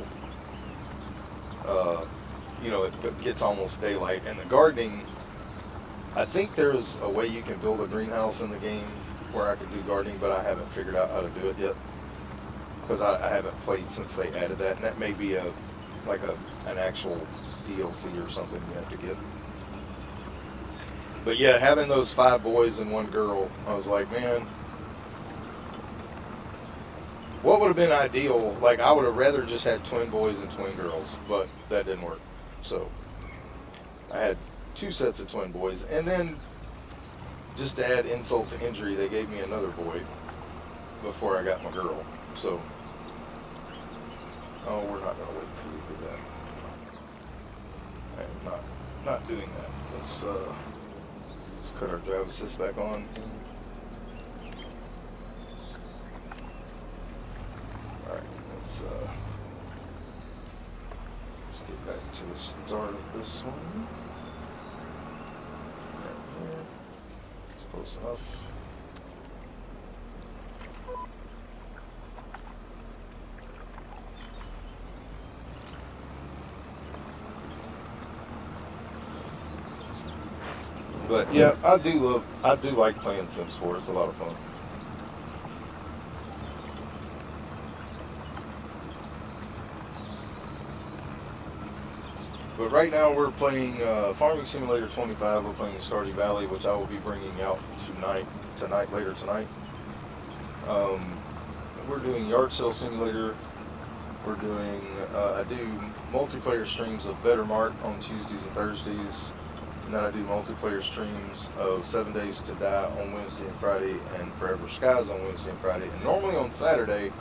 it gets almost daylight. And the gardening, I think there's a way you can build a greenhouse in the game where I can do gardening, but I haven't figured out how to do it yet because I haven't played since they added that, and that may be an actual DLC or something you have to get. But yeah, having those 5 boys and 1 girl, I was like, man, what would have been ideal? Like, I would have rather just had twin boys and twin girls, but that didn't work. So I had 2 sets of twin boys, and then just to add insult to injury, they gave me another boy before I got my girl. So, we're not gonna wait for you to do that. I am not doing that. Let's cut our drive assist back on. All right, let's get back to the start of this one. Right here. It's close enough. But yeah, I do like playing Sims 4. It's a lot of fun. But right now we're playing Farming Simulator 25. We're playing Stardew Valley, which I will be bringing out later tonight. We're doing Yard Sale Simulator. We're doing, I do multiplayer streams of Better Mart on Tuesdays and Thursdays. And then I do multiplayer streams of 7 Days to Die on Wednesday and Friday, and Forever Skies on Wednesday and Friday. And normally on Saturday,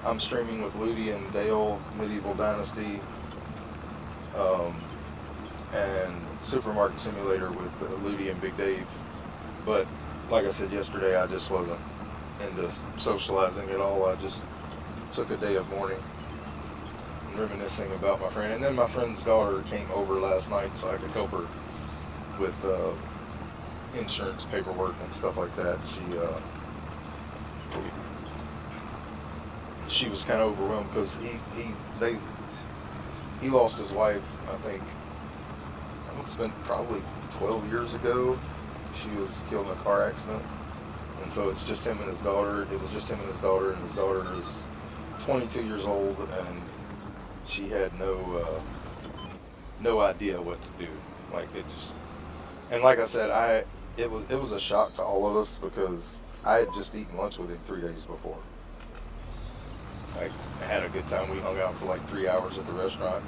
I'm streaming with Ludi and Dale, Medieval Dynasty, and Supermarket Simulator with Ludi and Big Dave. But like I said yesterday, I just wasn't into socializing at all. I just took a day of mourning and reminiscing about my friend. And then my friend's daughter came over last night so I could help her with insurance paperwork and stuff like that. She was kind of overwhelmed because he lost his wife, I think it's been probably 12 years ago. She was killed in a car accident, and so it's just him and his daughter. It was just him and his daughter is 22 years old, and she had no no idea what to do. Like it just, and like I said, it was a shock to all of us because I had just eaten lunch with him 3 days before. Like I had a good time. We hung out for like 3 hours at the restaurant.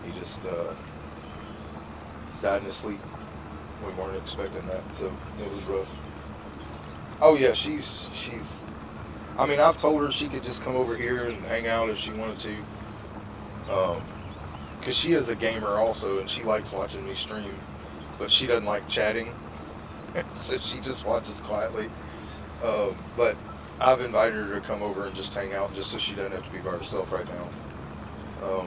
And he just died in his sleep. We weren't expecting that, so it was rough. Oh yeah, she's. I mean, I've told her she could just come over here and hang out if she wanted to. Because she is a gamer also, and she likes watching me stream, but she doesn't like chatting, so she just watches quietly. But I've invited her to come over and just hang out, just so she doesn't have to be by herself right now.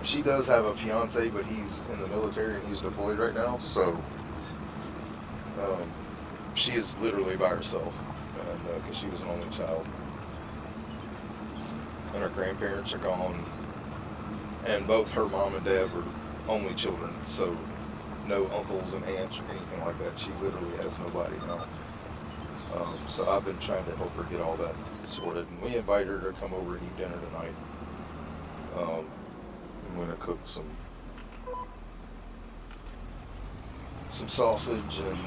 She does have a fiance, but he's in the military and he's deployed right now, so um, she is literally by herself, and because she was an only child, and her grandparents are gone, and both her mom and dad were only children, so no uncles and aunts or anything like that. She literally has nobody now. So I've been trying to help her get all that sorted, and we invited her to come over and eat dinner tonight. I'm gonna cook some sausage and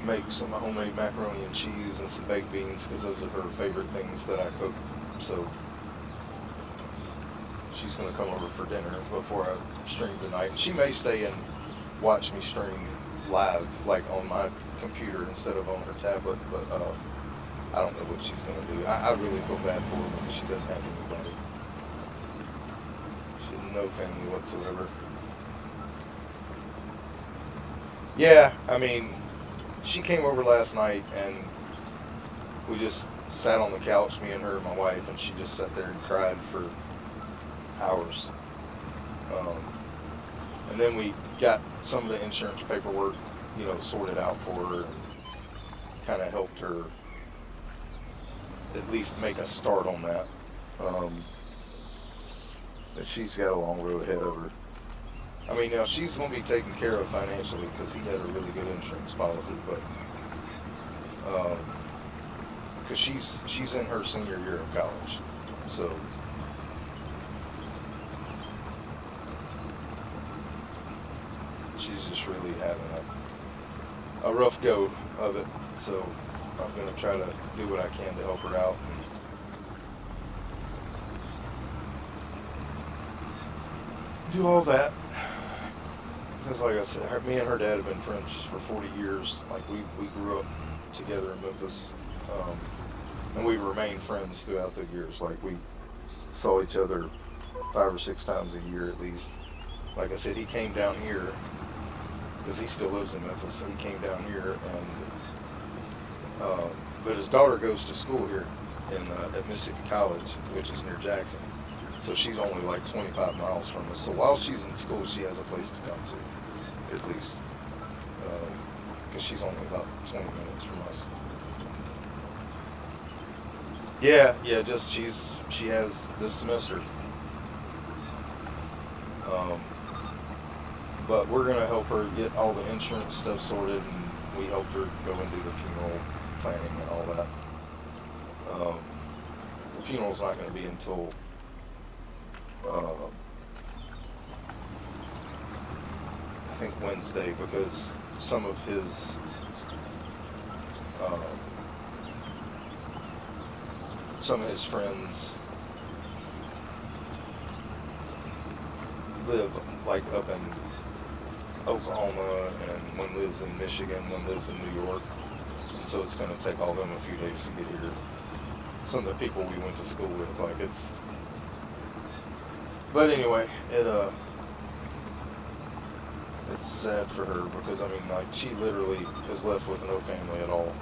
make some homemade macaroni and cheese and some baked beans because those are her favorite things that I cook. So she's gonna come over for dinner before I stream tonight, and she may stay and watch me stream live, like on my computer instead of on her tablet. But I don't know what she's gonna do. I really feel bad for her because she doesn't have anybody. She has no family whatsoever. Yeah, I mean, she came over last night and we just sat on the couch, me and her and my wife, and she just sat there and cried for hours. And then we got some of the insurance paperwork, sorted out for her, and kind of helped her at least make a start on that. But she's got a long road ahead of her. I mean, she's going to be taken care of financially because he had a really good insurance policy, but because she's in her senior year of college, so she's just really having a rough go of it. So I'm going to try to do what I can to help her out. And do all that. Because like I said, me and her dad have been friends for 40 years. Like we grew up together in Memphis. And we've remained friends throughout the years. Like we saw each other 5 or 6 times a year at least. Like I said, he came down here because he still lives in Memphis. So he came down here, and but his daughter goes to school here at Mississippi College, which is near Jackson. So she's only like 25 miles from us. So while she's in school, she has a place to come to, at least, because she's only about 20 minutes from us. Yeah, just she has this semester. But we're gonna help her get all the insurance stuff sorted, and we helped her go and do the funeral planning and all that. The funeral's not gonna be until I think Wednesday, because some of his friends live like up in Oklahoma, and one lives in Michigan, one lives in New York, and so it's going to take all them a few days to get here. Some of the people we went to school with, but anyway, it's sad for her because, I mean, like, she literally is left with no family at all.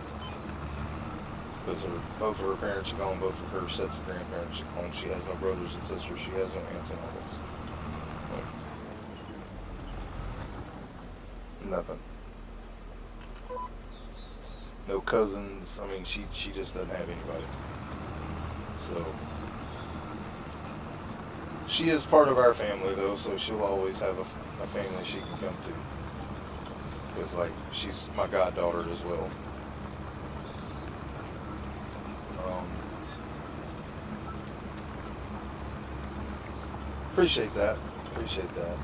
Because both of her parents are gone, both of her sets of grandparents are gone. She has no brothers and sisters. She has no aunts and uncles. Nothing. No cousins. I mean, she just doesn't have anybody. So she is part of our family, though, so she'll always have a family she can come to. Because, like, she's my goddaughter as well. Appreciate that. Appreciate that.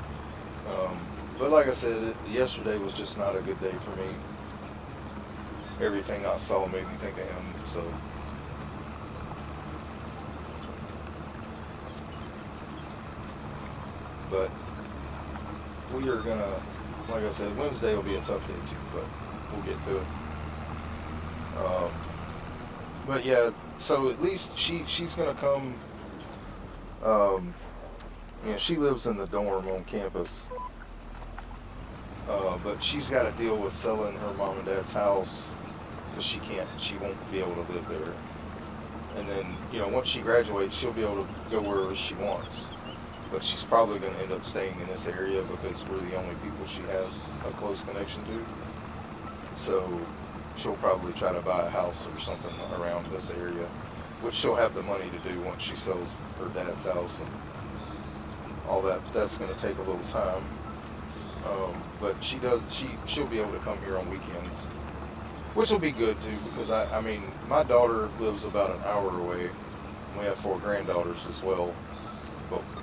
But like I said, yesterday was just not a good day for me. Everything I saw made me think of him. So, but we are gonna, like I said, Wednesday will be a tough day too. But we'll get through it. Um, but yeah, so at least she's gonna come. Um, she lives in the dorm on campus, but she's got to deal with selling her mom and dad's house because she won't be able to live there. And then, once she graduates, she'll be able to go wherever she wants. But she's probably going to end up staying in this area because we're the only people she has a close connection to. So she'll probably try to buy a house or something around this area, which she'll have the money to do once she sells her dad's house and all that. But that's going to take a little time. But she'll be able to come here on weekends, which will be good too, because I mean, my daughter lives about an hour away. We have 4 granddaughters as well,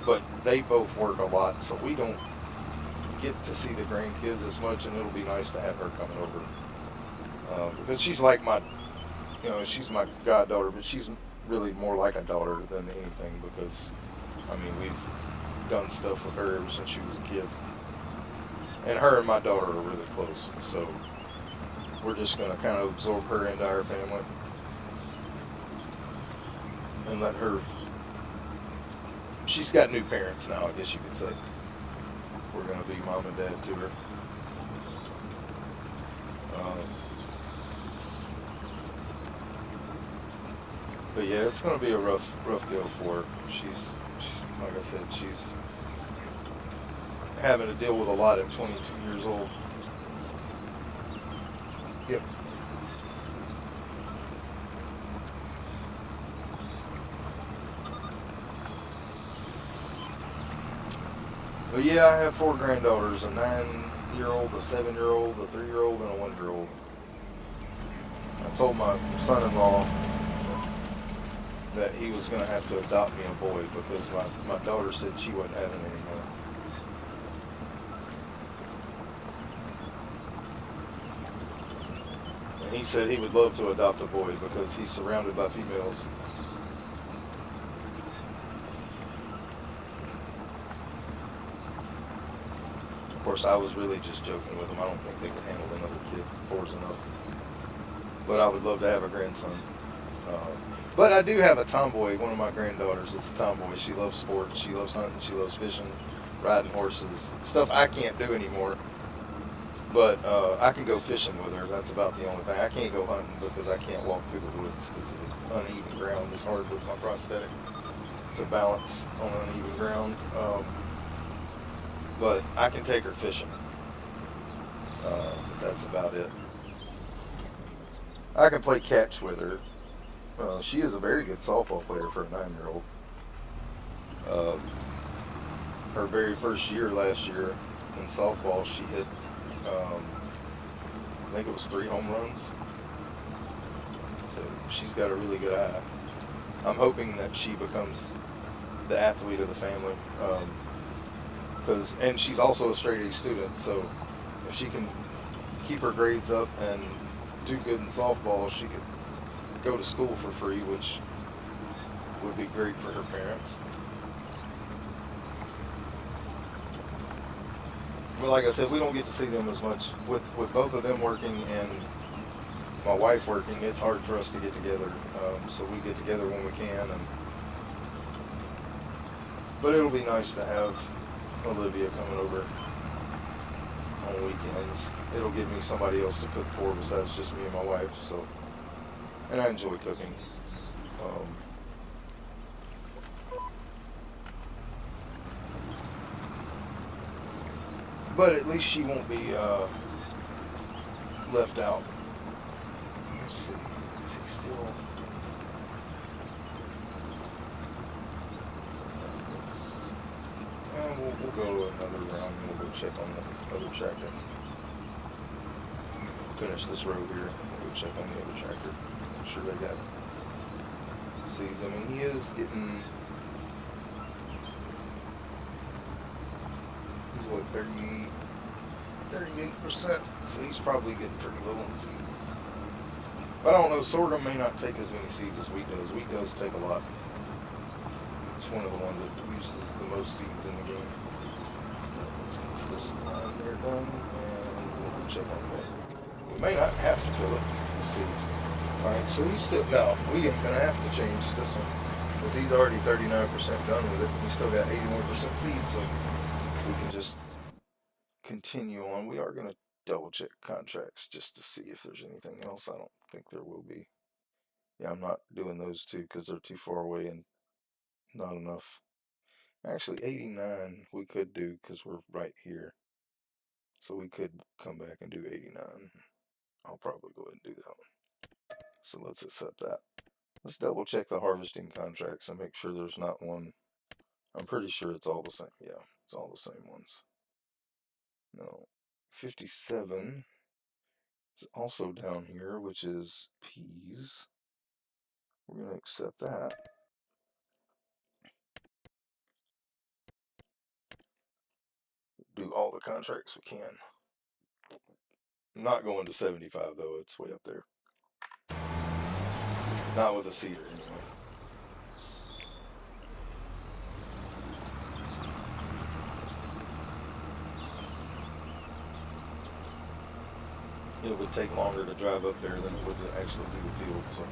but they both work a lot, so we don't get to see the grandkids as much, and it'll be nice to have her coming over, because she's like she's my goddaughter, but she's really more like a daughter than anything, because I mean, we've done stuff with her ever since she was a kid. And her and my daughter are really close, so we're just going to kind of absorb her into our family and let her. She's got new parents now, I guess you could say. We're going to be mom and dad to her. But yeah, it's going to be a rough deal for her. She's like I said, she's having to deal with a lot at 22 years old. Yep. But yeah, I have 4 granddaughters, a 9-year-old, a 7-year-old, a 3-year-old, and a 1-year-old. I told my son-in-law that he was going to have to adopt me a boy because my daughter said she wasn't having any more. And he said he would love to adopt a boy because he's surrounded by females. Of course, I was really just joking with him. I don't think they could handle another kid. 4's enough. But I would love to have a grandson. But I do have a tomboy. One of my granddaughters is a tomboy. She loves sports. She loves hunting. She loves fishing, riding horses. Stuff I can't do anymore. But I can go fishing with her. That's about the only thing. I can't go hunting because I can't walk through the woods because of uneven ground. It's hard with my prosthetic to balance on uneven ground. But I can take her fishing. That's about it. I can play catch with her. She is a very good softball player for a 9-year-old. Her very first year last year in softball, she hit, I think it was 3 home runs. So she's got a really good eye. I'm hoping that she becomes the athlete of the family. And she's also a straight A student, so if she can keep her grades up and do good in softball, she could go to school for free, which would be great for her parents. But like I said, we don't get to see them as much. With both of them working and my wife working, it's hard for us to get together. So we get together when we can. But it'll be nice to have Olivia coming over on weekends. It'll give me somebody else to cook for besides just me and my wife. So, and I enjoy cooking. But at least she won't be left out. Let's see. Is he still? We'll go another round and we'll go check on the other tractor. Finish this road here. We'll go check on the other tractor. I'm sure they got seeds. I mean, he is getting He's what, 38%, so he's probably getting pretty low on seeds. But I don't know, sorghum may not take as many seeds as wheat does. Wheat does take a lot. It's one of the ones that uses the most seeds in the game. Let's get to this line there done, and we'll check on that. We may not have to fill it. Let's see. Alright, so he's still, no, we ain't gonna have to change this one, because he's already 39% done with it. We still got 81% seeds, so we can just continue on. We are gonna double check contracts just to see if there's anything else. I don't think there will be. Yeah, I'm not doing those two because they're too far away and not enough. Actually, 89 we could do because we're right here. So we could come back and do 89. I'll probably go ahead and do that one. So let's accept that. Let's double check the harvesting contracts and make sure there's not one. I'm pretty sure it's all the same. Yeah, it's all the same ones. No, 57 is also down here, which is peas. We're going to accept that. Do all the contracts we can. I'm not going to 75 though, it's way up there. Not with a cedar anyway. It would take longer to drive up there than it would to actually do the field, so.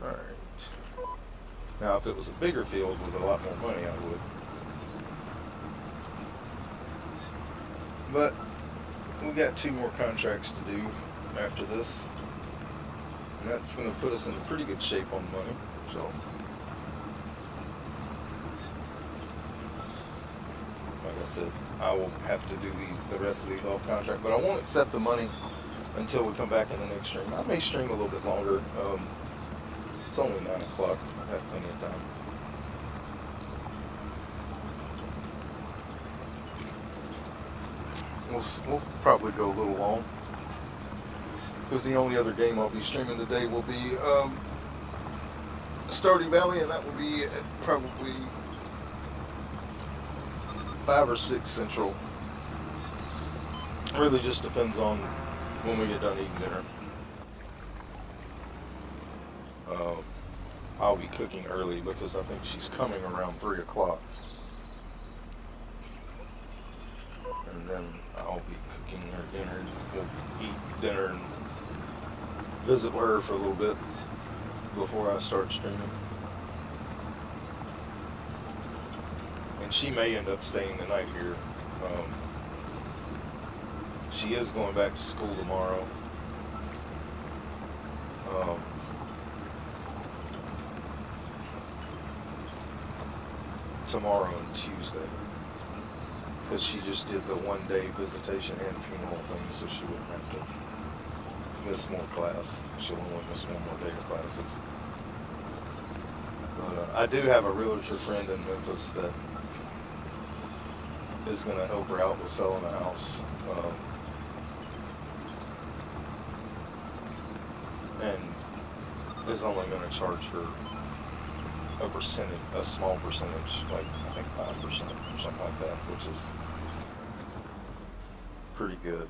Alright. Now if it was a bigger field with a lot more money, I would. But we got 2 more contracts to do after this. And that's going to put us in pretty good shape on money, so. Like I said, I will have to do the rest of these off contract, but I won't accept the money until we come back in the next stream. I may stream a little bit longer. It's only 9 o'clock. I have plenty of time. We'll probably go a little long, because the only other game I'll be streaming today will be Stardew Valley, and that will be at probably 5 or 6 Central. Really just depends on when we get done eating dinner. I'll be cooking early because I think she's coming around 3 o'clock. And then I'll be cooking her dinner. We'll eat dinner and visit her for a little bit before I start streaming. And she may end up staying the night here. She is going back to school tomorrow. Tomorrow and Tuesday. Because she just did the 1-day visitation and funeral thing, so she wouldn't have to miss more class. She'll only miss 1 more day of classes. But I do have a realtor friend in Memphis that is going to help her out with selling a house. And is only going to charge her a small percentage, like I think 5% or something like that, which is pretty good.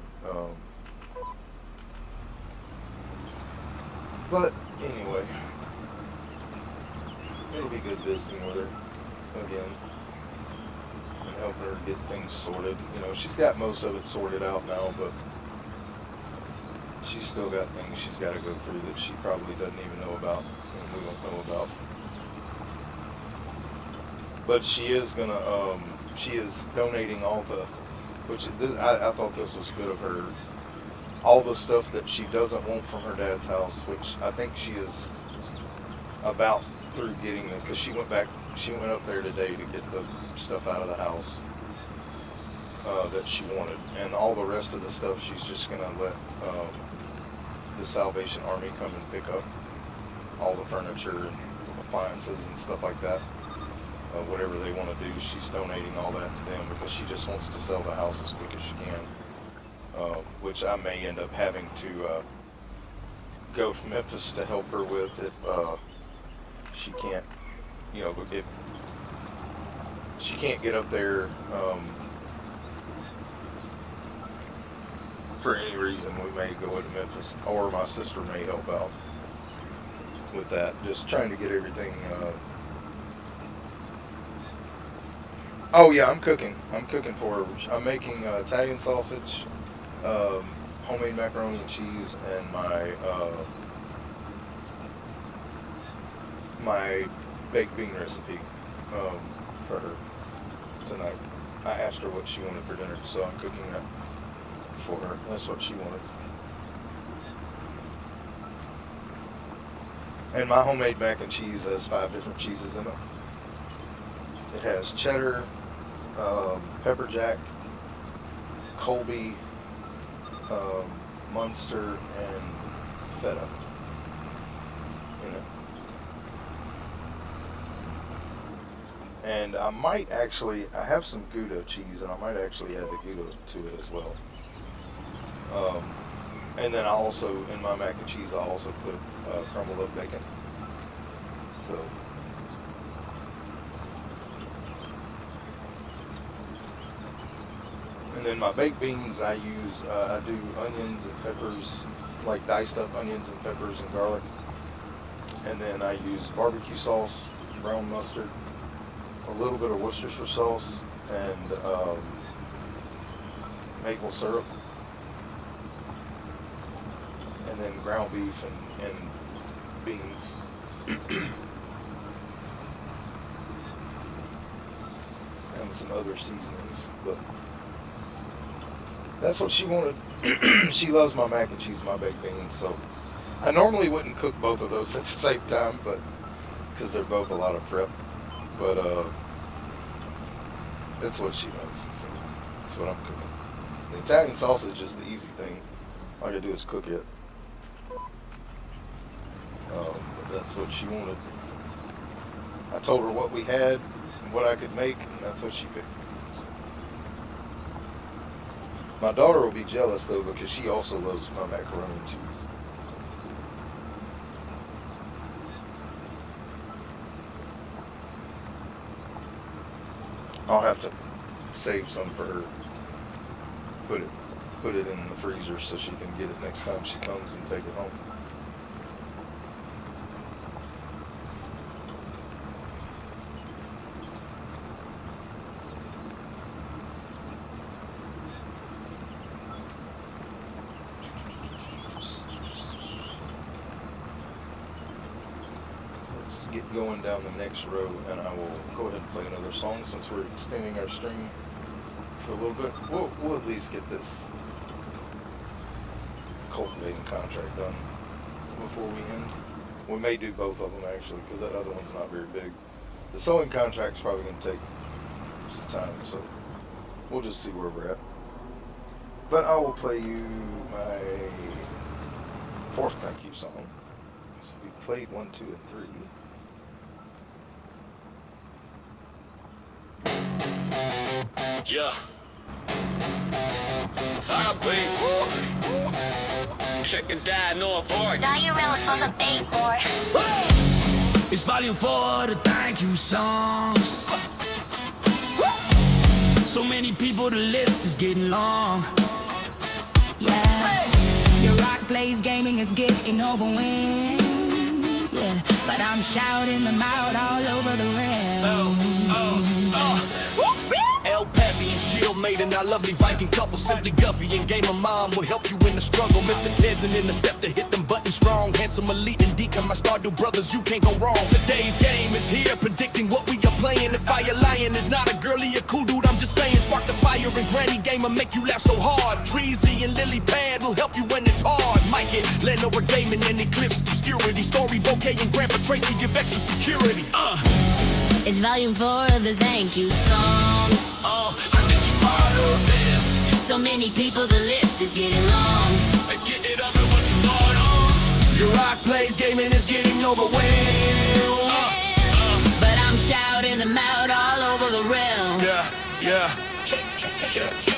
But anyway, it'll be good visiting with her again and helping her get things sorted. You know, she's got most of it sorted out now, but she's still got things she's got to go through that she probably doesn't even know about and we don't know about. But she is she is donating all the, I thought this was good of her, all the stuff that she doesn't want from her dad's house, which I think she is about through getting them, because she went up there today to get the stuff out of the house that she wanted, and all the rest of the stuff she's just going to let the Salvation Army come and pick up, all the furniture and appliances and stuff like that. Whatever they want to do, she's donating all that to them because she just wants to sell the house as quick as she can, which I may end up having to go to Memphis to help her with if she can't, you know, she can't get up there for any reason, we may go into Memphis, or my sister may help out with that. Just trying to get everything. Oh yeah, I'm cooking. I'm cooking for her. I'm making Italian sausage, homemade macaroni and cheese, and my baked bean recipe for her tonight. I asked her what she wanted for dinner, so I'm cooking that for her. That's what she wanted. And my homemade mac and cheese has 5 different cheeses in it. It has cheddar, pepper jack, Colby, Munster, and feta in it. And I might actually, I have some Gouda cheese, and I might actually add the Gouda to it as well. And then I also, in my mac and cheese, I also put crumbled up bacon. So, and then my baked beans, I use, I do onions and peppers, like diced up onions and peppers and garlic. And then I use barbecue sauce, brown mustard, a little bit of Worcestershire sauce, and maple syrup. And then ground beef and beans. And some other seasonings. But that's what she wanted. She loves my mac and cheese and my baked beans. So I normally wouldn't cook both of those at the same time, but because they're both a lot of prep. But that's what she wants. So that's what I'm cooking. The Italian sausage is the easy thing. All I gotta do is cook it. But that's what she wanted. I told her what we had and what I could make, and that's what she picked. So. My daughter will be jealous though, because she also loves my macaroni and cheese. I'll have to save some for her. Put it in the freezer so she can get it next time she comes and take it home. Let's get going down the next row, and I will go ahead and play another song since we're extending our stream for a little bit. We'll at least get this cultivating contract done before we end. We may do both of them actually, because that other one's not very big. The sewing contract's probably going to take some time, so we'll just see where we're at. But I will play you my 4th thank you song. So we played 1, 2, and 3. Yeah. I play. Check this out, no board. Now you're really for the bait, boy. It's volume 4 the thank you songs. So many people, the list is getting long. Yeah, your rock plays gaming is getting overwhelmed. Yeah, but I'm shouting them out all over the rim. El Pappy and Shield maiden, our lovely Viking couple. Simply Guffy and Gamer Mom will help you in the struggle. Mr. Ted's and Interceptor hit them buttons strong. Handsome Elite and Deacon, my Stardew brothers, you can't go wrong. Today's game is here, predicting what we are playing. If Fire Lion is not a girly or cool dude, I'm just saying. Spark the fire and Granny Gamer make you laugh so hard. Treasy and Lily Pad will help you when it's hard. Mike it, Lenovo Gaming and Eclipse Obscurity. Story Bouquet and Grandpa Tracy give extra security. It's volume 4 of the thank you songs. I think you part of it. So many people, the list is getting long. Get it up and what you going on. Your rock plays gaming is getting overwhelmed. But I'm shouting them out all over the realm. Yeah.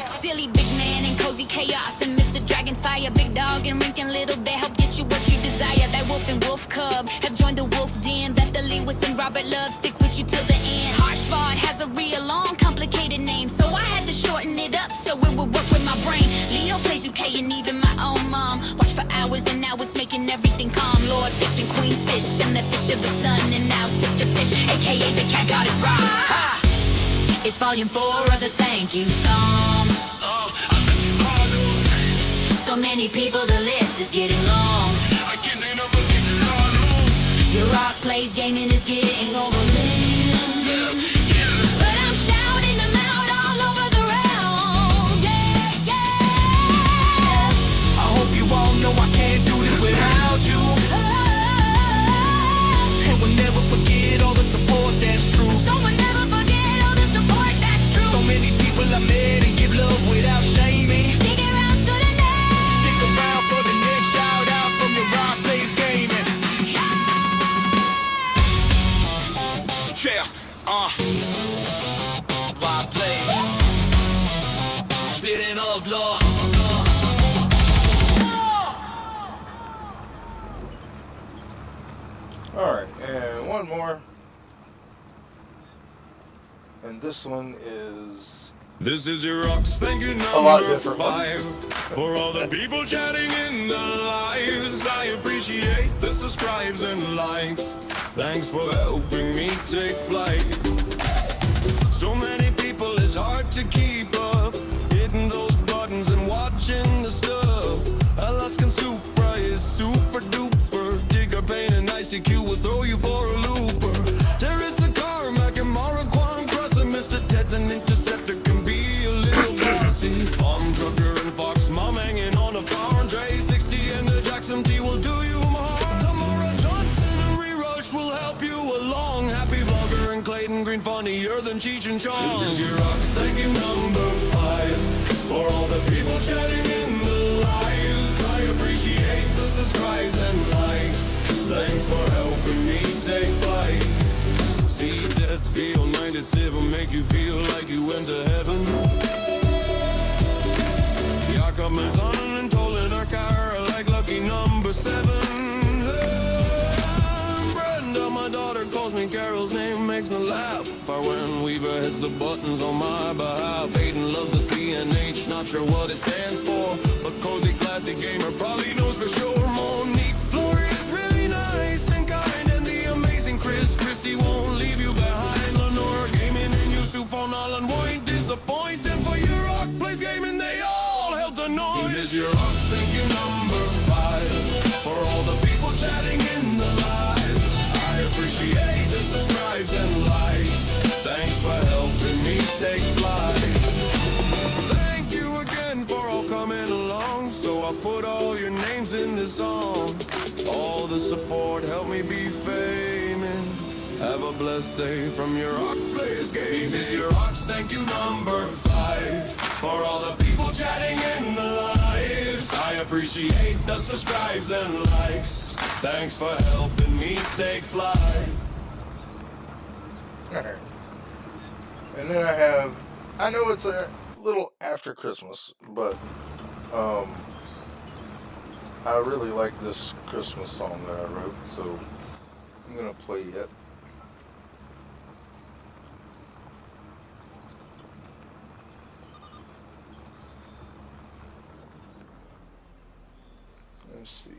Silly big man and cozy chaos and Mr. Dragonfire, big dog and Rink and Little Bear help get you what you desire. That wolf and wolf cub have joined the wolf den. Beth the Lewis and Robert Love stick with you till the end. Harsh spot has a real long, complicated name, so I had to shorten it up so it would work with my brain. Leo plays UK and even my own mom watch for hours and hours, making everything calm. Lord Fish and Queen Fish, and the fish of the sun, and now Sister Fish, aka the cat goddess Ra. It's volume 4 of the thank you songs. So many people, the list is getting long. Your rock plays gaming is getting overwhelmed. But I'm shouting them out all over the realm. Yeah, yeah. I hope you all know I can't do this without you. And we'll never forget all the support that's true. So we'll never forget all the support that's true. So many people I met and give love without shaming. Stick around so the next. Stick around for the next shout out from your rock plays gaming. Yeah, why play? Spitting of law. Alright, and one more. And this one is This is your rocks, thank you a lot number different. 5. For all the people chatting in the lives, I appreciate the subscribes and likes. Thanks for helping me take flight. So many people, it's hard to keep up, hitting those buttons and watching the stuff. Alaskan Supra is super duper. Digger Pain and ICQ will throw you for a looper. Teresa Carmack and Marijuana Crusher, Mr. Ted's an interceptor can be a little bossy. Farm trucker and Fox Mom hanging on a farm tray. 60 and the Jackson T will do you harm. Tamara Johnson and Re-Rush will help you along. Happy Vlogger and Clayton Green funnier than Cheech and Chong. This is your rocks, thank you number 5. For all the people chatting in the lives, I appreciate the subscribes and likes. Thanks for helping me take flight. See death feel 97, make you feel like you went to heaven. Jakob is on and Tolan our car like lucky number 7. Brenda, my daughter, calls me Carol's name, makes me laugh. Farwen Weaver hits the buttons on my behalf. Aiden loves the CNH, not sure what it stands for, but Cozy Classic Gamer probably knows for sure. Monique Flory is really nice and kind, and the amazing Chris Christie won't leave you behind. Lenore Gaming and Yusuf on Allen won't disappoint, and for your rock plays gaming they all held the noise. Is your rocks, thank you number 5. For all the people chatting in the lives, I appreciate the subscribes and likes. Thanks for helping me take flight. Thank you again for all coming along, so I put all your names in this song. All the support helped me be famous. Have a blessed day from your rock plays gaming. This is your rocks, thank you number 5. For all the people chatting in the lives, I appreciate the subscribes and likes. Thanks for helping me take flight. Alright. And then I know it's a little after Christmas, but I really like this Christmas song that I wrote, so I'm gonna play it. Let's see.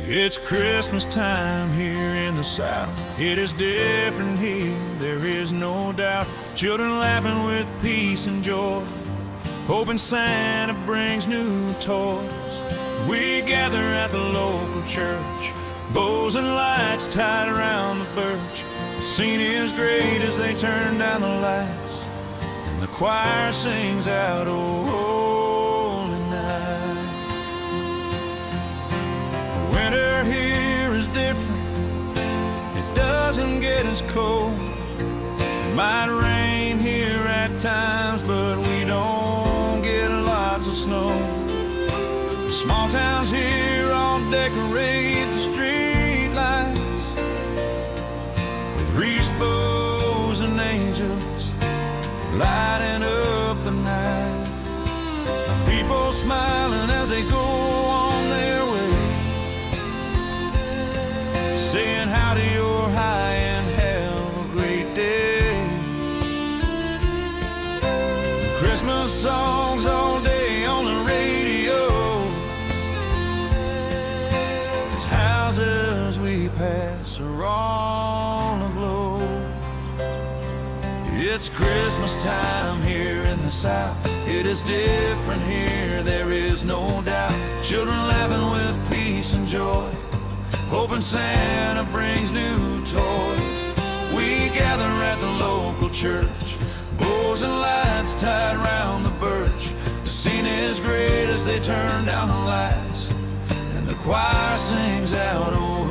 It's Christmas time here in the South. It is different here, there is no doubt. Children laughing with peace and joy, hoping Santa brings new toys. We gather at the local church, bows and lights tied around the birch. The scene is great as they turn down the lights, and the choir sings out, "Oh, holy night." Winter here is different, it doesn't get as cold. It might rain here at times, but we don't get lots of snow. Small towns here all decorate the street hills, lighting up the night. People smiling as they go on their way, saying howdy, you're high and have a great day. Christmas songs all day on the radio, as houses we pass are all aglow. It's Christmas time here in the South. It is different here, there is no doubt. Children laughing with peace and joy, hoping Santa brings new toys. We gather at the local church, bows and lights tied round the birch. The scene is great as they turn down the lights, and the choir sings out, "Oh,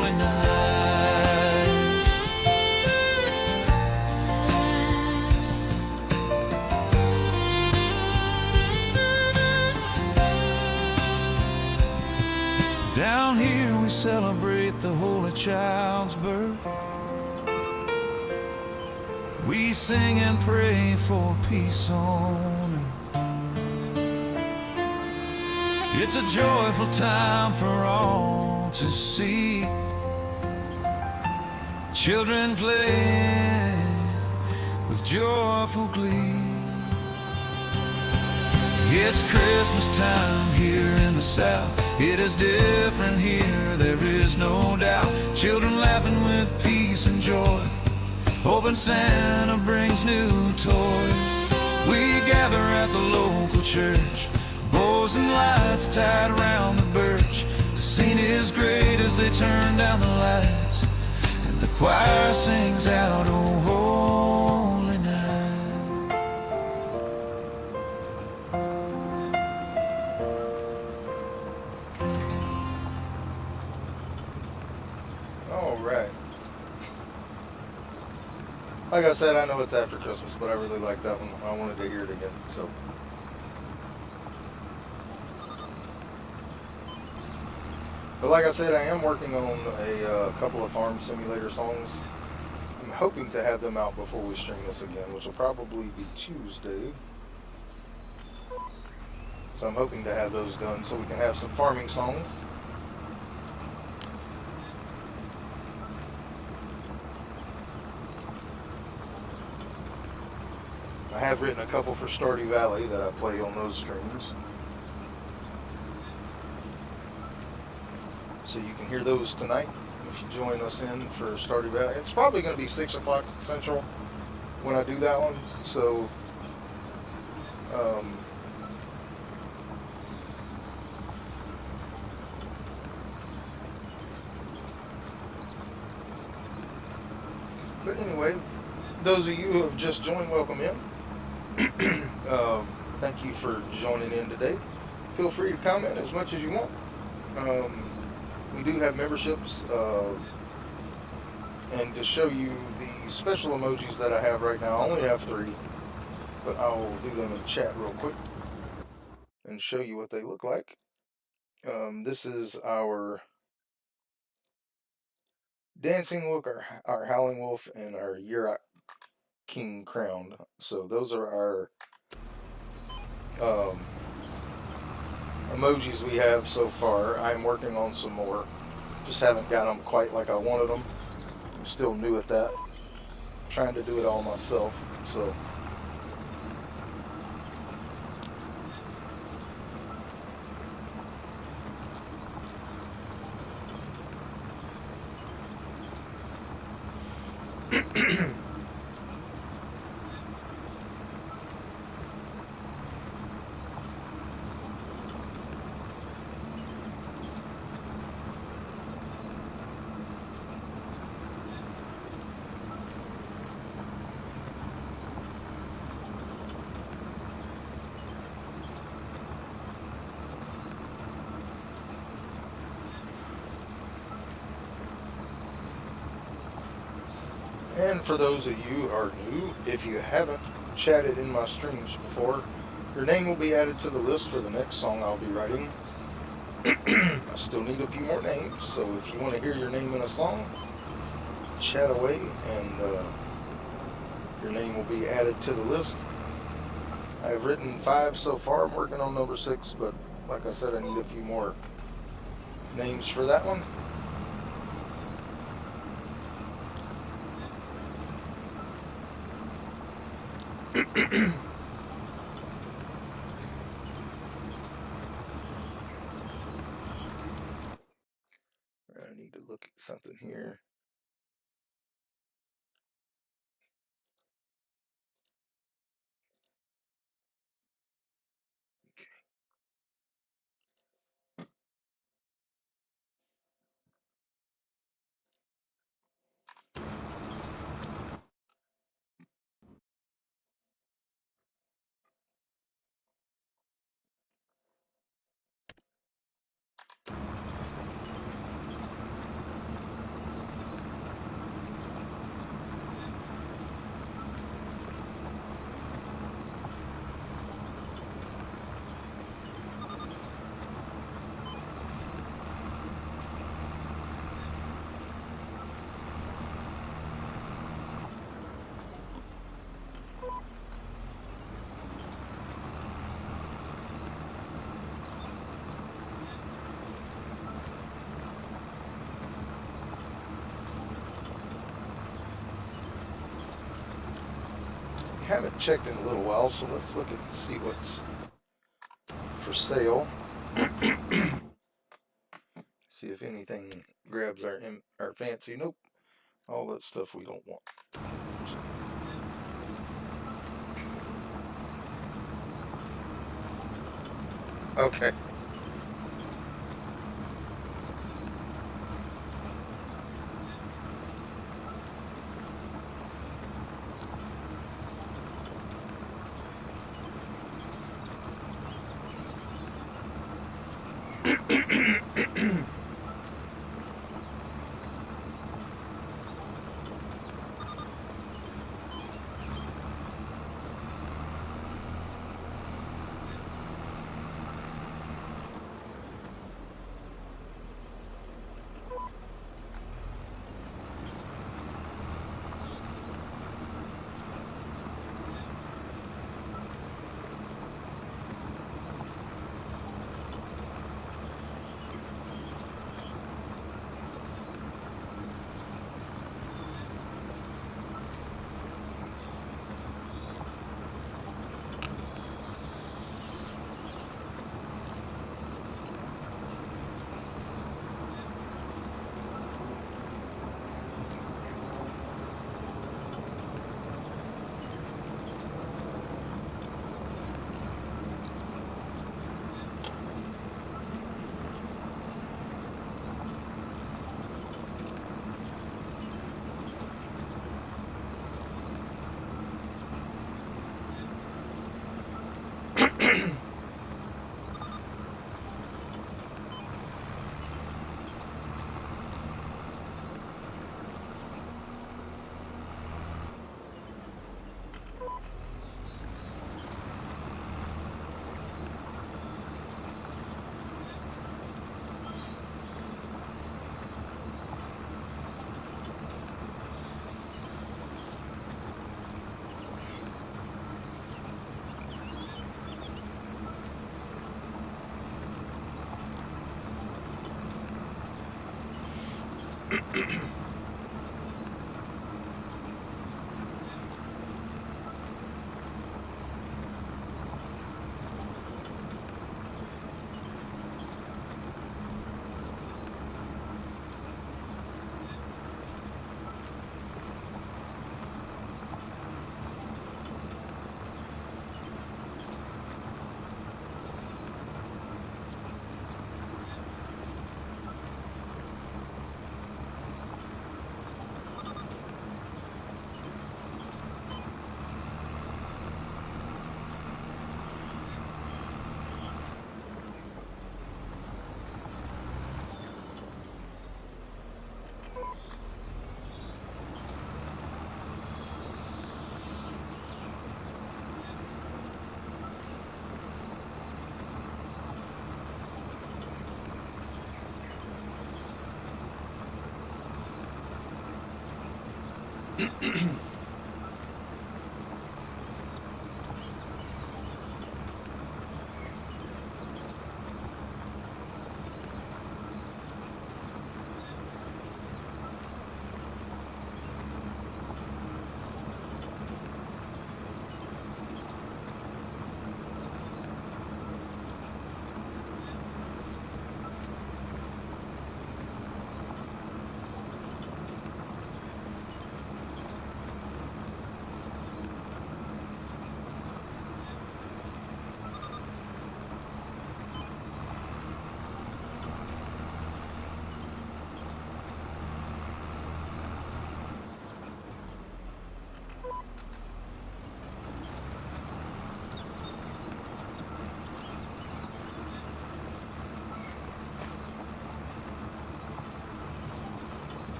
holy night." Down here we celebrate the Holy Child's birth. We sing and pray for peace on earth. It's a joyful time for all to see. Children play with joyful glee. It's Christmas time here in the South. It is different here, there is no doubt. Children laughing with peace and joy, hoping Santa brings new toys. We gather at the local church, bows and lights tied around the birch. The scene is great as they turn down the lights, and the choir sings out, "Oh, holy night." All right. Like I said, I know it's after Christmas, but I really like that one. I wanted to hear it again. So, but like I said, I am working on a couple of farm simulator songs. I'm hoping to have them out before we stream this again, which will probably be Tuesday. So I'm hoping to have those done so we can have some farming songs. I have written a couple for Stardew Valley that I play on those streams. So you can hear those tonight if you join us in for Stardew Valley. It's probably going to be 6 o'clock Central when I do that one. So, but anyway, those of you who have just joined, welcome in. Thank you for joining in today. Feel free to comment as much as you want. We do have memberships, and to show you the special emojis that I have right now, I only have 3, but I'll do them in chat real quick and show you what they look like. This is our Dancing Wolf, our Howling Wolf, and our Yurok King crowned. So those are our emojis we have so far. I'm working on some more. Just haven't got them quite like I wanted them. I'm still new at that. Trying to do it all myself. So and for those of you who are new, if you haven't chatted in my streams before, your name will be added to the list for the next song I'll be writing. I still need a few more names, so if you want to hear your name in a song, chat away, and your name will be added to the list. I've written 5 so far. I'm working on number 6, but like I said, I need a few more names for that one. I need to look at something here. Haven't checked in a little while, so let's look and see what's for sale. See if anything grabs our fancy. Nope, all that stuff we don't want. Okay.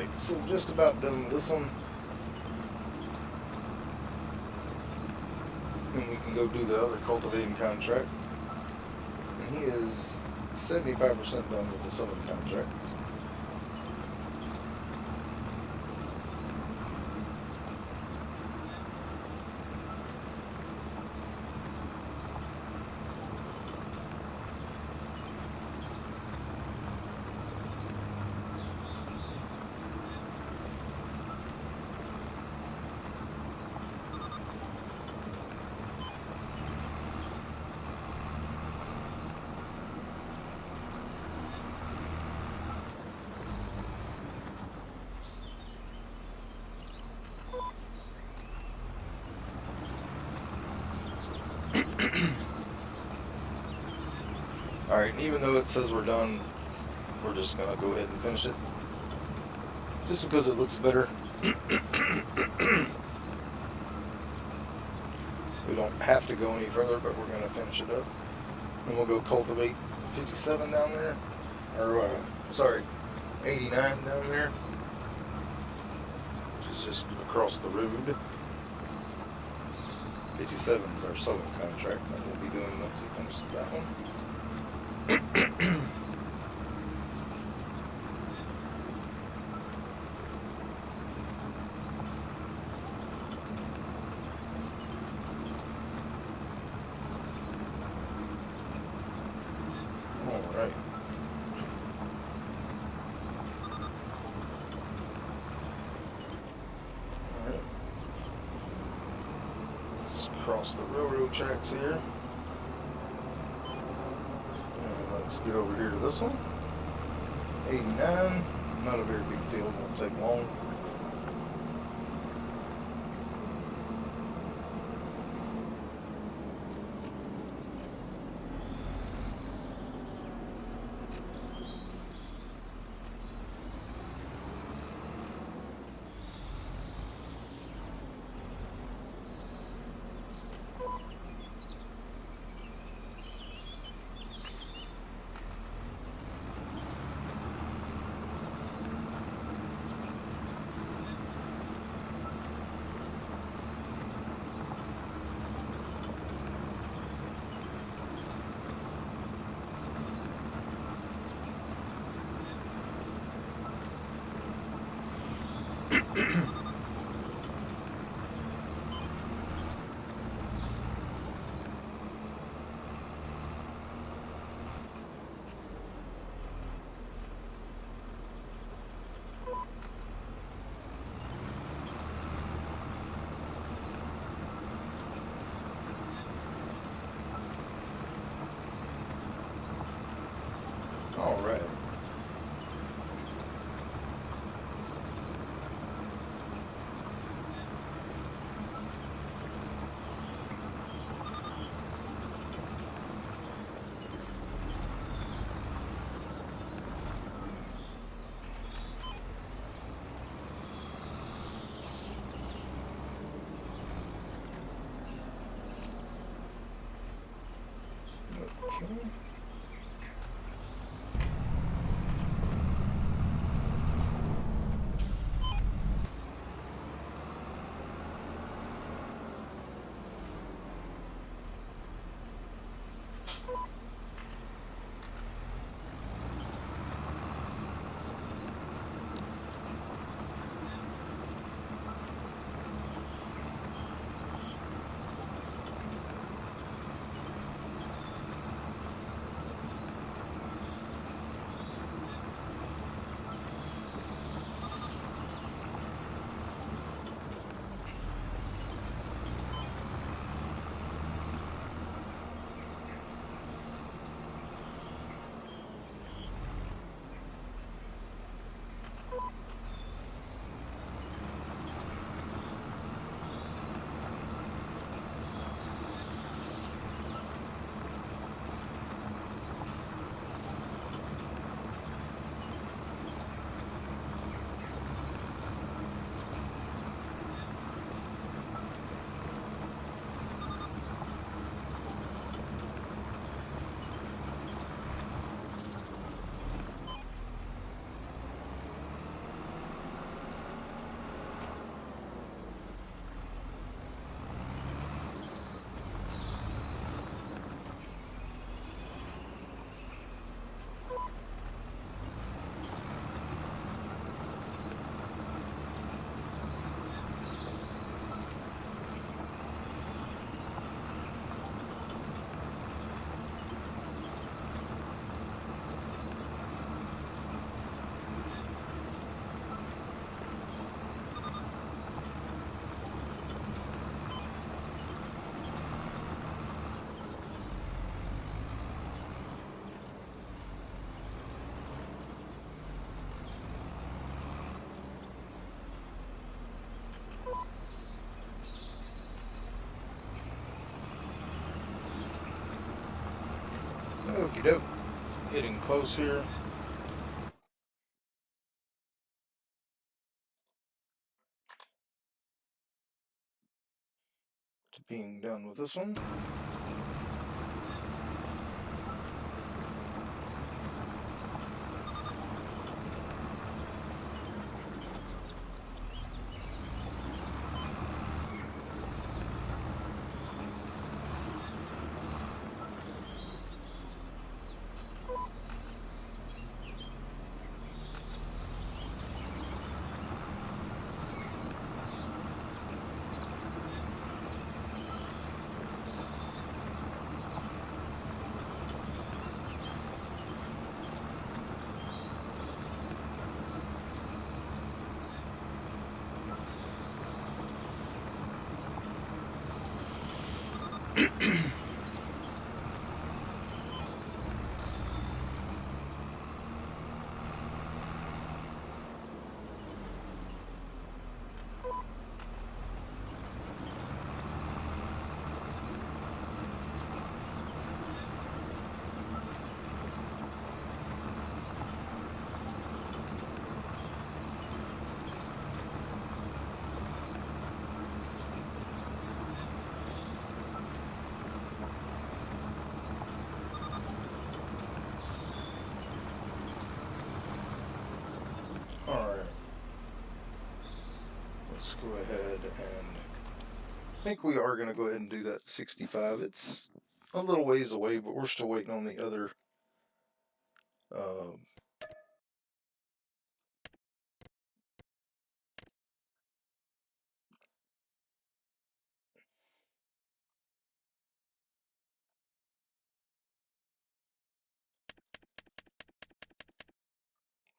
Alright, so just about done with this one. And we can go do the other cultivating contract. And he is 75% done with the southern contract. Alright, even though it says we're done, we're just going to go ahead and finish it. Just because it looks better. We don't have to go any further, but we're going to finish it up. And we'll go cultivate 57 down there. Or, sorry, 89 down there. Which is just across the road. 57 is our southern contract that we'll be doing once he finishes that one. Alright. Alright. Let's cross the railroad tracks here. And let's get over here to this one. 89. Not a very big field, won't take long. Alright. Okie doke. Getting close here. To being done with this one. Alright. Let's go ahead and I think we are going to go ahead and do that 65. It's a little ways away, but we're still waiting on the other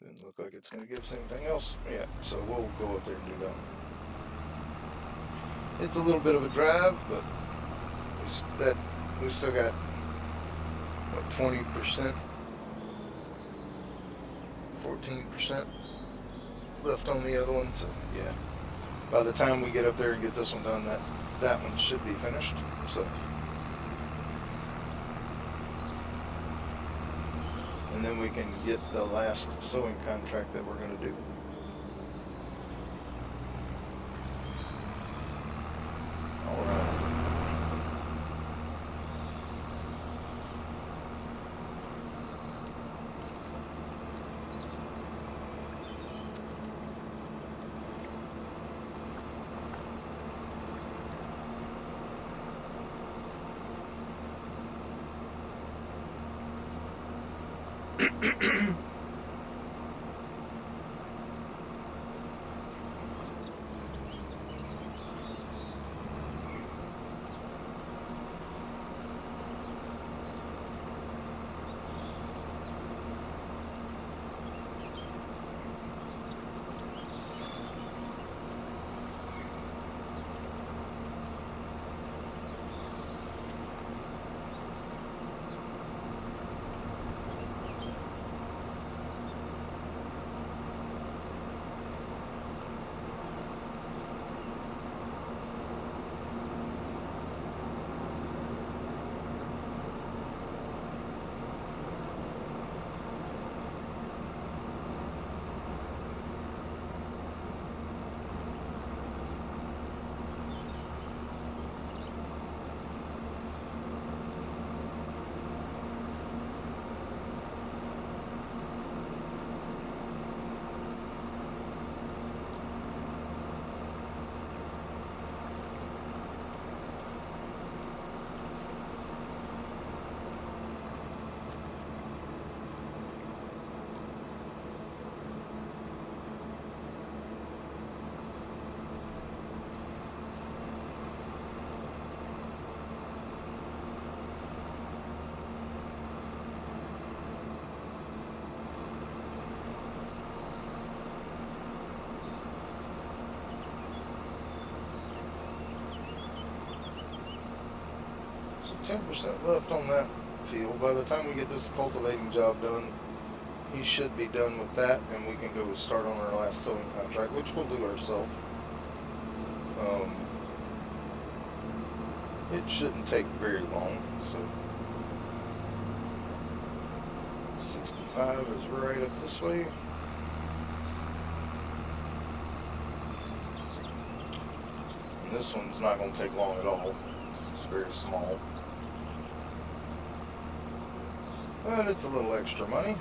didn't look like it's going to give us anything else. Yeah, so we'll go up there and do that one. It's a little bit of a drive, but we still got, what, 20%, 14% left on the other one. So, yeah, by the time we get up there and get this one done, that one should be finished. So, and then we can get the last sewing contract that we're going to do. All right. So 10% left on that field. By the time we get this cultivating job done, he should be done with that, and we can go start on our last sewing contract, which we'll do ourselves. It shouldn't take very long, so 65 is right up this way. And this one's not going to take long at all. It's very small. But it's a little extra money.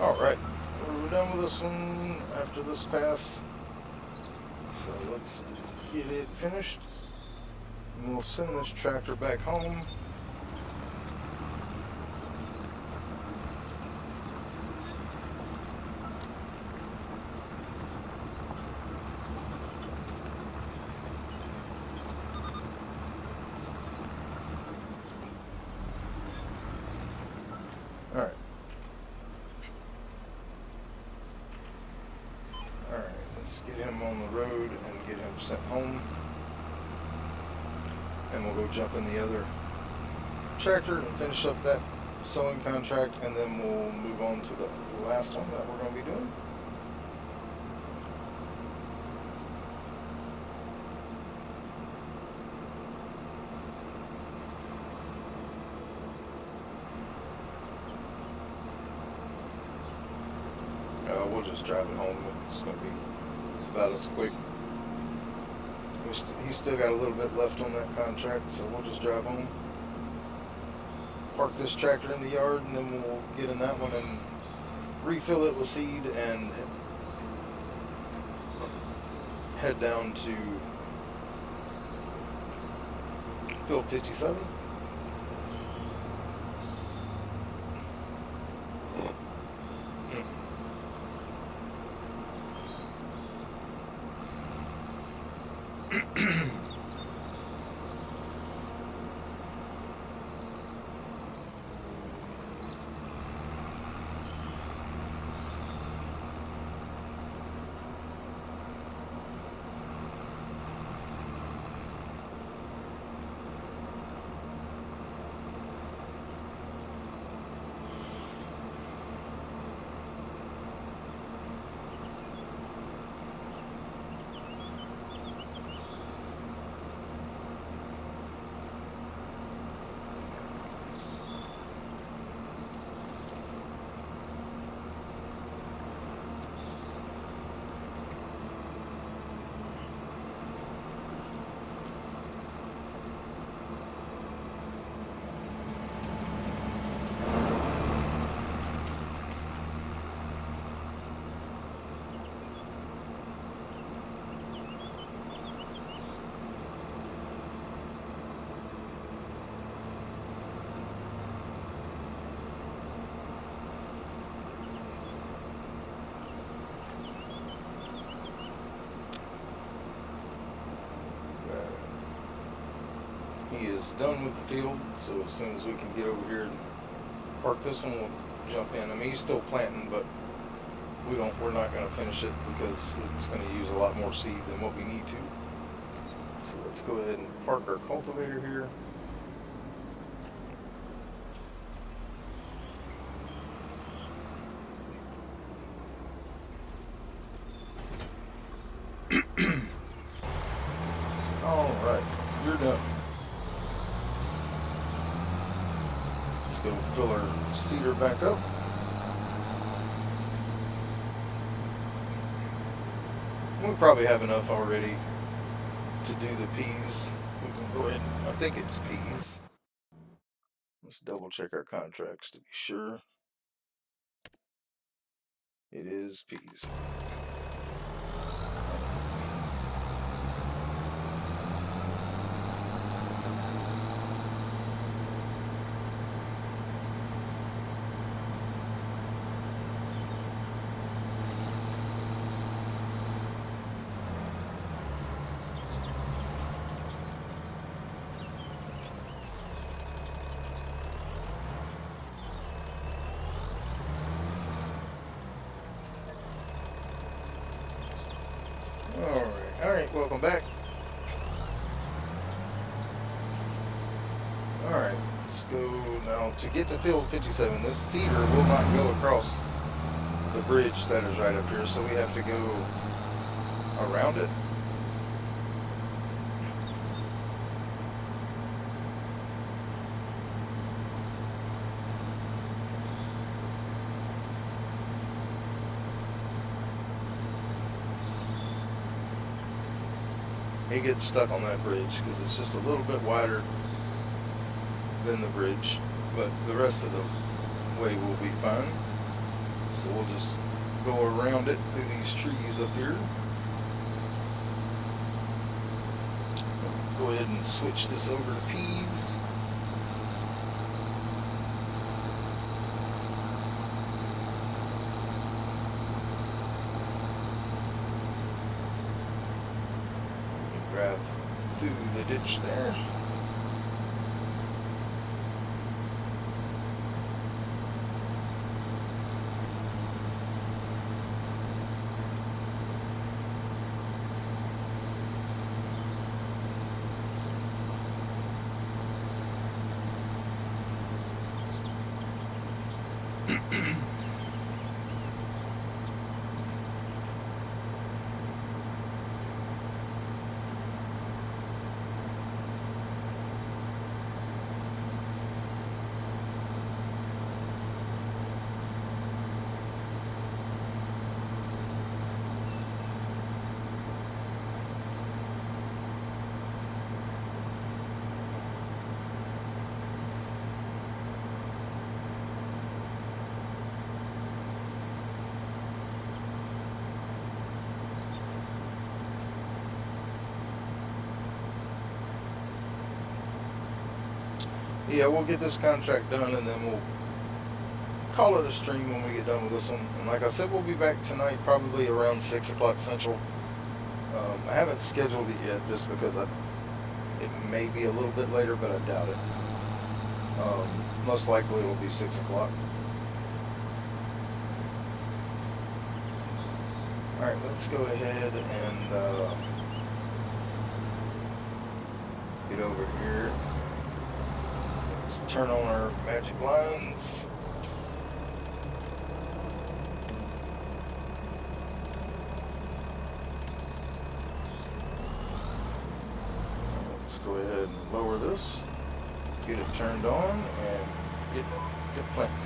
Alright, we're done with this one after this pass. So let's get it finished. And we'll send this tractor back home. Alright. Alright, let's get him on the road and get him sent home. And we'll go jump in the other tractor and finish up that sewing contract, and then we'll move on to the last one that we're going to be doing. We'll just drive it home. It's going to be about as quick. He's still got a little bit left on that contract, so we'll just drive home. Park this tractor in the yard, and then we'll get in that one and refill it with seed and head down to field 57. He is done with the field, so as soon as we can get over here and park this one, we'll jump in. I mean, he's still planting, but we're not going to finish it because it's going to use a lot more seed than what we need to. So let's go ahead and park our cultivator here. All right, you're done. Go fill our seeder back up. We probably have enough already to do the peas. We can go ahead, I think it's peas. Let's double check our contracts to be sure. It is peas. Alright, welcome back. Alright, let's go now to get to field 57. This cedar will not go across the bridge that is right up here, so we have to go around it. He gets stuck on that bridge because it's just a little bit wider than the bridge, but the rest of the way will be fine. So we'll just go around it through these trees up here. Go ahead and switch this over to peas. Drive through the ditch there. yeah, we'll get this contract done, and then we'll call it a stream when we get done with this one. And like I said, we'll be back tonight, probably around 6 o'clock Central. I haven't scheduled it yet, just because it may be a little bit later, but I doubt it. Most likely it will be 6 o'clock. Alright, let's go ahead and get over here. Let's turn on our magic lines. Let's go ahead and lower this, get it turned on, and get planting.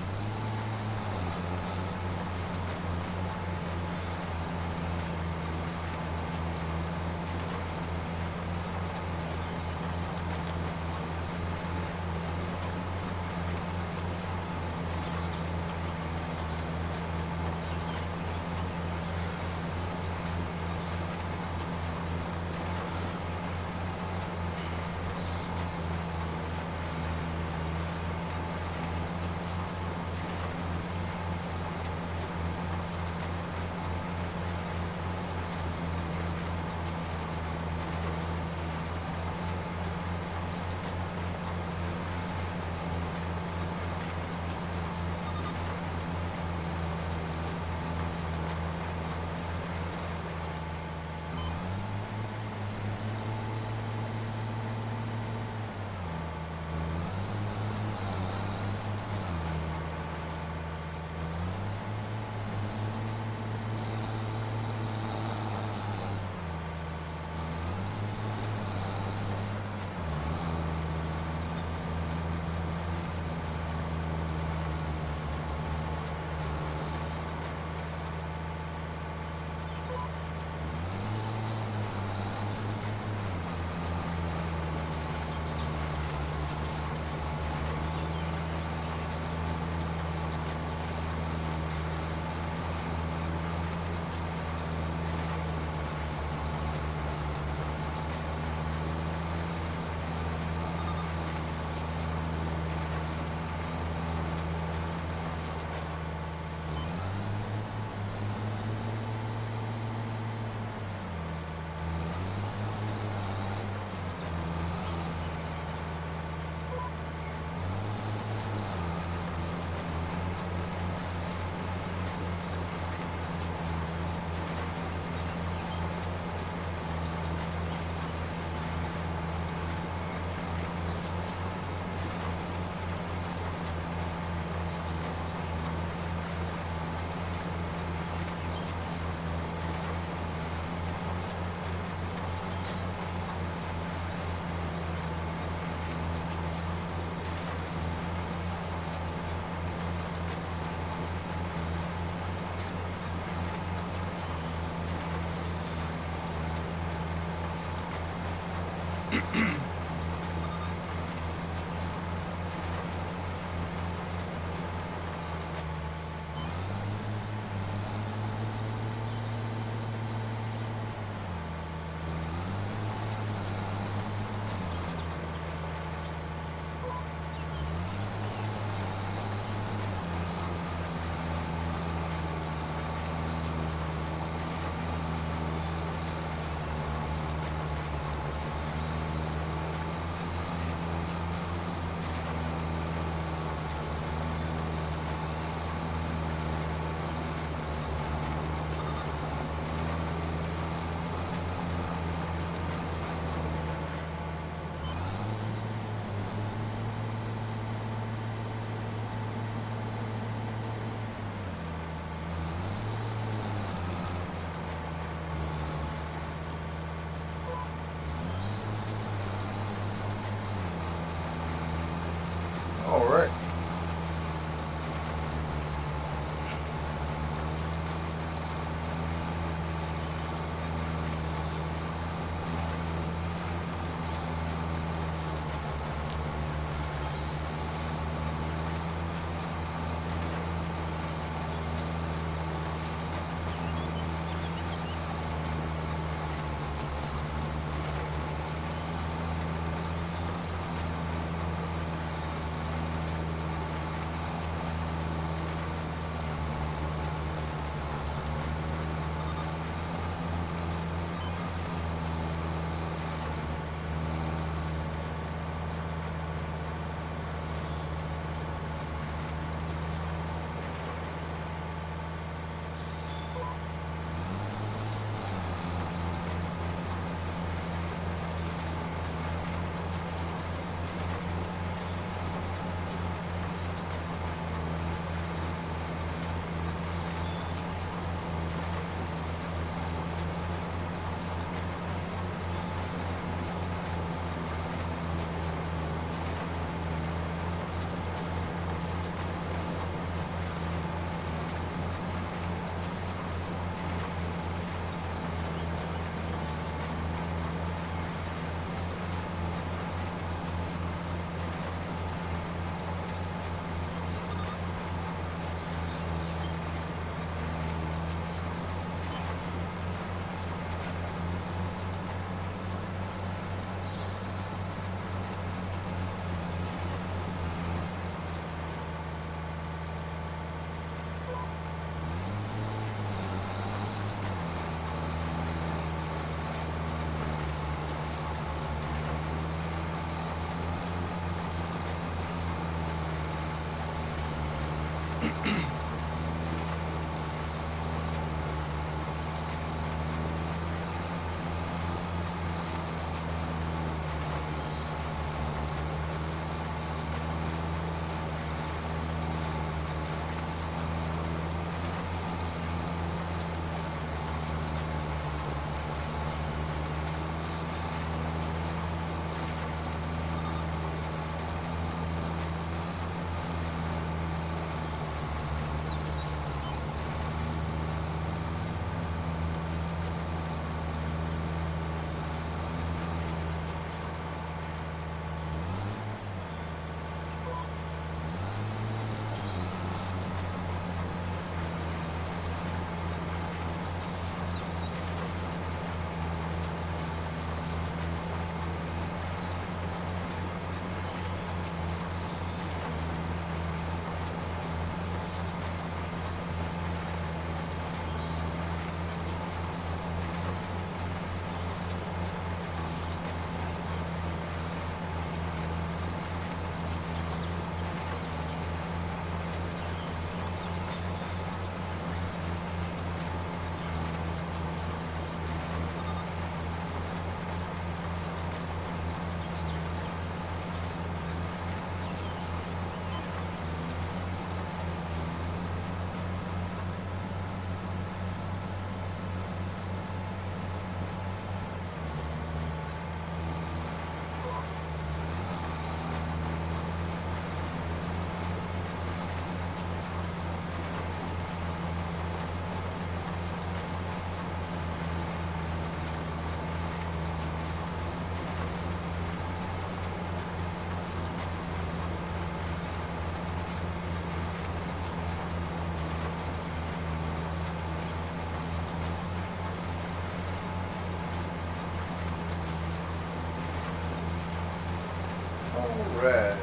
Alright.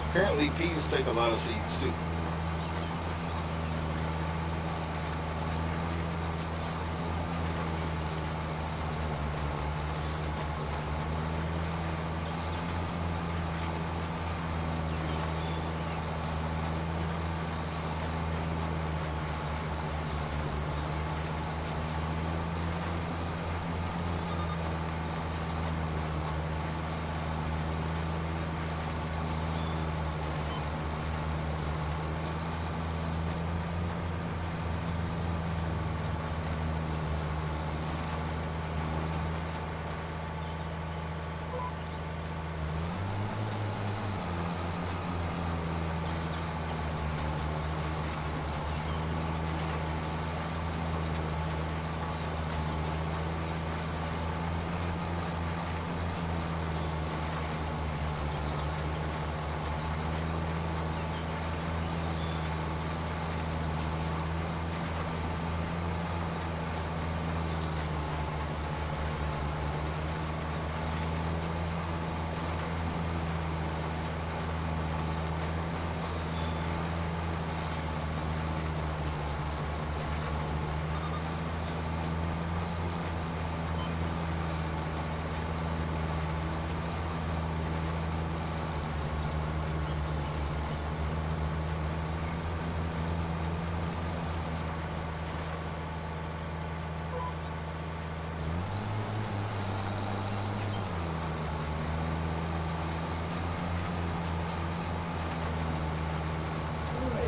Apparently peas take a lot of seeds too.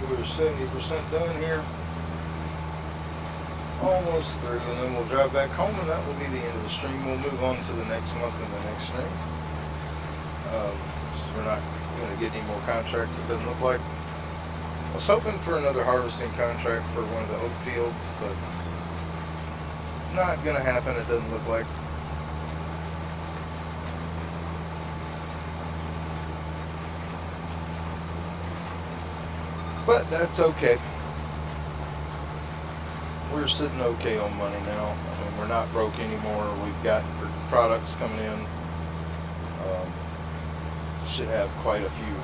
We're 70% done here. Almost through, and then we'll drive back home, and that will be the end of the stream. We'll move on to the next month and the next stream. So we're not going to get any more contracts, it doesn't look like. I was hoping for another harvesting contract for one of the oak fields, but not gonna happen, it doesn't look like. But that's okay. We're sitting okay on money now. I mean, we're not broke anymore. We've got products coming in. Should have quite a few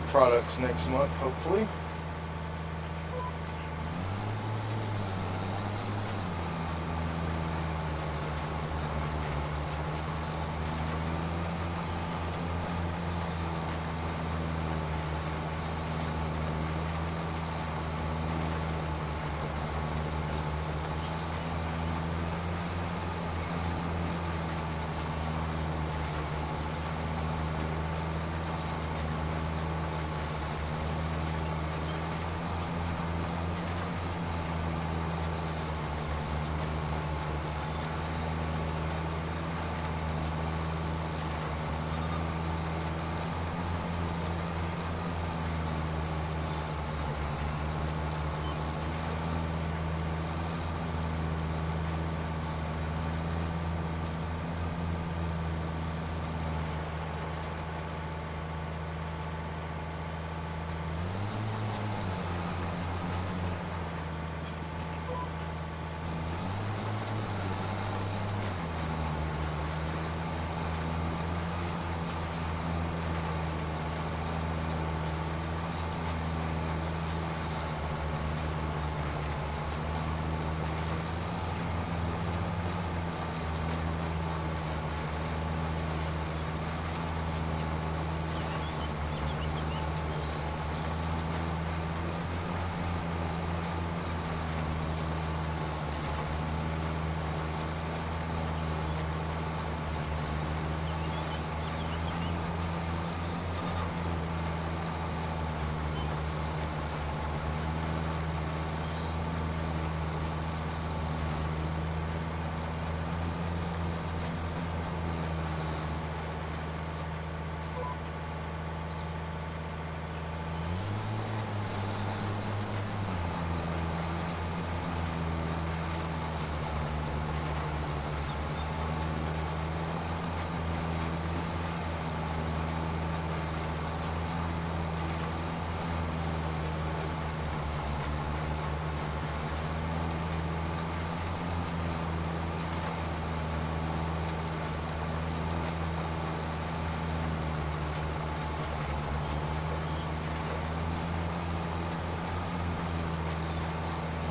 products next month, hopefully.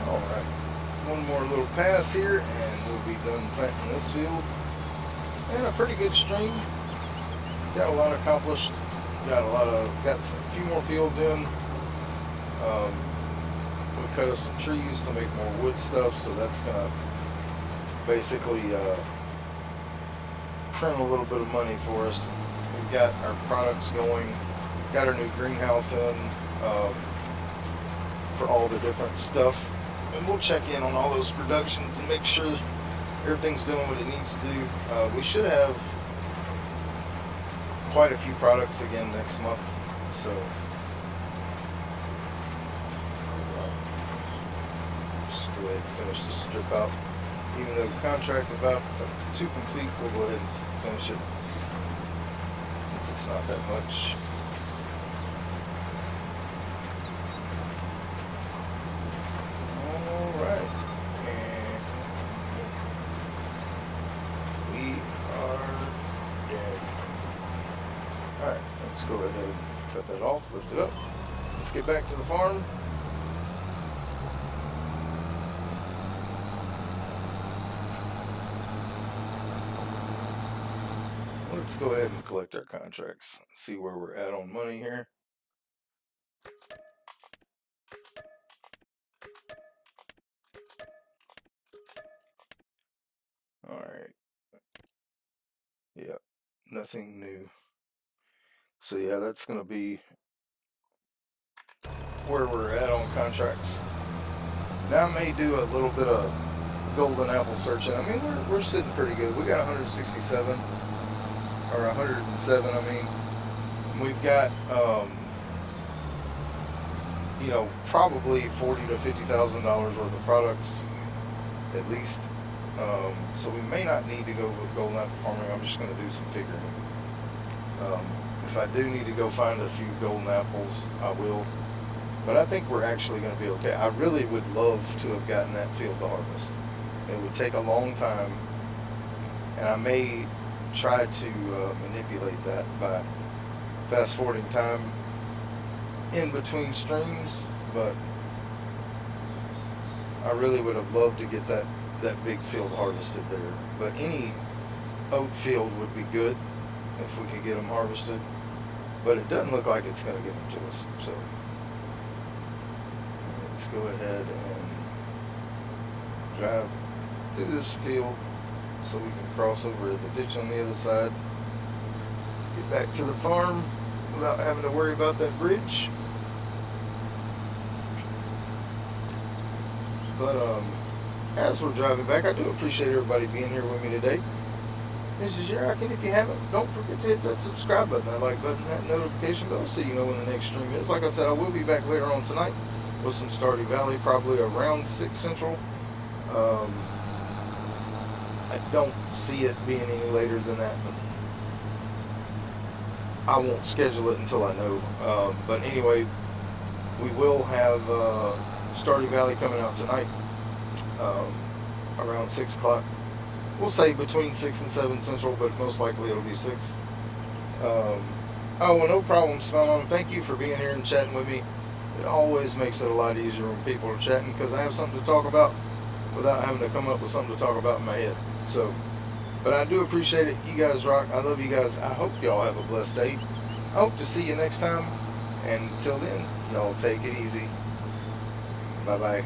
Alright, one more little pass here and we'll be done planting this field. And a pretty good string. Got a lot accomplished. Got a few more fields in. We cut us some trees to make more wood stuff, so that's gonna basically print a little bit of money for us. We've got our products going. Got our new greenhouse in for all the different stuff. And we'll check in on all those productions and make sure everything's doing what it needs to do. We should have quite a few products again next month. So just go ahead and finish this strip out. Even though the contract about to complete, we'll go ahead and finish it since it's not that much. Alright, let's go ahead and cut that off, lift it up. Let's get back to the farm. Let's go ahead and collect our contracts. See where we're at on money here. Alright. Yeah, nothing new. So yeah, that's going to be where we're at on contracts. Now I may do a little bit of golden apple searching. I mean, we're sitting pretty good. We got 167 or 107. I mean, we've got you know, probably $40,000 to $50,000 worth of products at least. So we may not need to go with golden apple farming. I'm just going to do some figuring. If I do need to go find a few golden apples, I will. But I think we're actually going to be okay. I really would love to have gotten that field to harvest. It would take a long time, and I may try to manipulate that by fast forwarding time in between streams, but I really would have loved to get that big field harvested there. But any oat field would be good if we could get them harvested, but it doesn't look like it's going to get them to us. So let's go ahead and drive through this field so we can cross over the ditch on the other side, get back to the farm without having to worry about that bridge. But as we're driving back, I do appreciate everybody being here with me today. This is your Rock, and if you haven't, don't forget to hit that subscribe button, that like button, that notification bell, so you know when the next stream is. Like I said, I will be back later on tonight with some Stardew Valley, probably around 6 Central. I don't see it being any later than that, but I won't schedule it until I know. But anyway, we will have Stardew Valley coming out tonight around 6 o'clock. We'll say between 6 and 7 Central, but most likely it'll be 6. Oh, well, no problem, Smell. Thank you for being here and chatting with me. It always makes it a lot easier when people are chatting, because I have something to talk about without having to come up with something to talk about in my head. So, but I do appreciate it. You guys rock. I love you guys. I hope y'all have a blessed day. I hope to see you next time. And until then, y'all take it easy. Bye-bye.